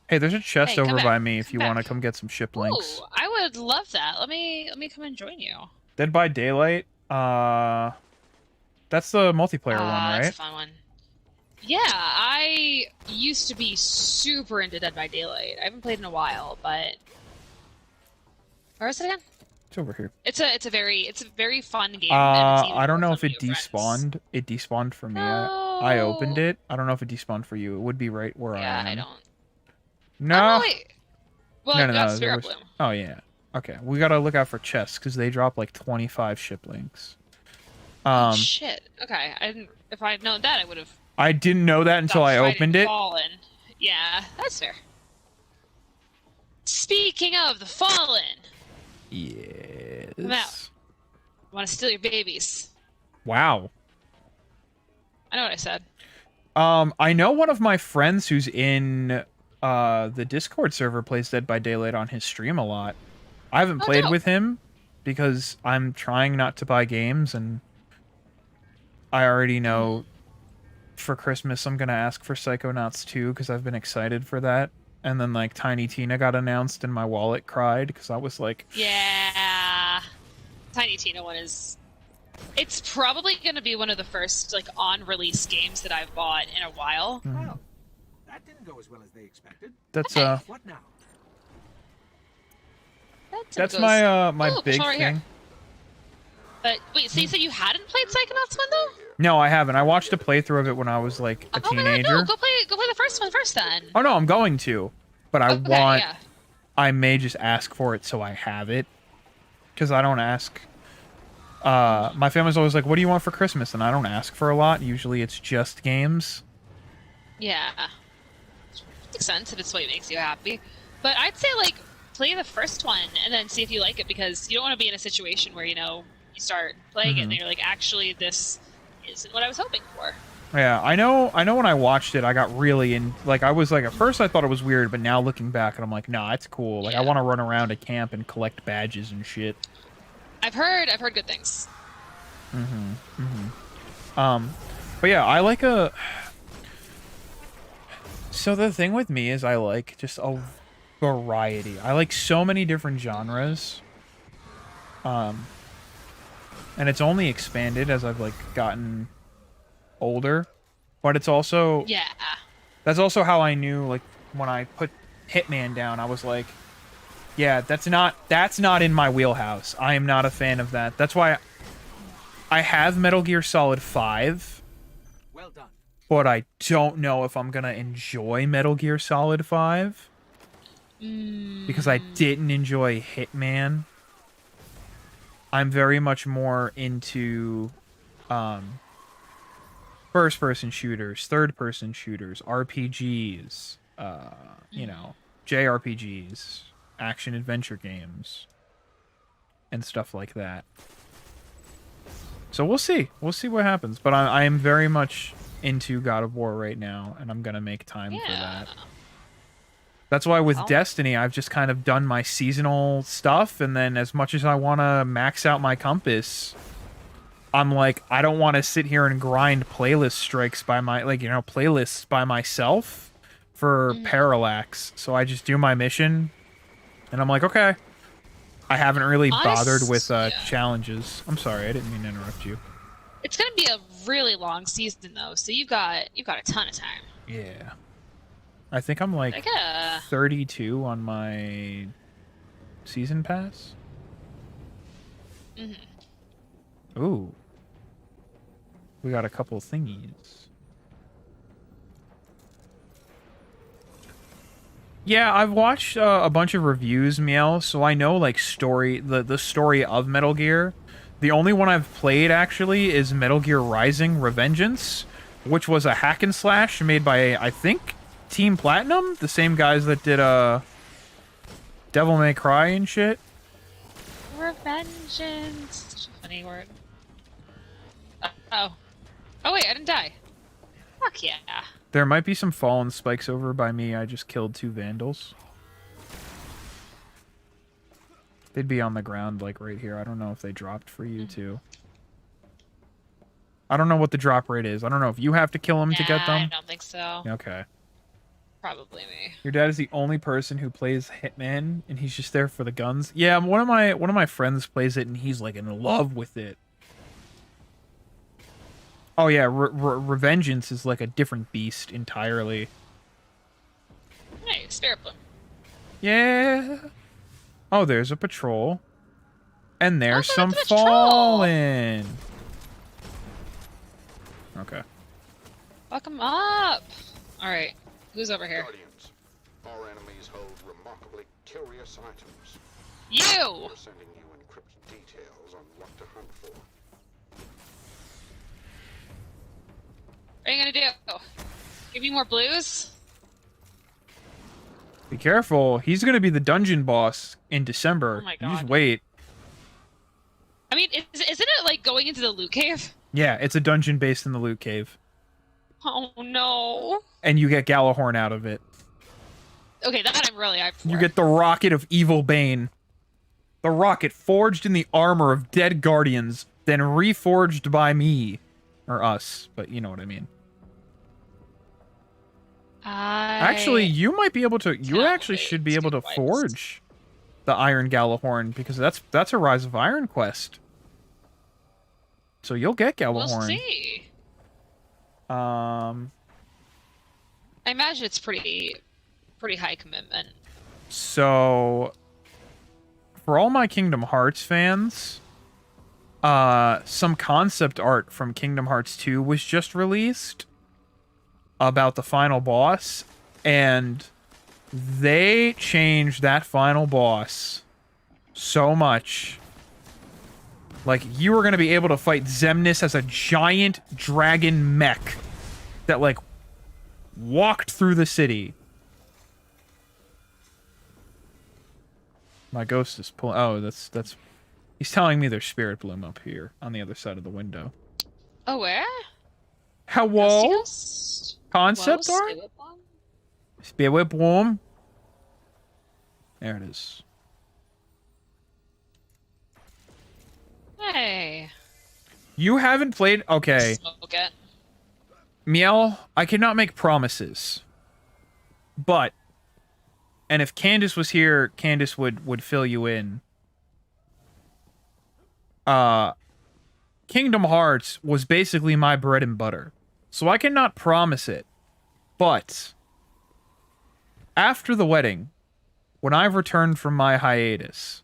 Hey, there's a chest Hey, come over back, by me if come you want to back. come get some ship links. Ooh, I would love that. Let me come and join you. Dead by Daylight. That's the multiplayer one, That's a right? fun one. Yeah, I used to be super into Dead by Daylight. I haven't played in a while, but where is it again? It's over here. It's a very fun game. and it's even I don't more know fun if it with your friends. despawned. It despawned for me. I opened No. it. I don't know if it despawned for you. It would be right where Yeah, I am. I don't. No. Oh, wait. Well, No, I've no, got no. Spirit there was- Bloom. Oh yeah. Okay, we gotta look out for chests because they drop like 25 ship links. Shit. Okay, if I'd known that, I would have. I didn't know that until I opened it. Fallen. Yeah, that's fair. Speaking of the Fallen, Yes. come out. I want to steal your babies. Wow. I know what I said. I know one of my friends who's in the Discord server plays Dead by Daylight on his stream a lot. I haven't played dope. with him because I'm trying not to buy games, and I already know for Christmas I'm gonna ask for Psychonauts 2 because I've been excited for that. And then like Tiny Tina got announced and my wallet cried because I was like, Yeah. Tiny Tina one is. It's probably going to be one of the first like on-release games that I've bought in a while. Well, that didn't go as well as they expected. That's What now? that's my my Ooh, big control right here. thing. But wait, so you said you hadn't played Psychonauts 1 though? No, I haven't. I watched a playthrough of it when I was like a Oh my god, teenager. no! Go play the first one first then. Oh no, I'm going to, but I Okay, want. yeah. I may just ask for it so I have it, because I don't ask. My family's always like, "What do you want for Christmas?" And I don't ask for a lot. Usually, it's just games. Yeah. Makes sense if it's what makes you happy. But I'd say like play the first one and then see if you like it, because you don't want to be in a situation where, you know, you start playing it and you're like, actually this isn't what I was hoping for. Yeah, I know when I watched it, I got really in. Like, I was like, at first I thought it was weird, but now looking back, and I'm like, nah, it's cool. Like, I want to run around a camp and collect badges and shit. I've heard good things. But yeah, I like a. So the thing with me is I like just a variety. I like so many different genres. And it's only expanded as I've like gotten older, but it's also Yeah. that's also how I knew, like, when I put Hitman down, I was like, yeah, that's not in my wheelhouse. I am not a fan of that. That's why I have Metal Gear Solid 5. Well done. But I don't know if I'm gonna enjoy Metal Gear Solid 5. Because I didn't enjoy Hitman. I'm very much more into first-person shooters, third-person shooters, RPGs, you know, JRPGs, action-adventure games, and stuff like that. So we'll see. We'll see what happens. But I am very much into God of War right now, and I'm going to make time for that. That's why with Destiny, I've just kind of done my seasonal stuff, and then as much as I want to max out my compass, I'm like, I don't want to sit here and grind playlist strikes by my, like, you know, playlists by myself for Parallax. So I just do my mission, and I'm like, okay. I haven't really bothered with challenges. I'm sorry, I didn't mean to interrupt you. It's gonna be a really long season though, so you've got a ton of time. Yeah. I think I'm like 32 on my season pass. Ooh. We got a couple thingies. Yeah, I've watched a bunch of reviews, Miel, so I know like the story of Metal Gear. The only one I've played actually is Metal Gear Rising: Revengeance, which was a hack and slash made by, I think, Team Platinum, the same guys that did Devil May Cry and shit. Revengeance. Such a funny word. Oh wait, I didn't die. Fuck yeah. There might be some fallen spikes over by me. I just killed 2 vandals. They'd be on the ground, like, right here. I don't know if they dropped for you, too. I don't know what the drop rate is. I don't know if you have to kill them to get them. I don't think so. Okay. Probably me. Your dad is the only person who plays Hitman, and he's just there for the guns. Yeah, one of my friends plays it, and he's, like, in love with it. Oh, yeah, Revengeance is, like, a different beast entirely. Hey, Spirit Bloom. Yeah. Oh, there's a patrol. And there's some the patrol. fallen. Okay. Fuck him up. Alright, who's over here? Guardians, our enemies hold remarkably curious items. You! We're sending you encrypted details on what to hunt for. What are you gonna do? Give me more blues? Be careful. He's going to be the dungeon boss in December. Oh my You just God. wait. I mean, isn't it like going into the loot cave? Yeah, it's a dungeon based in the loot cave. Oh no. And you get Galahorn out of it. Okay, that I'm really hyped for. You get the rocket of Evil Bane. The rocket forged in the armor of dead guardians, then reforged by me. Or us, but you know what I mean. Actually, you might be able to. You actually should be able to forge the Iron Galahorn, because that's a Rise of Iron quest. So you'll get We'll Gjallarhorn. see. I imagine it's pretty high commitment. So for all my Kingdom Hearts fans, some concept art from Kingdom Hearts 2 was just released about the final boss, and they changed that final boss so much. Like, you were going to be able to fight Xemnas as a giant dragon mech that, like, walked through the city. My ghost is pulling... Oh, that's... He's telling me there's Spirit Bloom up here on the other side of the window. Oh, where? Hello? Ghost? Concept Whoa, art? Spirit Bomb? Spirit Bloom. There it is. Hey. You haven't played... Okay. Smoke it. Miel, I cannot make promises. But... And if Candace was here, Candace would fill you in. Kingdom Hearts was basically my bread and butter. So I cannot promise it. But... After the wedding, when I've returned from my hiatus,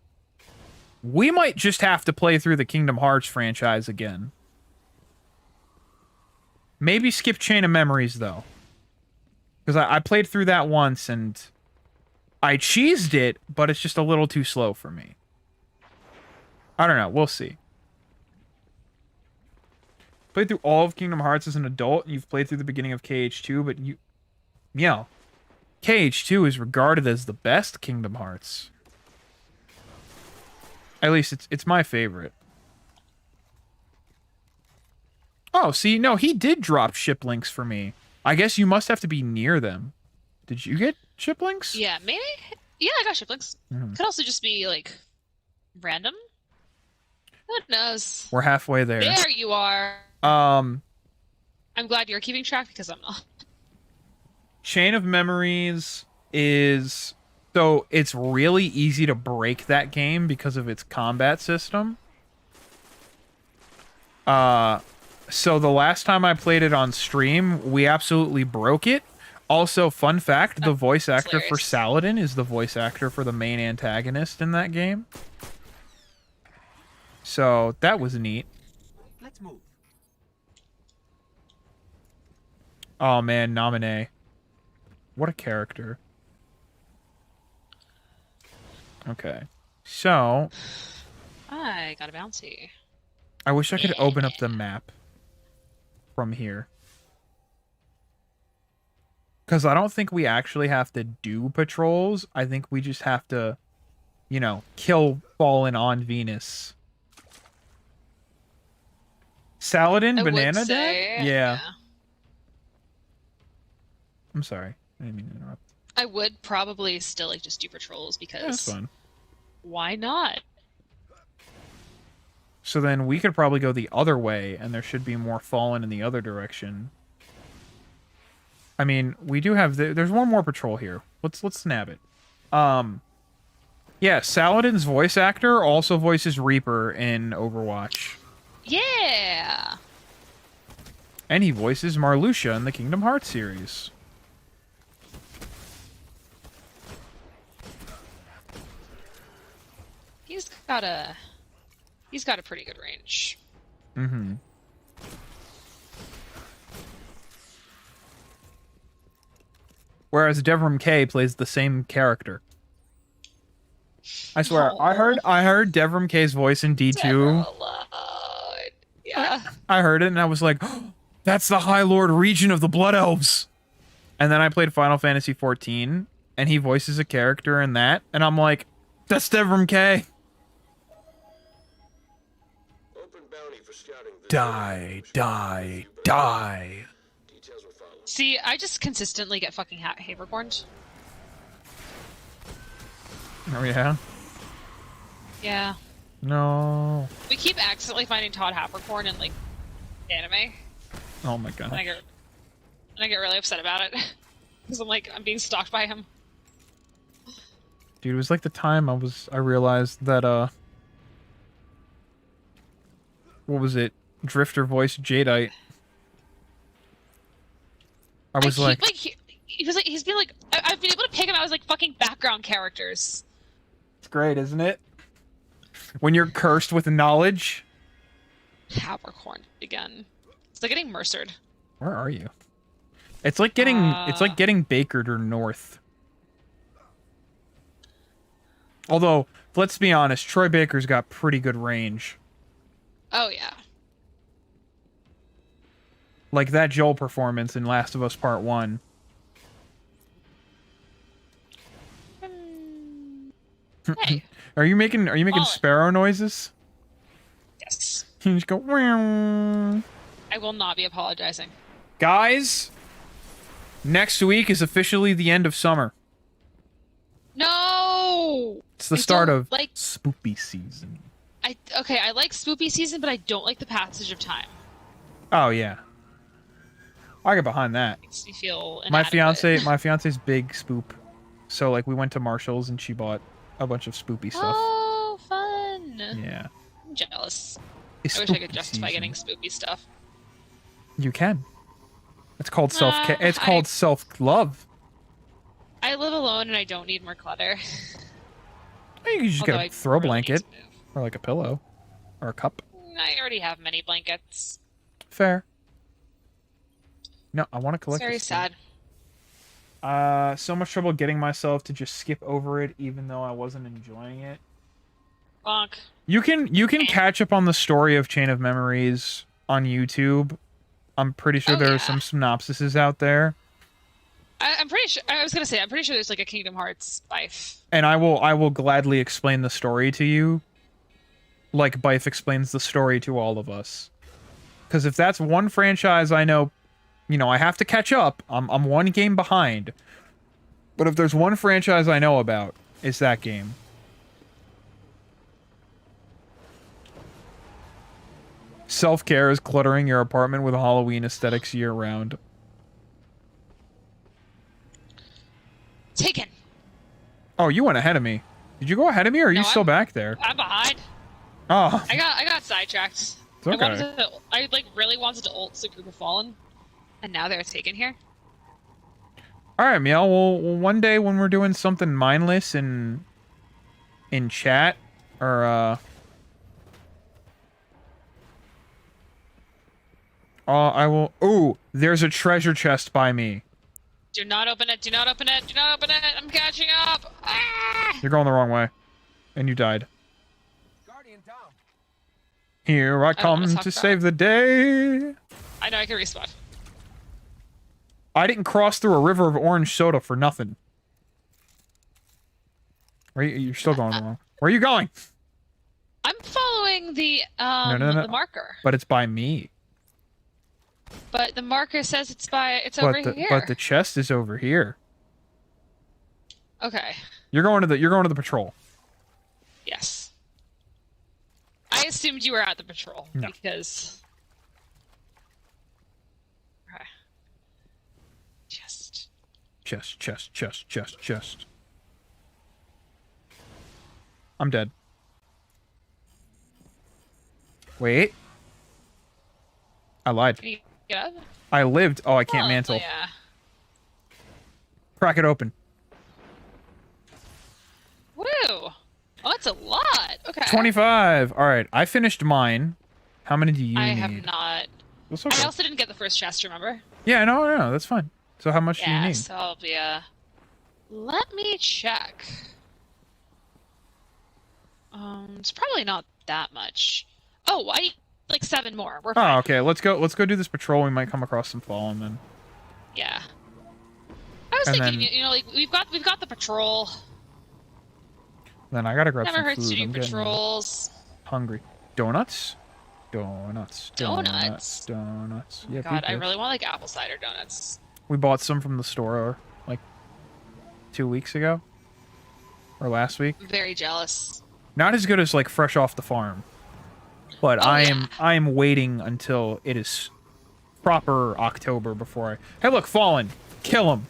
we might just have to play through the Kingdom Hearts franchise again. Maybe skip Chain of Memories, though. Because I played through that once, and I cheesed it, but it's just a little too slow for me. I don't know. We'll see. Played through all of Kingdom Hearts as an adult, and you've played through the beginning of KH2, but you... Meow. KH2 is regarded as the best Kingdom Hearts. At least it's my favorite. Oh, see, no, he did drop ship links for me. I guess you must have to be near them. Did you get ship links? Yeah, maybe? Yeah, I got ship links. Mhm. Could also just be, like, random. Who knows? We're halfway there. There you are. Um, I'm glad you're keeping track because I'm not. Chain of Memories is... So, it's really easy to break that game because of its combat system. So the last time I played it on stream, we absolutely broke it. Also, fun fact, the voice actor for hilarious. Saladin is the voice actor for the main antagonist in that game. So, that was neat. Let's move. Oh man, Naminé. What a character. Okay. So, I got a bouncy. I wish I could open up the map from here. Because I don't think we actually have to do patrols. I think we just have to, you know, kill Fallen on Venus. Saladin, I would Banana say, Dad? Yeah. I'm sorry. I didn't mean to interrupt. I would probably still like just do patrols because Yeah, that's fun. why not? So then we could probably go the other way, and there should be more Fallen in the other direction. I mean, we do have... There's one more patrol here. Let's snab it. Yeah, Saladin's voice actor also voices Reaper in Overwatch. Yeah. And he voices Marluxia in the Kingdom Hearts series. He's got a pretty good range. Mm-hmm. Whereas Devram K plays the same character. I swear, I heard Devram K's voice in D2. Yeah. I heard it and I was like, oh, that's the High Lord Regent of the Blood Elves. And then I played Final Fantasy XIV and he voices a character in that, and I'm like, that's Devram K. Open bounty for scouting this Die, area. die, die. Details will follow. See, I just consistently get fucking Havercorned. Oh yeah? Yeah. No. We keep accidentally finding Todd Havercorn in like anime. Oh my And I god. get really upset about it. Because I'm being stalked by him. Dude, it was like the time I realized that, what was it? Drifter voice Jadeite. I was keep, like, he's been like, I've been able to pick him out as like fucking background characters. it's great, isn't it? When you're cursed with knowledge. Capricorn again. It's like getting Mercered. Where are you? It's like getting Bakered or North. Although, let's be honest, Troy Baker's got pretty good range. Oh yeah. Like that Joel performance in Last of Us Part 1. Hey. Are you making Fallen. sparrow noises? Yes. You just go. Meow. I will not be apologizing. Guys, next week is officially the end of summer. No. It's the I start don't of like. spoopy season. I like spoopy season, but I don't like the passage of time. Oh yeah, I get behind that. Makes me feel My inadequate. fiance's big spoop. So like we went to Marshall's and she bought a bunch of spoopy stuff. Oh, fun! Yeah. I'm jealous. It's I wish I could spoopy justify season. getting spoopy stuff. You can. It's called self-care. It's I- called self-love. I live alone and I don't need more clutter. You can just Although get I a throw really need blanket to move. or like a pillow or a cup. I already have many blankets. Fair. No, I want to It's collect. very this thing. sad. So much trouble getting myself to just skip over it, even though I wasn't enjoying it. Bonk. You can catch up on the story of Chain of Memories on YouTube. I'm pretty sure Oh, there yeah. are some synopsises out there, I'm pretty sure. I was gonna say I'm pretty sure there's like a Kingdom Hearts Bife. and I will gladly explain the story to you, like Bife explains the story to all of us. Because if that's one franchise I know, I have to catch up. I'm one game behind. But if there's one franchise I know about, it's that game. Self-care is cluttering your apartment with Halloween aesthetics year-round. Taken. Oh, you went ahead of me. Did you go ahead of me, or are you No, still back there? I'm behind. Oh, I got sidetracked. it's okay. I like really wanted to ult the group of Fallen, and now they're taken here. All right, Miel. Well, one day when we're doing something mindless in chat, or I will. Ooh, there's a treasure chest by me. Do not open it. Do not open it. Do not open it. I'm catching up. Ah! You're going the wrong way, and you died. Guardian down. Here I don't wanna come talk to about save the day. I know I can respawn. I didn't cross through a river of orange soda for nothing. You're still going wrong. Where are you going? I'm following the No. the marker, But it's by me. but the marker says it's over here. But the chest is over here. Okay. You're going to the patrol. Yes. I assumed you were at the patrol No. because. Okay. Chest. I'm dead. Wait. I lied. Can you get up? I lived. Oh, I can't Oh, mantle. Yeah. Crack it open. Woo! Oh, that's a lot. Okay. 25. All right. I finished mine. How many do you I need? have not. That's okay. I also didn't get the first chest. Remember? Yeah, no. That's fine. So how much do you Yeah. need? So I'll be Let me check. It's probably not that much. Oh, I need like 7 more. We're fine. Oh, okay. Let's go do this patrol. We might come across some fallen then. Yeah. I was And thinking, then- like we've got the patrol. Then I gotta grab Never some hurts food. to do I'm getting patrols. hungry. Donuts. Donuts. Donuts? Yeah, God, I peaches. really want like apple cider donuts. We bought some from the store like 2 weeks ago. Or last week. I'm very jealous. Not as good as like fresh off the farm. But Oh, I yeah. am waiting until it is proper October before I. Hey, look, Fallen. Kill him.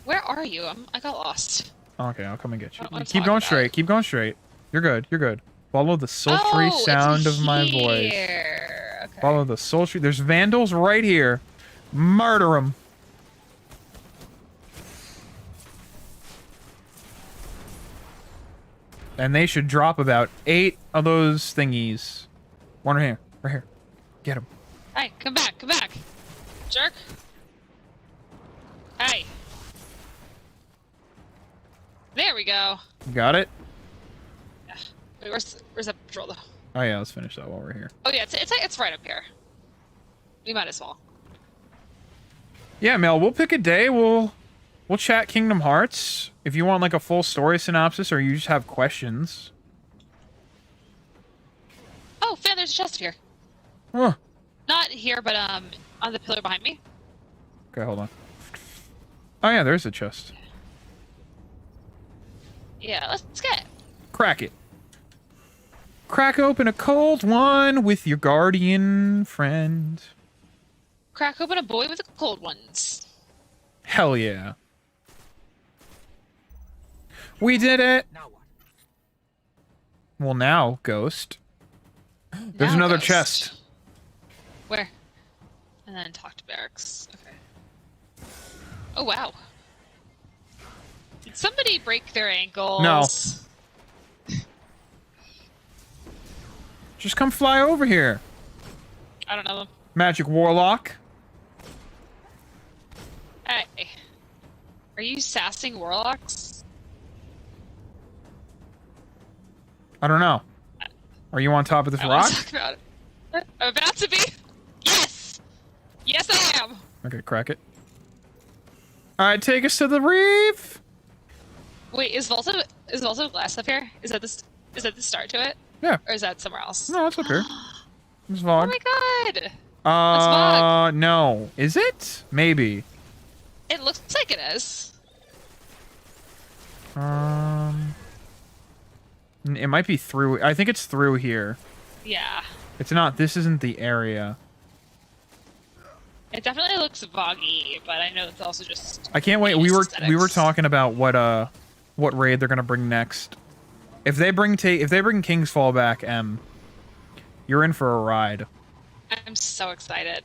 Where are you? I got lost. Okay, I'll come and get I you. don't wanna Keep talk going about straight. it. Keep going straight. You're good. Follow the sultry Oh, sound it's of my voice. here. Okay. Follow the soul tree. There's vandals right here. Murder them. And they should drop about 8 of those thingies. One right here. Right here. Get him. Hey, come back, jerk. Hey. There we go. Got it? Wait, where's that patrol though? Oh yeah, let's finish that while we're here. Oh yeah, it's right up here. We might as well. Yeah, Mel, we'll pick a day. We'll chat Kingdom Hearts. If you want like a full story synopsis or you just have questions. Oh, Fan, there's a chest here. Huh. Not here, but on the pillar behind me. Okay, hold on. Oh yeah, there's a chest. Yeah, let's get it. Crack it. Crack open a cold one with your guardian friend. Crack open a boy with the cold ones. Hell yeah. We did it! Now what? Well, now, Ghost. There's Now, another Ghost. chest. Where? And then talk to Barracks. Okay. Oh wow. Did somebody break their ankles? No. Just come fly over here. I don't know them. Magic Warlock. Hey. Are you sassing warlocks? I don't know. Are you on top of this I wanna rock? talk about it. I'm about to be. Yes! Yes, I am! Okay, crack it. Alright, take us to the reef! Wait, is Volta Glass up here? Is that the start to it? Yeah. Or is that somewhere else? No, it's up here. It's Oh Vog. my god! Vog. No. Is it? Maybe. It looks like it is. It might be through. I think it's through here. Yeah. It's not. This isn't the area. It definitely looks Voggy, but I know it's also just. I can't wait. We were aesthetics. talking about what raid they're gonna bring next. If they bring King's Fall back, you're in for a ride. I'm so excited.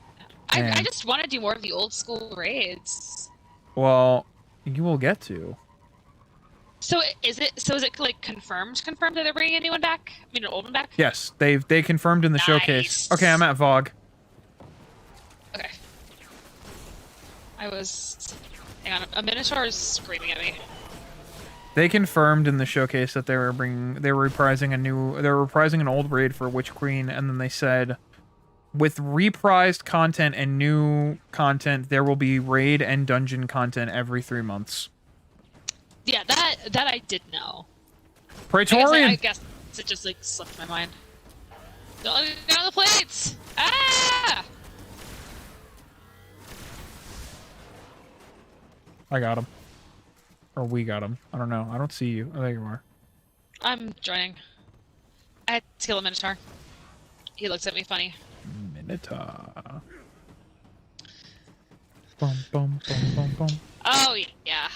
Man. I just want to do more of the old school raids. Well, you will get to. So is it like confirmed that they're bringing a new one back? I mean, an old one back? Yes, they confirmed in the showcase. Okay, I'm at Vog. Okay. Hang on, a Minotaur is screaming at me. They confirmed in the showcase that they were reprising an old raid for Witch Queen, and then they said, with reprised content and new content, there will be raid and dungeon content every 3 months. Yeah, that I did know. Praetorian! I guess it just like slipped my mind. Don't get on the plates! Ah! I got him. Or we got him. I don't know. I don't see you. Oh, there you are. I'm joining. I had to kill a Minotaur. He looks at me funny. Minotaur. Bum, bum, bum, bum, bum. Oh yeah.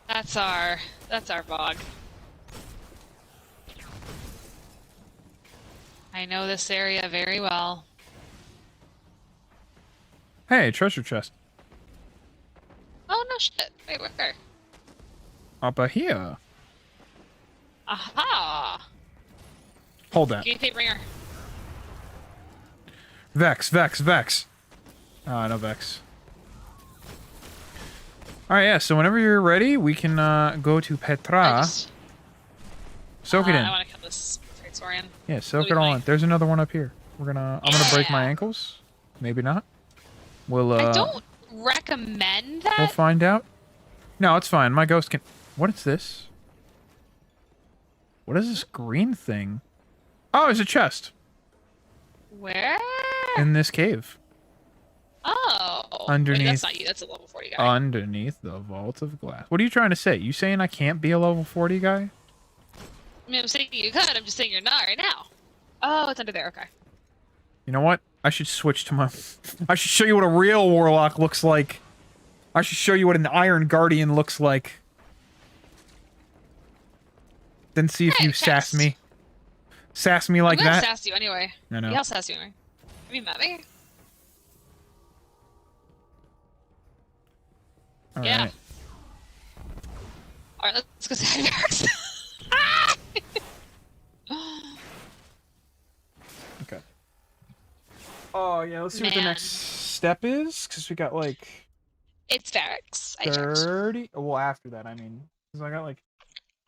That's our Vog. I know this area very well. Hey, treasure chest. Oh no shit! Wait, where? Up here. Aha! Hold that. Give me Fate Bringer. Vex. Ah, no Vex. Alright, yeah, so whenever you're ready, we can go to Petra. Soak it in. I want to kill this Praetorian. Yeah, soak It'll it be all fine. in. There's another one up here. I'm gonna break my Yeah. ankles. Maybe not. We'll I don't recommend that. we'll find out. No, it's fine. My ghost can. What is this? What is this green thing? Oh, it's a chest Where? in this cave. Oh. Underneath- Wait, that's not you. That's a level 40 guy. Underneath the vault of glass. What are you trying to say? You saying I can't be a level 40 guy? I mean, I'm saying you could. I'm just saying you're not right now. Oh, it's under there. Okay. You know what? I should switch to my... I should show you what a real warlock looks like. I should show you what an Iron Guardian looks like. Then see if Hey, you sass chest. me. sass me like I'm gonna that. sass you anyway. I know. Yeah, I'll sass you anyway. Have you met me? All Yeah. right. Alright, let's go say hi. Okay. Oh yeah, let's see what the Man. next step is, because we got like It's barracks. I checked. 30. Well, after that, I mean, because I got like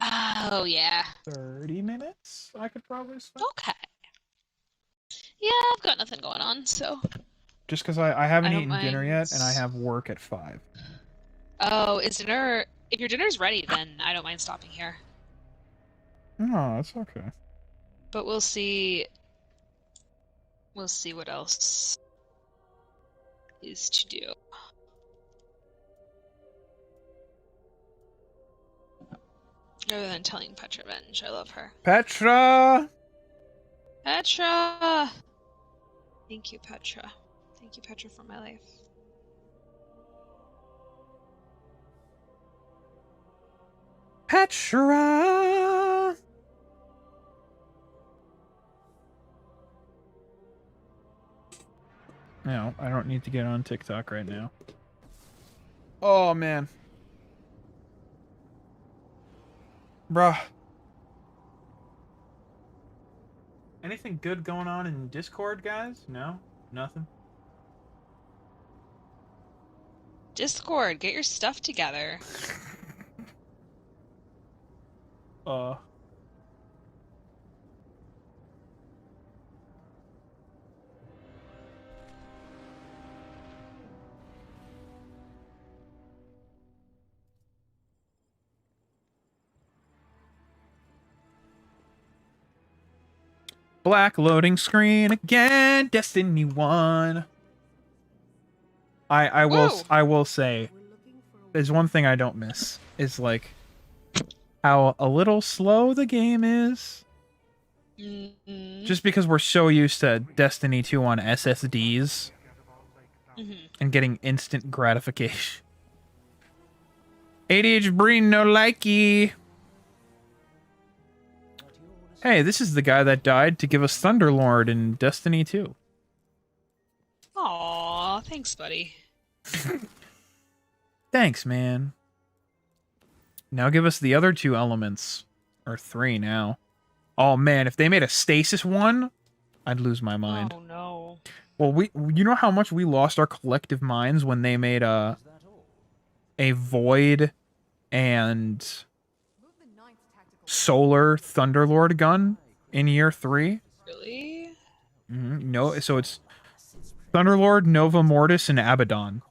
Oh, yeah. 30 minutes. I could probably spend. Okay. Yeah, I've got nothing going on, so. Just because I haven't I don't eaten dinner yet, and I mind. have work at 5. Oh, is dinner. If your dinner's ready, then I don't mind stopping here. No, it's okay. But we'll see. We'll see what else is to do. Other than telling Petra Venge, I love her. Petra. Petra! Thank you, Petra. Thank you, Petra, for my life. Petra. No, I don't need to get on TikTok right now. Oh man. Bruh. Anything good going on in Discord, guys? No? Nothing? Discord, get your stuff together. Black loading screen again. Destiny 1. I will say, there's one thing I don't miss is like how a little slow the game is. Just because we're so used to Destiny 2 on SSDs and getting instant gratification. ADH Breen no likey. Hey, this is the guy that died to give us Thunderlord in Destiny 2. Aw, thanks, buddy. Thanks, man. Now give us the other 2 elements. Or 3 now. Oh, man, if they made a stasis one, I'd lose my mind. Oh, no. Well, you know how much we lost our collective minds when they made a Void and Solar Thunderlord gun in year 3? Really? No, so it's Thunderlord, Nova Mortis, and Abaddon.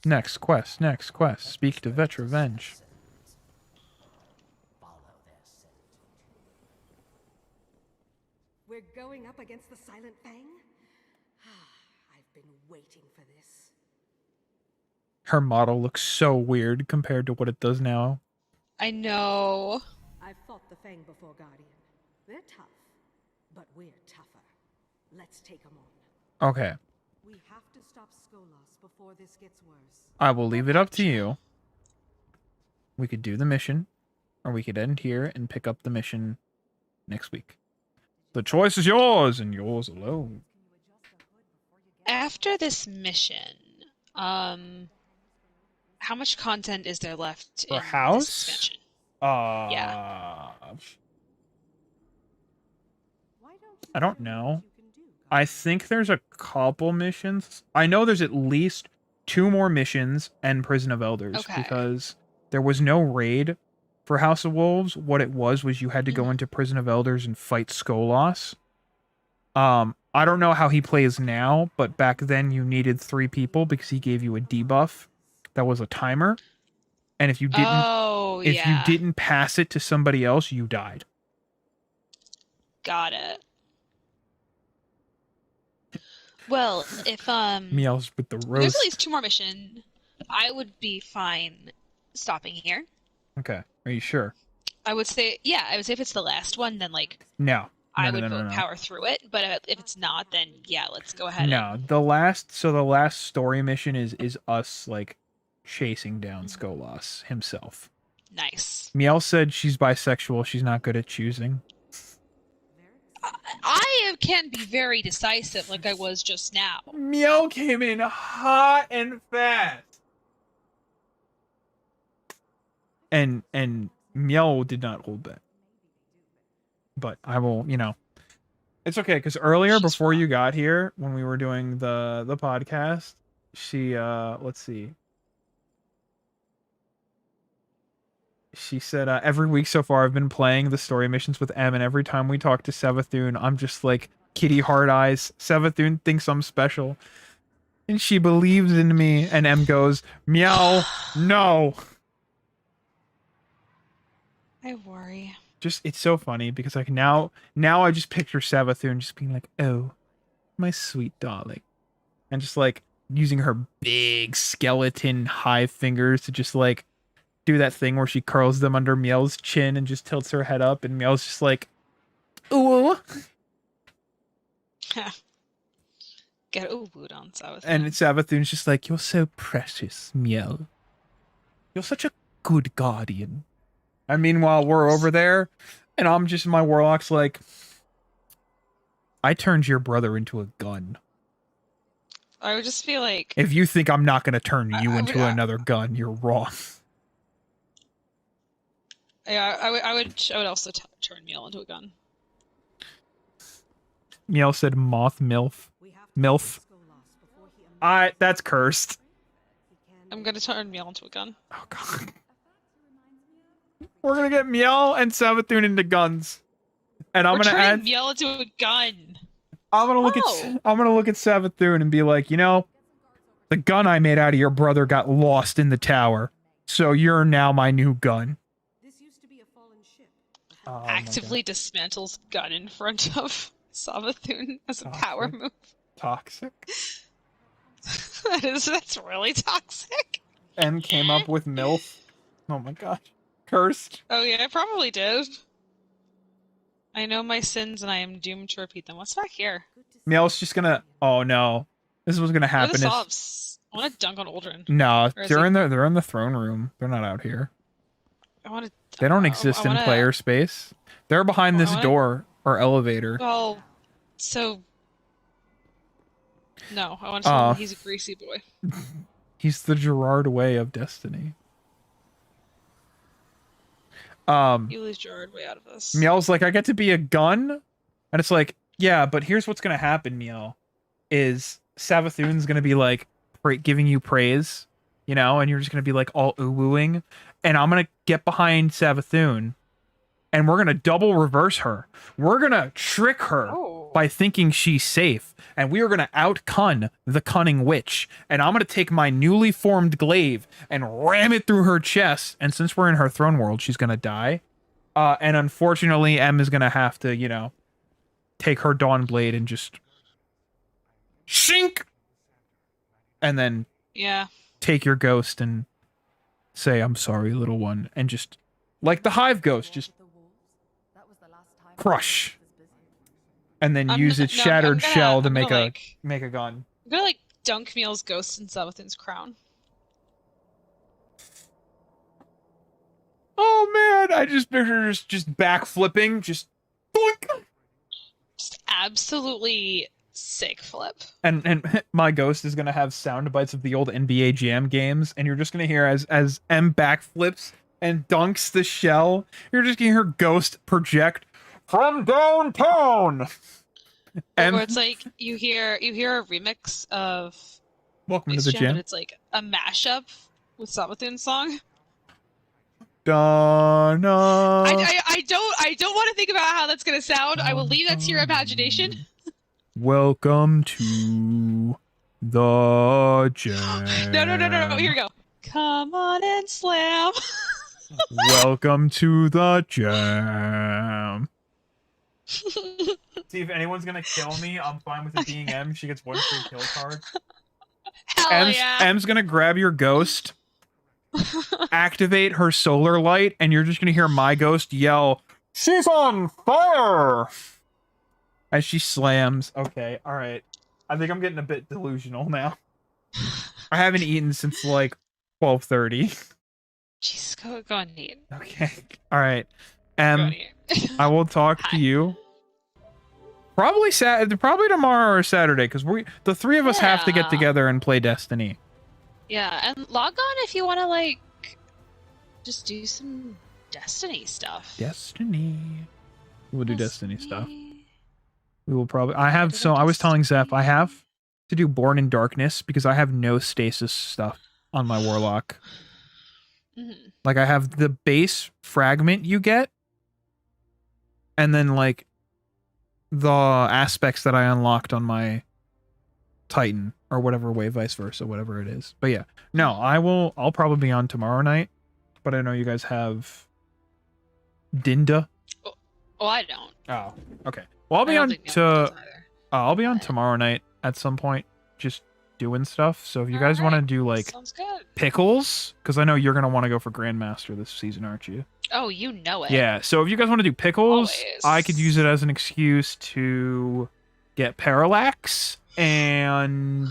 Next quest, next quest. Speak to Vetra Venge. We're going up against the Silent Fang? I've been waiting for this. Her model looks so weird compared to what it does now. I know. I've fought the Fang before, Guardian. They're tough, but we're tougher. Let's take them on. Okay, We have to stop Skolas before this gets worse. I will leave it up to you. We could do the mission, or we could end here and pick up the mission next week. The choice is yours, and yours alone. After this mission, how much content is there left For in House? this expansion? I don't know. I think there's a couple missions. I know there's at least 2 more missions and Prison of Elders, Okay. because there was no raid for House of Wolves. What it was you had to go into Prison of Elders and fight Skolas. I don't know how he plays now, but back then you needed 3 people because he gave you a debuff that was a timer. And if you didn't you didn't pass it to somebody else, you died. Got it. Well, if Meows with the there's roast. at least 2 more missions, I would be fine stopping here. Okay. Are you sure? I would say, yeah, I would say if it's the last one, then like No. I No, would no, vote no. power through it. But if it's not, then yeah, let's go ahead. No, the last story mission is us like chasing down Skolas himself. Nice. Miel said she's bisexual. She's not good at choosing. I can be very decisive, like I was just now. Miel came in hot and fast. And Miel did not hold back. But I will, it's okay, because earlier, She's before wrong. you got here, when we were doing the podcast, she let's see. She said, every week so far I've been playing the story missions with M, and every time we talk to Savathun, I'm just like kitty heart eyes. Savathun thinks I'm special. And she believes in me, and M goes, meow, no. I worry. Just, it's so funny, because like now I just picture Savathun just being like, oh, my sweet darling. And just like using her big skeleton hive fingers to just like do that thing where she curls them under Miel's chin and just tilts her head up, and Miel's just like, ooh. Get ooh-wooed on Savathun. And Savathun's just like, you're so precious, Miel. You're such a good guardian. And meanwhile, we're over there, and I'm just, my warlock's like, I turned your brother into a gun. I would just feel like If you think I'm not going to turn you I into would- another gun, you're wrong. yeah, I would also turn Miel into a gun. Miel said moth milf. We have to Milf. kill Skolas before he That's cursed. I'm gonna turn Miel into a gun. Oh, God. We're going to get Miel and Savathun into guns. And I'm We're going to turning add... Miel into a gun. I'm gonna look Oh. I'm gonna look at Savathun and be like, the gun I made out of your brother got lost in the tower, so you're now my new gun. This used to be a fallen ship. Oh, Actively dismantles gun in front of Savathun as a power Toxic. move. Toxic. That's really toxic. M came up with MILF. Oh my gosh. Cursed. Oh yeah, I probably did. I know my sins and I am doomed to repeat them. What's back here? Miel's just gonna. Oh no. This is what's gonna What are happen. the Is sobs? I want to dunk on Aldrin. no, Or is they're he- they're in the throne room. They're not out here. I want to. They don't exist in wanna, player space. They're behind I this wanna- door or elevator. Well, so. No, I want to tell Oh. him he's a greasy boy. He's the Gerard Way of Destiny. You lose Gerard way out of this. Miel's like, I get to be a gun? And it's like, yeah, but here's what's going to happen, Miel, is Savathun's going to be like giving you praise, and you're just going to be like all ooh-wooing. And I'm going to get behind Savathun and we're going to double reverse her. We're going to trick her by thinking she's safe. And we are going to out-cun the cunning witch. And I'm going to take my newly formed glaive and ram it through her chest. And since we're in her throne world, she's going to die. And unfortunately, M is going to have to, take her Dawn Blade and just shink. And then Yeah. take your ghost and say, I'm sorry, little one. And just, like the Hive Ghost, just crush. And then use its shattered shell to make a gun. I'm gonna dunk Miel's ghost in Savathun's crown. Oh man, I just picture her just backflipping, just boink. Just absolutely sick flip. And my ghost is gonna have sound bites of the old NBA Jam games, and you're just gonna hear as M backflips and dunks the shell, you're just gonna hear ghost project from downtown. Where it's like you hear a remix of Welcome to Space the Jam, Jam. but it's like a mashup with Savathun's song. Donna. I don't want to think about how that's gonna sound. I will leave that to your imagination. Welcome to the Jam. No. Here we go. Come on and slam. Welcome to the Jam. See, if anyone's gonna kill me, I'm fine with it being M. She gets 1 free kill card. Hell yeah. M's gonna grab your ghost, activate her solar light, and you're just gonna hear my ghost yell, "She's on fire!" as she slams. Okay, alright. I think I'm getting a bit delusional now. I haven't eaten since like 12:30. Jeez, go on, Nate. Okay. All right. Go on, Nate. I will talk to Hi. you. Probably probably tomorrow or Saturday, because the three of us have to get Yeah. together and play Destiny. Yeah, and log on if you want to like just do some Destiny stuff. Destiny. We'll do Destiny stuff. Destiny. We will probably. I was telling Zeph I have to do Born in Darkness because I have no stasis stuff on my Warlock. Mhm. Like I have the base fragment you get, and then like the aspects that I unlocked on my Titan or whatever way, vice versa, whatever it is. But yeah, no, I'll probably be on tomorrow night, but I know you guys have Dinda. Oh, I don't. Oh, okay. Well, I'll be I don't on think Neil does either. I'll be on tomorrow night at some point, just doing stuff. So if you guys want to do like Sounds good. pickles, because I know you're gonna want to go for Grandmaster this season, aren't you? Oh, you know it. Yeah. So if you guys want to do pickles, Always. I could use it as an excuse to get Parallax, and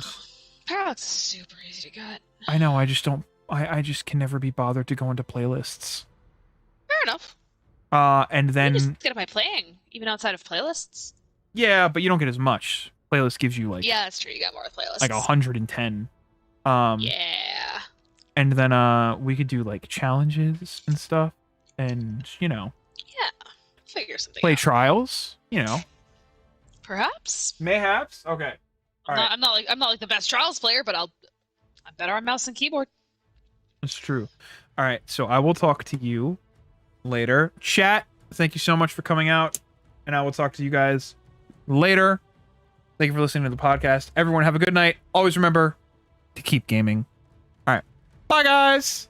Parallax is super easy to get. I know I just don't. I just can never be bothered to go into playlists. Fair enough. And You then can just get it by playing, even outside of playlists. yeah, but you don't get as much. Playlist gives you like Yeah, that's true. You got more with playlists. like 110. Yeah. And then we could do like challenges and stuff, and Yeah. Figure something play out. trials. Perhaps. Mayhaps. Okay. All right. I'm not like the best Trials player, but I'm better on mouse and keyboard. That's true. All right. So I will talk to you later. Chat, thank you so much for coming out, and I will talk to you guys later. Thank you for listening to the podcast. Everyone have a good night. Always remember to keep gaming. All right. Bye, guys.